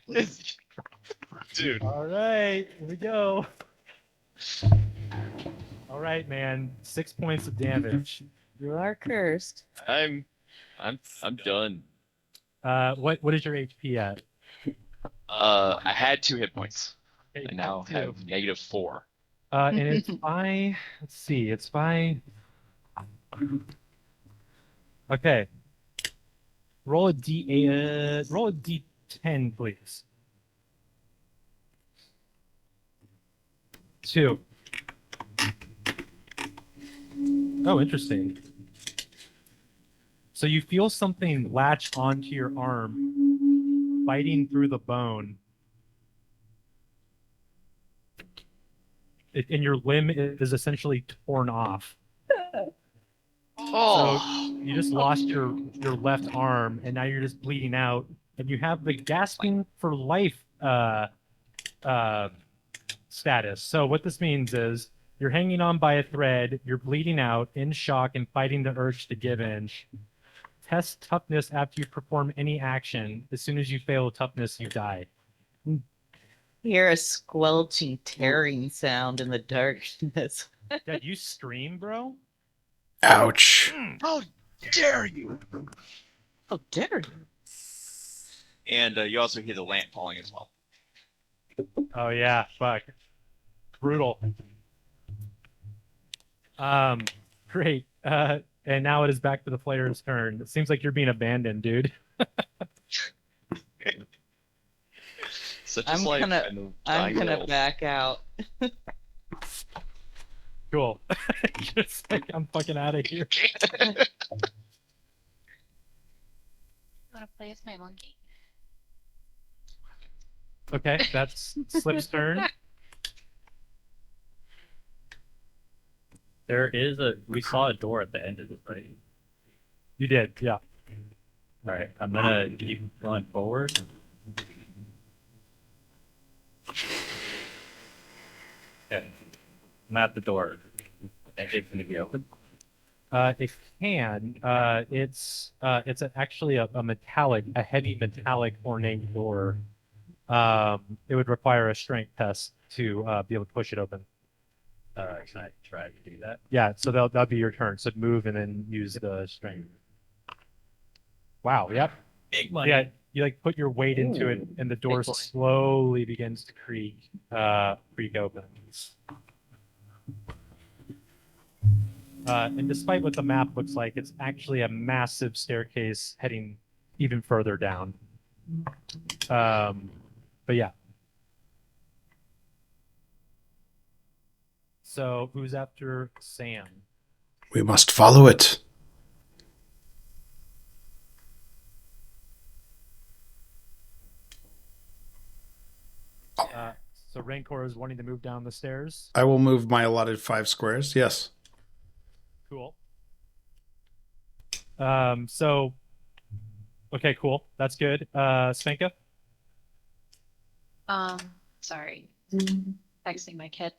dude. All right, here we go. All right, man. 6 points of damage. You are cursed. I'm done. What is your HP at? I had 2 hit points. Okay, I now two. have -4. And it's by. Let's see. It's by. Okay. Roll a D8. Roll a D10, please. 2. Oh, interesting. So you feel something latch onto your arm, biting through the bone. And your limb is essentially torn off. Oh. you just lost your left arm, and now you're just bleeding out, and you have the gasping for life status. So what this means is you're hanging on by a thread, you're bleeding out, in shock, and fighting the urge to give in. Test toughness after you perform any action. As soon as you fail toughness, you die. Hear a squelching, tearing sound in the darkness. Did you scream, bro? Ouch. How dare you! How dare you? And you also hear the lamp falling as well. Oh yeah, fuck. Brutal. Great. And now it is back to the player's turn. It seems like you're being abandoned, dude. Such I'm is life. gonna- in the I'm dying gonna world. back out. Cool. Just like, I'm fucking out of here. Want to play with my monkey? Okay, that's Slip's turn. We saw a door at the end of it, right? You did, yeah. All right, I'm gonna keep going forward. Okay, I'm at the door. And it's gonna be open. It can. It's actually a heavy metallic ornate door. It would require a strength test to be able to push it open. Can I try to do that? Yeah, so that'll be your turn. So move and then use the strength. Wow. Yep. Big money. Yeah. You like put your weight into it, and the door boy. slowly begins to creak open. And despite what the map looks like, it's actually a massive staircase heading even further down. But yeah. So who's after Sam? We must follow it. So Rancor is wanting to move down the stairs. I will move my allotted 5 squares. Yes. Cool. So okay, cool. That's good. Svenka? Sorry. Texting my kid.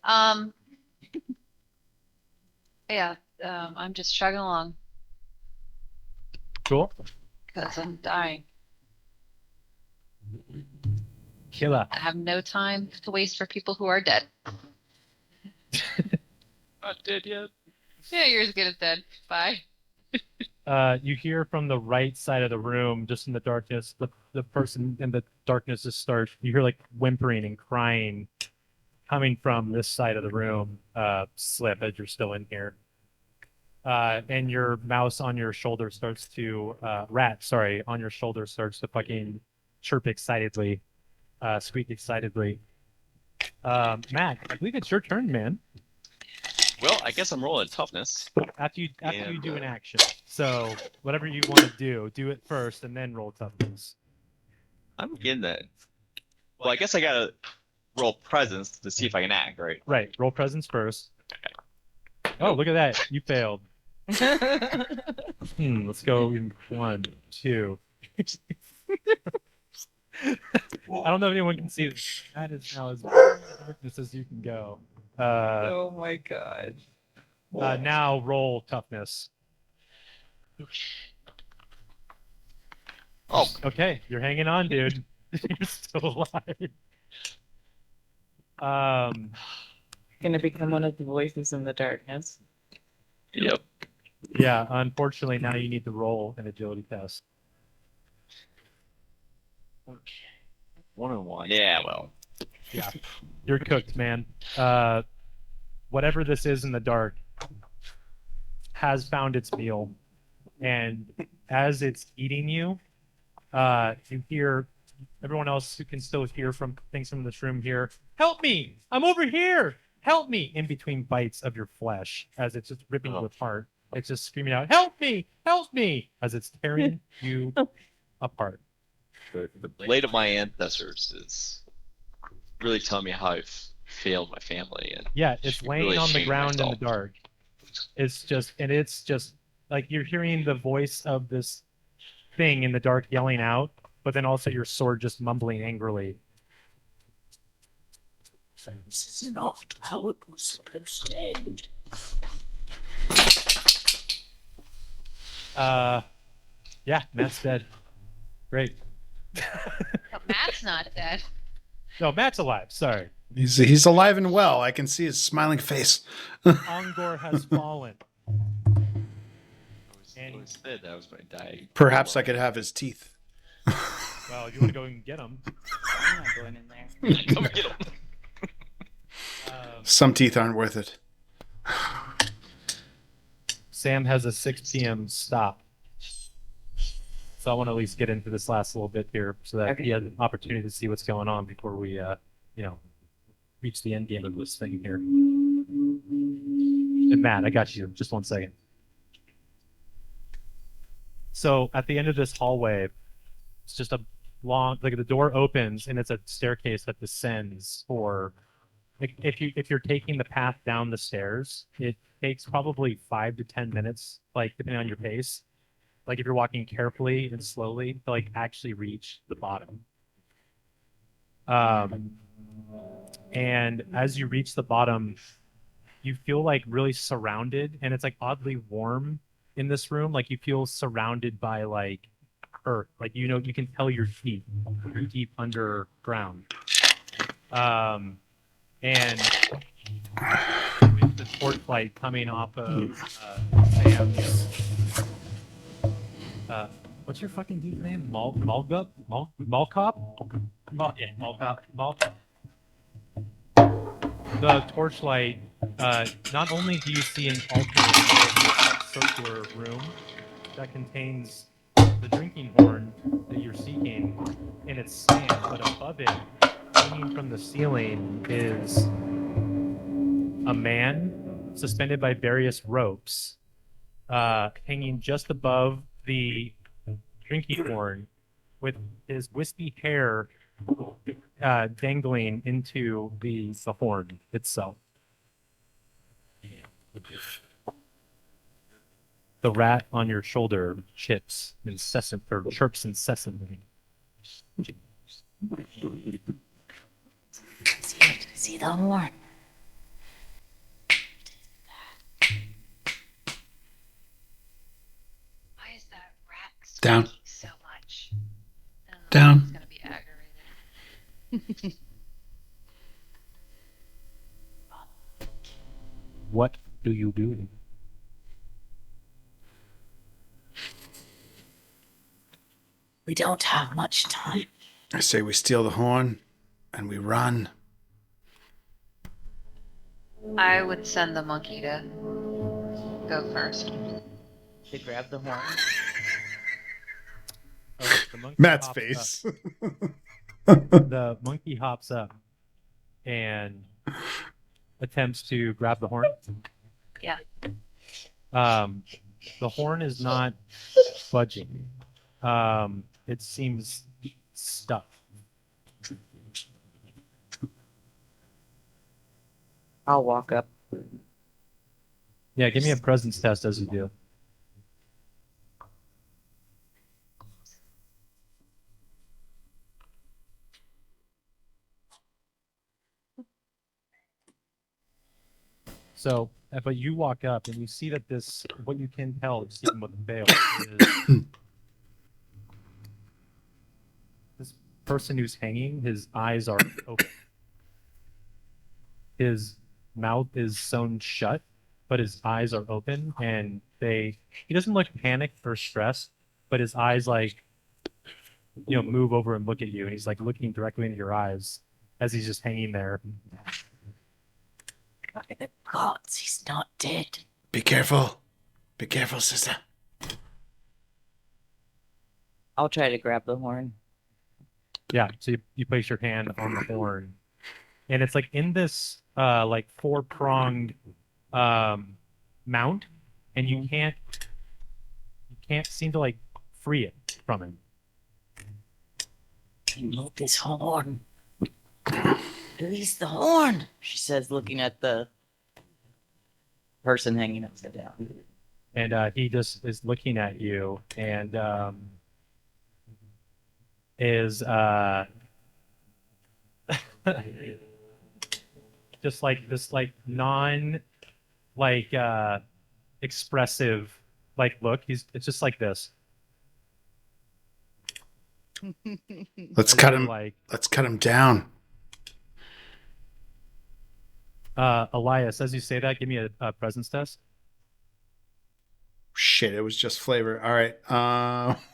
Yeah, I'm just chugging along Cool. because I'm dying. Killer. I have no time to waste for people who are dead. Not dead yet. Yeah, you're as good as dead. Bye. You hear from the right side of the room, just in the darkness, the person in the darkness just starts, you hear like whimpering and crying coming from this side of the room, Slip, as you're still in here. And your mouse on your shoulder starts to, rat, sorry, on your shoulder starts to fucking chirp excitedly, squeak excitedly. Matt, I believe it's your turn, man. Well, I guess I'm rolling toughness. After you And, do an action. So whatever you want to do it first and then roll toughness. I'm getting that. Well, I guess I gotta roll presence to see if I can act, right? Right. Roll presence first. Oh, look at that. You failed. Let's go in 1, 2. I don't know if anyone can see this. That is now as darkness as you can go. Oh my god. Now roll toughness. Oh, Okay, you're hanging on, dude. You're still alive. Gonna become one of the voices in the darkness. yep. Yeah, unfortunately now you need to roll an agility test. One on one. Yeah, well. Yeah. You're cooked, man. Whatever this is in the dark has found its meal. And as it's eating you, you hear everyone else who can still hear from things from this room here, help me! I'm over here! Help me! In between bites of your flesh, as it's just ripping you apart. It's just screaming out, help me! Help me! As it's tearing you apart. The blade of my ancestors is really telling me how I've failed my family. And Yeah, it's should laying really on the shame ground in myself. the dark. It's just like you're hearing the voice of this thing in the dark yelling out, but then also your sword just mumbling angrily. This is not how it was supposed to end. Yeah, Matt's dead. Great. But Matt's not dead. No, Matt's alive. Sorry. He's alive and well. I can see his smiling face. Ongor has fallen. I was said that was my die. Perhaps I could have his teeth. Well, you want to go and get him? I'm not going in there. Come get him. Some teeth aren't worth it. Sam has a 6 p.m. stop. So I want to at least get into this last little bit here so that Okay. he has an opportunity to see what's going on before we, reach the end game of this thing here. And Matt, I got you. Just 1 second. So at the end of this hallway, it's just a long, like the door opens and it's a staircase that descends for, like, if you're taking the path down the stairs, it takes probably 5 to 10 minutes, like depending on your pace. Like if you're walking carefully and slowly to like actually reach the bottom. And as you reach the bottom, you feel like really surrounded, and it's like oddly warm in this room. Like you feel surrounded by like earth. Like you can tell you're deep underground. And with the torchlight coming off of Sam's. What's your fucking dude's name? Malcop? Malcop. The torchlight, not only do you see an alternate circular room that contains the drinking horn that you're seeking in its stand, but above it, hanging from the ceiling, is a man suspended by various ropes, hanging just above the drinking horn, with his wispy hair dangling into the horn itself. The rat on your shoulder chirps incessantly. See the horn. Why is that rat Down. squeaking so much? Down. It's gonna be aggravated. What do you do? We don't have much time. I say we steal the horn and we run. I would send the monkey to go first. To grab the horn. Oh, the monkey Matt's hops face. up. The monkey hops up and attempts to grab the horn. Yeah. The horn is not budging. It seems stuck. I'll walk up. Yeah, give me a presence test as you do. So, but you walk up and you see that this, what you can tell, just even with the veil, is this person who's hanging, his eyes are open. His mouth is sewn shut, but his eyes are open, and he doesn't look panicked or stressed, but his eyes move over and look at you, and he's like looking directly into your eyes as he's just hanging there. By the gods, he's not dead. Be careful. Be careful, sister. I'll try to grab the horn. Yeah, so you place your hand on the horn, and it's like in this like 4-pronged mount, and you can't seem to like free it from him. Move this horn. Release the horn. She says, looking at the person hanging upside down. and he just is looking at you and is just like this like non like expressive like look. It's just like this. Let's As cut you're him. like Let's cut him down. Elias, as you say that, give me a presence test. Shit, it was just flavor. All right.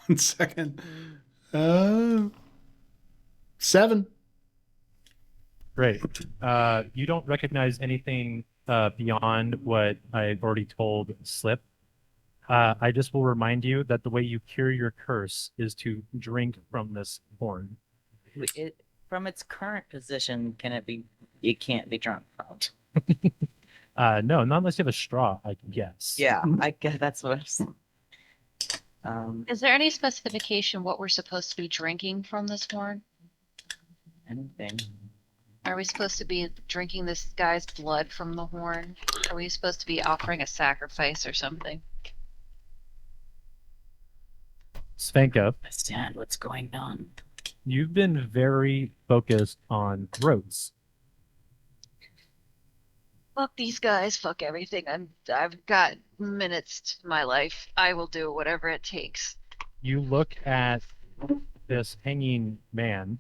1 second. 7. Great. You don't recognize anything beyond what I already told Slip. I just will remind you that the way you cure your curse is to drink from this horn. From its current position, can it be? It can't be drunk from. No, not unless you have a straw, I guess. Yeah, I guess that's what I'm saying. Is there any specification what we're supposed to be drinking from this horn? Anything. Are we supposed to be drinking this guy's blood from the horn? Are we supposed to be offering a sacrifice or something? Svenka, Understand what's going on. you've been very focused on throats. Fuck these guys, fuck everything. I've got minutes to my life. I will do whatever it takes. You look at this hanging man,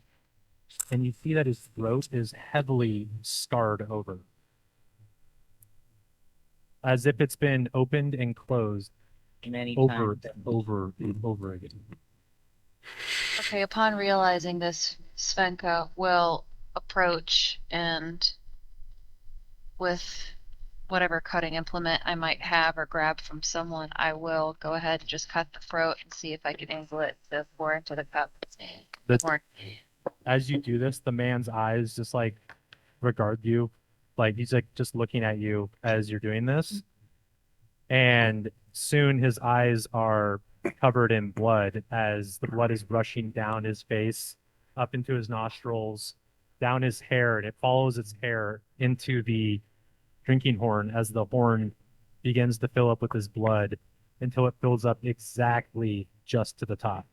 and you see that his throat is heavily scarred over. As if it's been opened and closed Many over times. and over and over again. Okay, upon realizing this, Svenka will approach and with whatever cutting implement I might have or grab from someone, I will go ahead and just cut the throat and see if I can angle it to pour into the cup. The- Horn. As you do this, the man's eyes just like regard you, like he's like just looking at you as you're doing this, and soon his eyes are covered in blood as the blood is rushing down his face, up into his nostrils, down his hair, and it follows its hair into the drinking horn as the horn begins to fill up with his blood until it fills up exactly just to the top.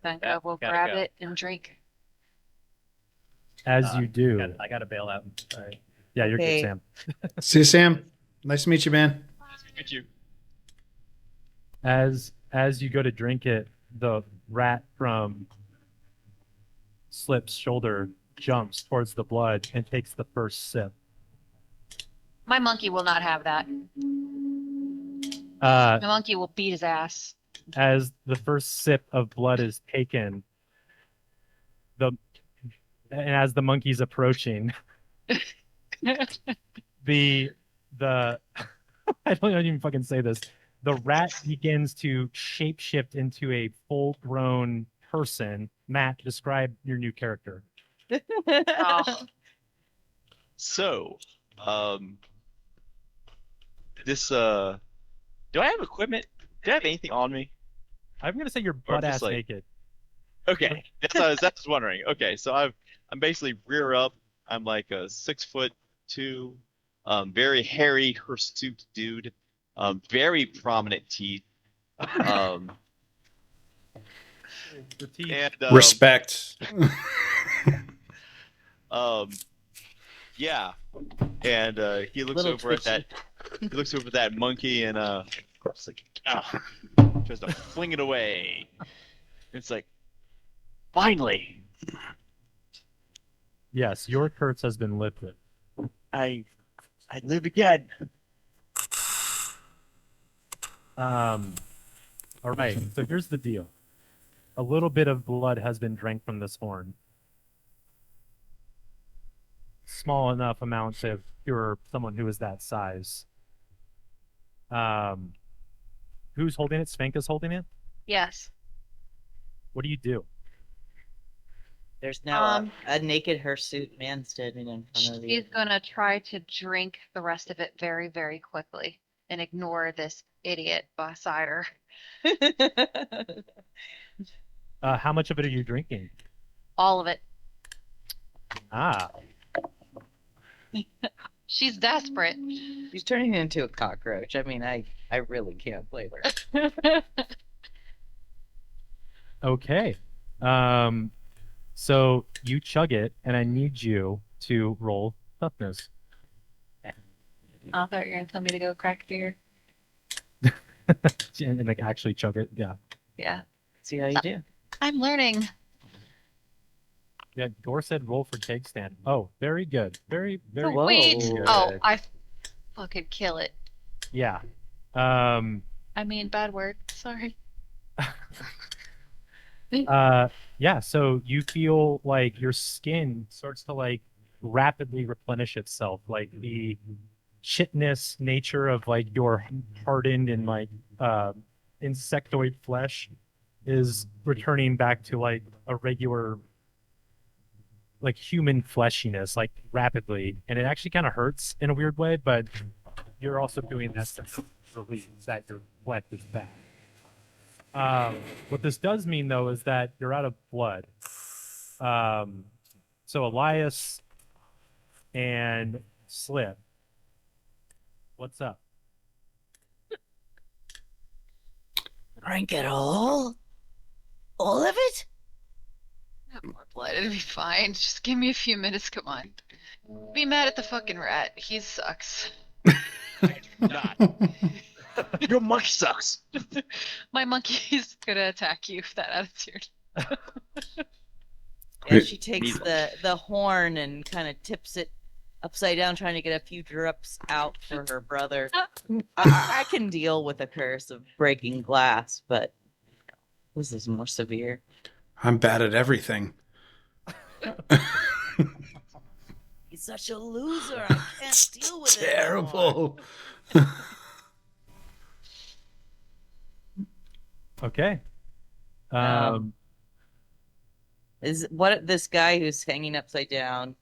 Svenka will gotta grab go. it and drink. As you do, I gotta bail out. All right. yeah, you're Okay. good, Sam. See you, Sam. Nice to meet you, man. Get you. As you go to drink it, the rat from Slip's shoulder jumps towards the blood and takes the first sip. My monkey will not have that. Uh, My monkey will beat his ass. as the first sip of blood is taken, and as the monkey's approaching, the I don't even fucking say this. The rat begins to shapeshift into a full-grown person. Matt, describe your new character. Oh. So, this do I have equipment? Do I have anything on me? I'm gonna say you're Or butt just ass like- naked. Okay, that's what I was just wondering. Okay, so I'm basically rear up. I'm like a 6'2", very hairy, hirsute dude, very prominent teeth, The teeth. and Respect. yeah, and he looks Little over at twitchy. that. He looks over at that monkey and it's like, tries to fling it away. It's like, finally. Yes, your curse has been lifted. I live again. All right, so here's the deal. A little bit of blood has been drank from this horn. Small enough amount to cure someone who is that size. Who's holding it? Svenka's holding it? Yes. What do you do? There's now Um, a naked hirsute man standing in front of you. She's gonna try to drink the rest of it very, very quickly and ignore this idiot beside her. How much of it are you drinking? All of it. Ah, She's desperate. She's turning into a cockroach. I mean, I really can't blame her. Okay. So you chug it, and I need you to roll toughness. I thought you were gonna tell me to go crack beer. And like actually chug it. Yeah. Yeah, See how you do. I'm learning. Yeah. Gore said roll for keg stand. Oh, very good. Very, very Whoa. Wait. good. Oh, I fucking kill it. Yeah. I mean, bad word. Sorry. Yeah, so you feel like your skin starts to like rapidly replenish itself, like the chitness nature of like your hardened and like insectoid flesh is returning back to like a regular like human fleshiness like rapidly, and it actually kind of hurts in a weird way, but you're also doing that to relieve that your flesh is back. What this does mean though is that you're out of blood. So Elias and Slip, what's up? Drink it all? All of it? Have more blood. It'll be fine. Just give me a few minutes. Come on. Be mad at the fucking rat. He sucks. Your monkey sucks. My monkey's gonna attack you with that attitude. Yeah, she takes the horn and kind of tips it upside down, trying to get a few drips out for her brother. I can deal with a curse of breaking glass, but this is more severe. I'm bad at everything. He's such a loser. I can't deal with it. anymore. Terrible. Okay. Is what this guy who's hanging upside down?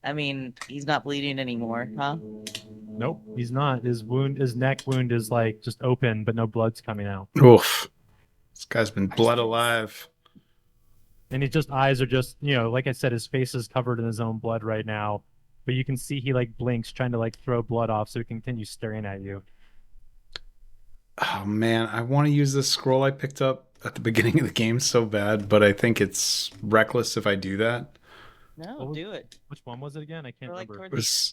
I mean, he's not bleeding anymore, huh? Nope, he's not. His neck wound is like just open, but no blood's coming out. Oof. This guy's been blood alive. And his just eyes are just, you know, like I said, his face is covered in his own blood right now. But you can see he like blinks, trying to like throw blood off, so he continues staring at you. Oh man, I want to use this scroll I picked up at the beginning of the game so bad, but I think it's reckless if I do that. No, do it. Which one was it again? I can't Or, like, remember. It was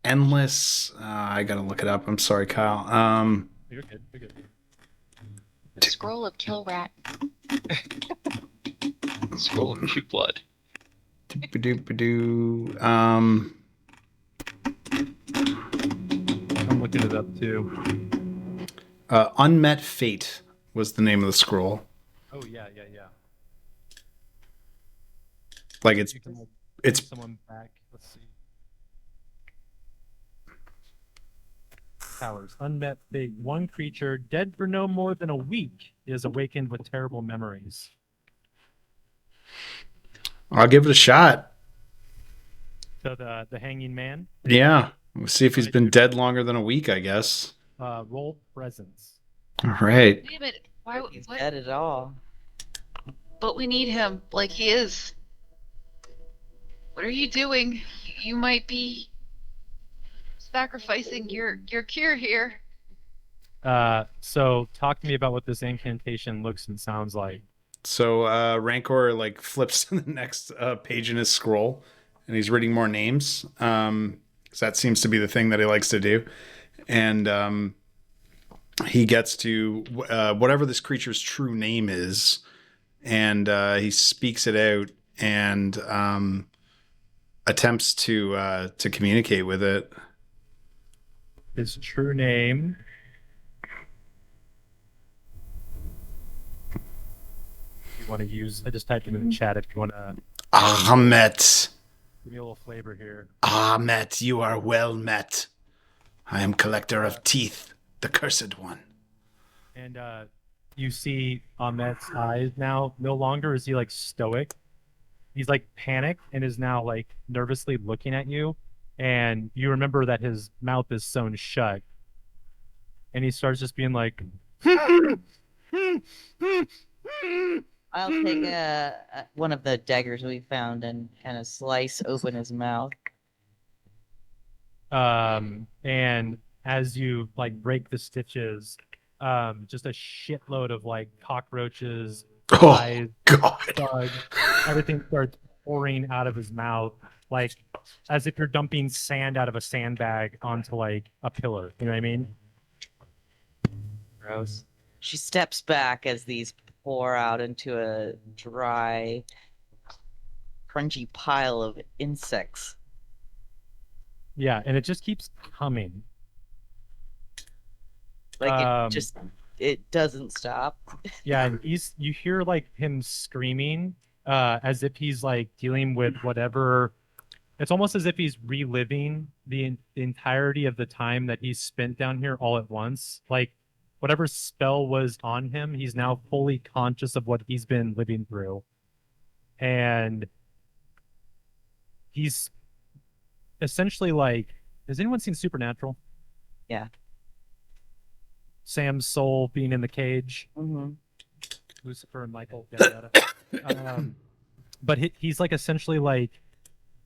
endless. I gotta look it up. I'm sorry, Kyle. You're good. You're good. The scroll of kill rat. Scroll of cute blood. Doop-a-doop-a-doo. I'm looking it up too. Unmet Fate was the name of the scroll. Oh yeah. Like You can like, it's bring someone back. Let's see. Powers. Unmet fate. One creature dead for no more than a week is awakened with terrible memories. I'll give it a shot. So the hanging man. Yeah. We'll see if he's been dead longer than a week, I guess. Roll presence. All right. Wait a minute. Why? He's What? dead at all. But we need him like he is. What are you doing? You might be sacrificing your cure here. So talk to me about what this incantation looks and sounds like. So Rancor like flips to the next page in his scroll, and he's reading more names. 'Cause that seems to be the thing that he likes to do. And he gets to whatever this creature's true name is, and he speaks it out and attempts to communicate with it. His true name. You want to use? I just typed him in the chat. If you want to Ahmet. give me a little flavor here. Ahmet, you are well met. I am collector of teeth, the cursed one. And you see Ahmet's eyes now. No longer is he like stoic. He's like panicked and is now like nervously looking at you. And you remember that his mouth is sewn shut. And he starts just being like, I'll take one of the daggers we found and kind of slice open his mouth. And as you like break the stitches, just a shitload of like cockroaches, Oh flies, God. bugs, everything starts pouring out of his mouth, like as if you're dumping sand out of a sandbag onto like a pillar. You know what I mean? Gross. She steps back as these pour out into a dry, crunchy pile of insects. Yeah, and it just keeps coming. Like it doesn't stop. Yeah, and you hear like him screaming, as if he's like dealing with whatever. It's almost as if he's reliving the entirety of the time that he's spent down here all at once. Like whatever spell was on him, he's now fully conscious of what he's been living through. And he's essentially like, has anyone seen Supernatural? Yeah. Sam's soul being in the cage. Mm-hmm. Lucifer and Michael, yada yada. But he's like essentially like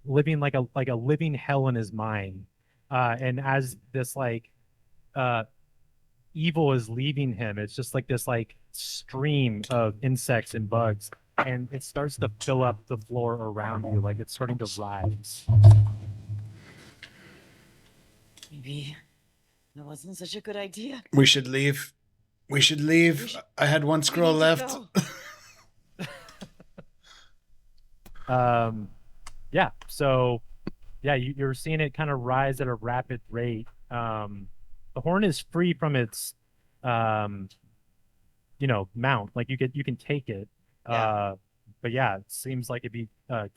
living like a living hell in his mind, and as this like evil is leaving him, it's just like this like stream of insects and bugs, and it starts to fill up the floor around you, like it's starting to rise. Maybe that wasn't such a good idea. We should leave. We should leave. I had one scroll need to left. Yeah, so yeah, you're seeing it kind of rise at a rapid rate. The horn is free from its mount, like you can take it. Yeah. But yeah, it seems like it'd be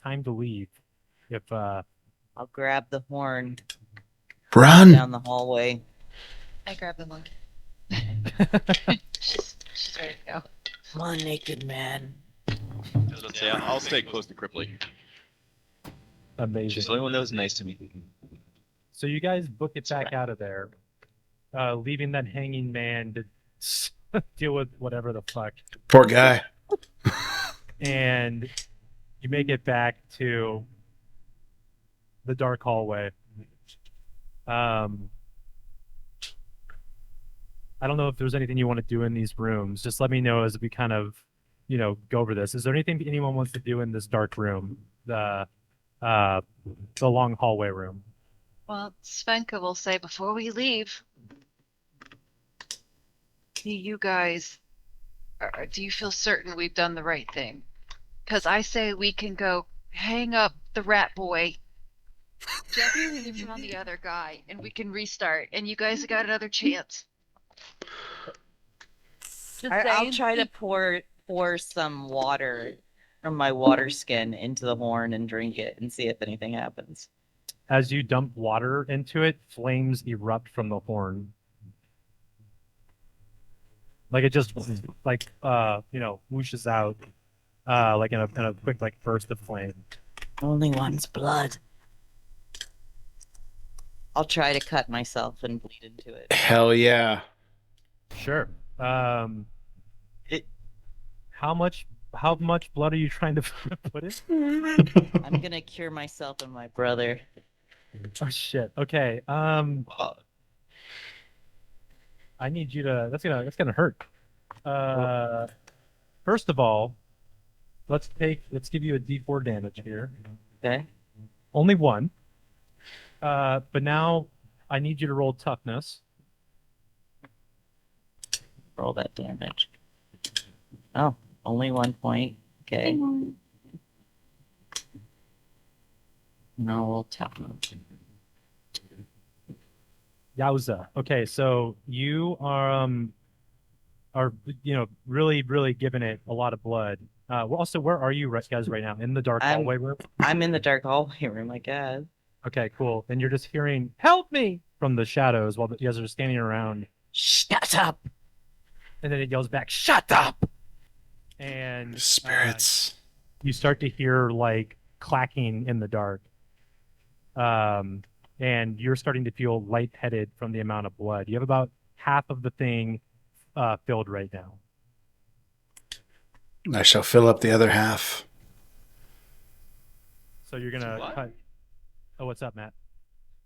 time to leave if I'll grab the horn Run. down the hallway. I grab the monkey. She's ready to go. Come on, naked man. Yeah, I'll stay close to Cripply. amazing. She's the only one that was nice to me. So you guys book it back out of there, leaving that hanging man to deal with whatever the fuck. Poor guy. And you make it back to the dark hallway. I don't know if there's anything you want to do in these rooms. Just let me know as we kind of, go over this. Is there anything anyone wants to do in this dark room, the long hallway room? Well, Svenka will say before we leave, do you guys, do you feel certain we've done the right thing? Because I say we can go hang up the rat boy, gently leave on the other guy, and we can restart. And you guys got another chance. I'll try to pour some water from my water skin into the horn and drink it and see if anything happens. As you dump water into it, flames erupt from the horn. Like it just whooshes out like in a quick like burst of flame. Only one's blood. I'll try to cut myself and bleed into it. Hell yeah. Sure. How much blood are you trying to put in? I'm gonna cure myself and my brother. Oh shit. Okay. I need you to. That's gonna hurt. First of all, let's give you a D4 damage here. Okay. Only one. But now I need you to roll toughness. Roll that damage. Oh, only 1 point. Okay. No, roll toughness. Yowza. Okay, so you are really really giving it a lot of blood. Well, also, where are you guys right now? In the dark hallway room? I'm in the dark hallway room, I guess. Okay, cool. And you're just hearing "Help me" from the shadows while you guys are standing around. Shut up! And then it yells back, "Shut up!" And Spirits. you start to hear like clacking in the dark. And you're starting to feel lightheaded from the amount of blood. You have about half of the thing filled right now. I shall fill up the other half. So you're gonna What? cut. Oh, what's up, Matt?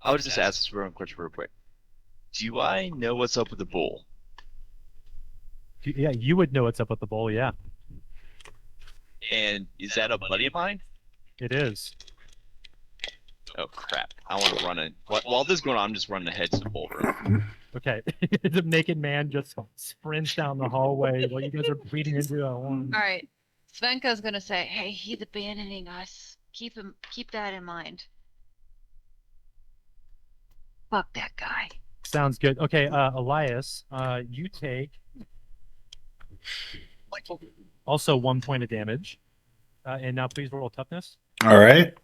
I would just ask this one question real quick. Do I know what's up with the bull? Yeah, you would know what's up with the bowl. Yeah, And is that a buddy of mine? it is. Oh crap! I want to run in. While this is going on, I'm just running ahead to the bull room. Okay, the naked man just sprints down the hallway while you guys are bleeding into a horn. All right. Svenka's gonna say, "Hey, he's abandoning us. Keep that in mind." Fuck that guy. Sounds good. Okay, Elias, you take also 1 point of damage, and now please roll toughness. All right.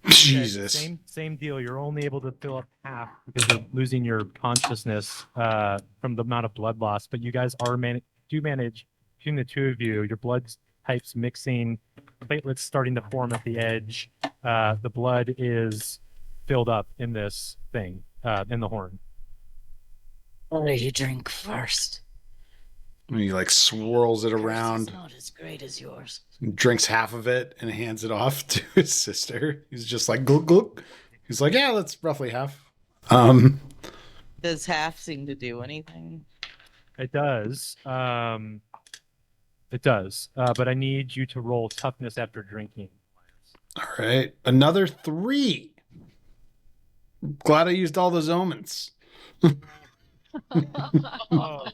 Okay, Jesus. same deal. You're only able to fill up half because you're losing your consciousness from the amount of blood loss. But you guys do manage between the two of you. Your blood types mixing, platelets starting to form at the edge. The blood is filled up in this thing, in the horn. What do you drink first? And he like swirls it around, It's not as great as yours. drinks half of it, and hands it off to his sister. He's just like glug glug. He's like, yeah, that's roughly half. Does half seem to do anything? It does. It does. But I need you to roll toughness after drinking. All right, another 3. Glad I used all those omens. Oh,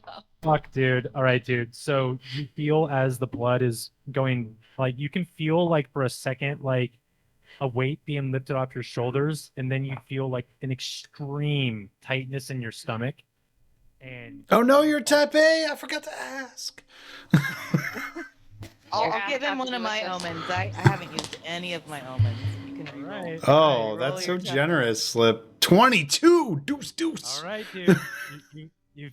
fuck, dude. All right, dude. So you feel as the blood is going, like, you can feel, like, for a second, like, a weight being lifted off your shoulders, and then you feel, like, an extreme tightness in your stomach. And Oh no, you're type A. I forgot to ask. I'll give him one of my omens. I haven't used any of my omens. You can reroll. Right. Oh, roll that's so your toughness. generous, Slip. 22. Deuce. all right, dude. You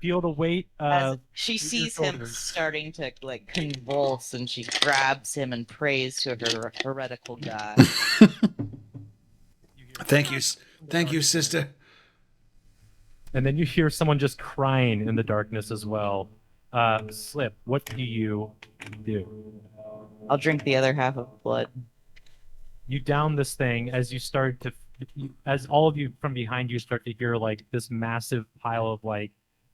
feel the weight. As she use your sees him shoulders. starting to like convulse, and she grabs him and prays to her heretical god. Thank you, sister. And then you hear someone just crying in the darkness as well. Slip, what do you do? I'll drink the other half of blood. You down this thing as you start to, as all of you from behind you start to hear like this massive pile of like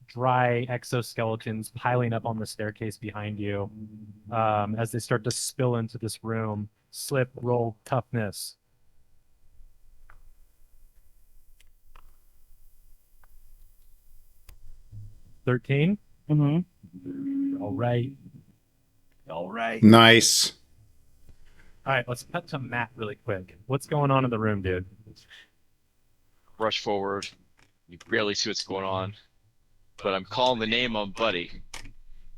dry exoskeletons piling up on the staircase behind you, as they start to spill into this room. Slip, roll toughness. 13. Mm-hmm. All right. All right. Nice. All right, let's cut to Matt really quick. What's going on in the room, dude? Rush forward. You barely see what's going on, but I'm calling the name of Buddy.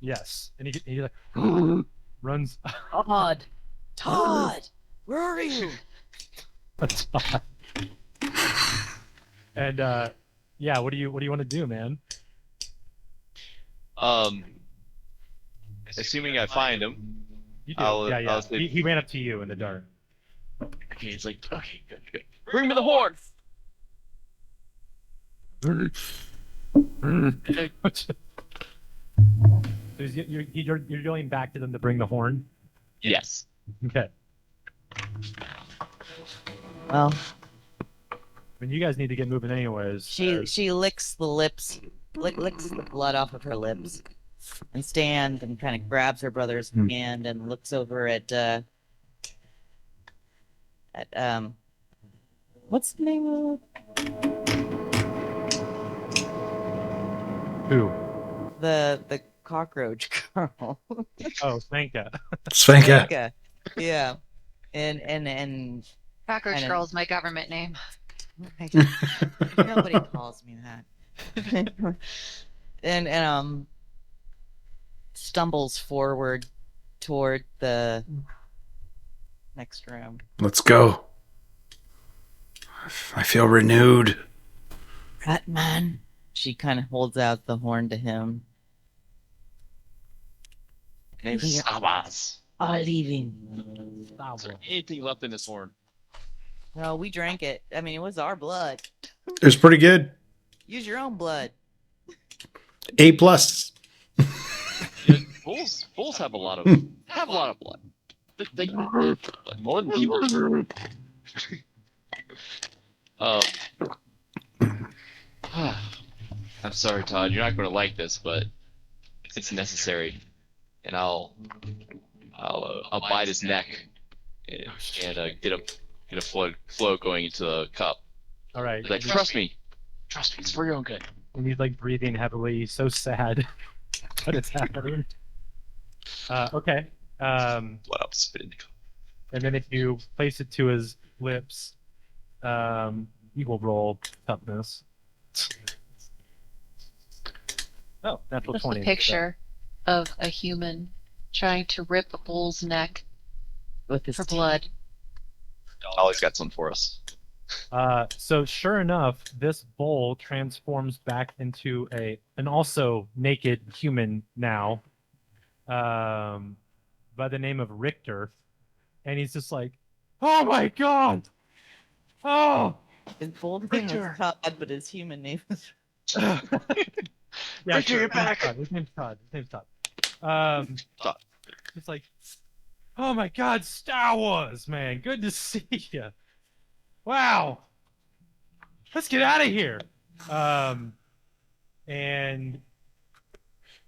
Yes. And he like runs. Todd, where are you? And yeah, what do you want to do, man? Assuming I find him, You do. I'll- yeah. I'll say- He ran up to you in the dark. okay, it's like, okay, good. Bring me the horn. So you're yelling back to them to bring the horn. Yes. Okay. Well, I mean, you guys need to get moving anyways. she licks the lips, licks the blood off of her lips, and stands and kind of grabs her brother's hand and looks over at what's the name of Who? the cockroach girl? Oh, Svenka. Svenka. Becca. Yeah, and Cockroach Kinda- Girl is my government name. nobody calls me that. and stumbles forward toward the next room. Let's go. I feel renewed. Rat man. She kind of holds out the horn to him. Maybe Sabas. I'll leave him. Is there anything left in this horn? No, we drank it. I mean, it was our blood. It was pretty good. Use your own blood. A plus. Yeah, bulls have a lot of blood. They more than people. Um, I'm sorry, Todd. You're not going to like this, but it's necessary, and I'll bite his neck and get a flow going into the cup. All right. He's like, trust me, it's for your own good. And he's like breathing heavily, so sad, but it's happening. Okay. Blood up, spit in the cup. And then if you place it to his lips, you will roll toughness. Oh, natural Just 20. a picture of a human trying to rip a bull's neck With his for teeth. blood. Ollie's got some for us. So sure enough, this bull transforms back into an also naked human now, by the name of Richter, and he's just like, "Oh my god! Oh, His bold name is Todd, but his human name is. yeah, Richter, sure, you're back." His name's Todd. Todd. Todd. It's like, oh my god, Star Wars, man, good to see you. Wow. Let's get out of here. And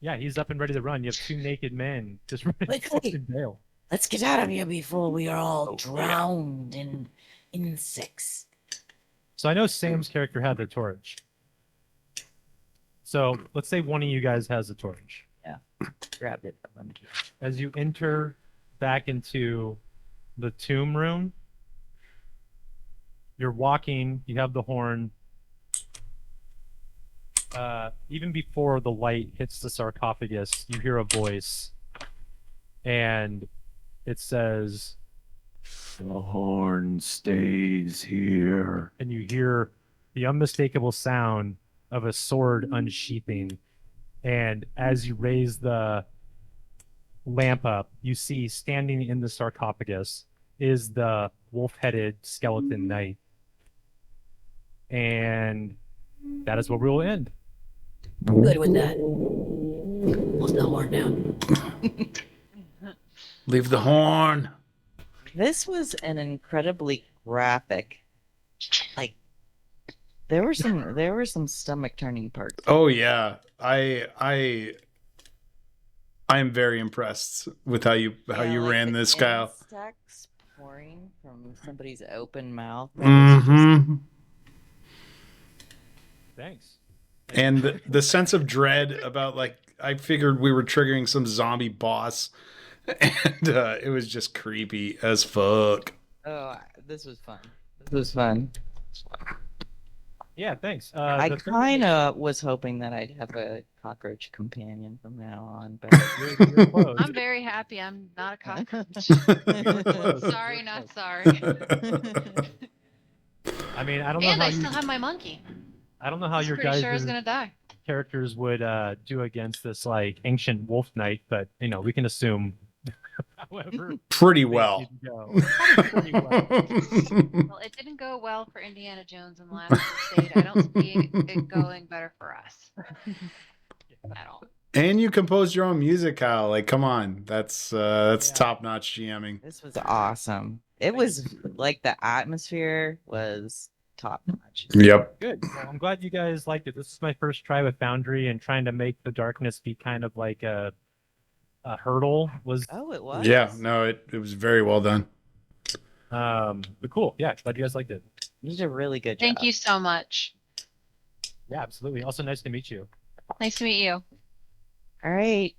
yeah, he's up and ready to run. You have two naked men just ready to Quickly. fucking bail. Let's get out of here before we are all Oh, yeah. drowned in insects. So I know Sam's character had the torch. So let's say one of you guys has a torch. Grabbed it. As you enter back into the tomb room, you're walking, you have the horn. Even before the light hits the sarcophagus, you hear a voice, and it says, The horn stays here. and you hear the unmistakable sound of a sword unsheathing. And as you raise the lamp up, you see standing in the sarcophagus is the wolf-headed skeleton knight. And that is where we will end. Good with that. Hold the horn down. Leave the horn. This was an incredibly graphic. Like there were some stomach turning parts. Oh yeah, I am very impressed with how you ran the this, Kyle. insects pouring from somebody's open mouth. Mm-hmm. Thanks. And the sense of dread about, like, I figured we were triggering some zombie boss, and it was just creepy as fuck. Oh, this was fun. This was fun. Yeah, thanks. I the thing- kind of was hoping that I'd have a cockroach companion from now on, but you're close. I'm very happy I'm not a cockroach. You're close. Sorry, You're not close. sorry. I mean, I don't know And how I you, still have my monkey. I don't know how I'm your pretty guys' sure it's gonna die. characters would do against this like ancient wolf knight, but you know we can assume. However, Pretty things well. need to go. Probably pretty well. Well, it didn't go well for Indiana Jones in the Last Crusade. I don't see it going better for us at all. And you composed your own music, Kyle. Like, come on, that's Yeah. top notch GMing. this was awesome. It was like the atmosphere was top notch. Yep. Good. Well, I'm glad you guys liked it. This is my first try with Foundry, and trying to make the darkness be kind of like a hurdle was Oh, it was. Yeah. No, it was very well done. but cool. Yeah, glad you guys liked it. You did a really good job. Thank you so much. Yeah, absolutely. Also nice to meet you. Nice to meet you. All right.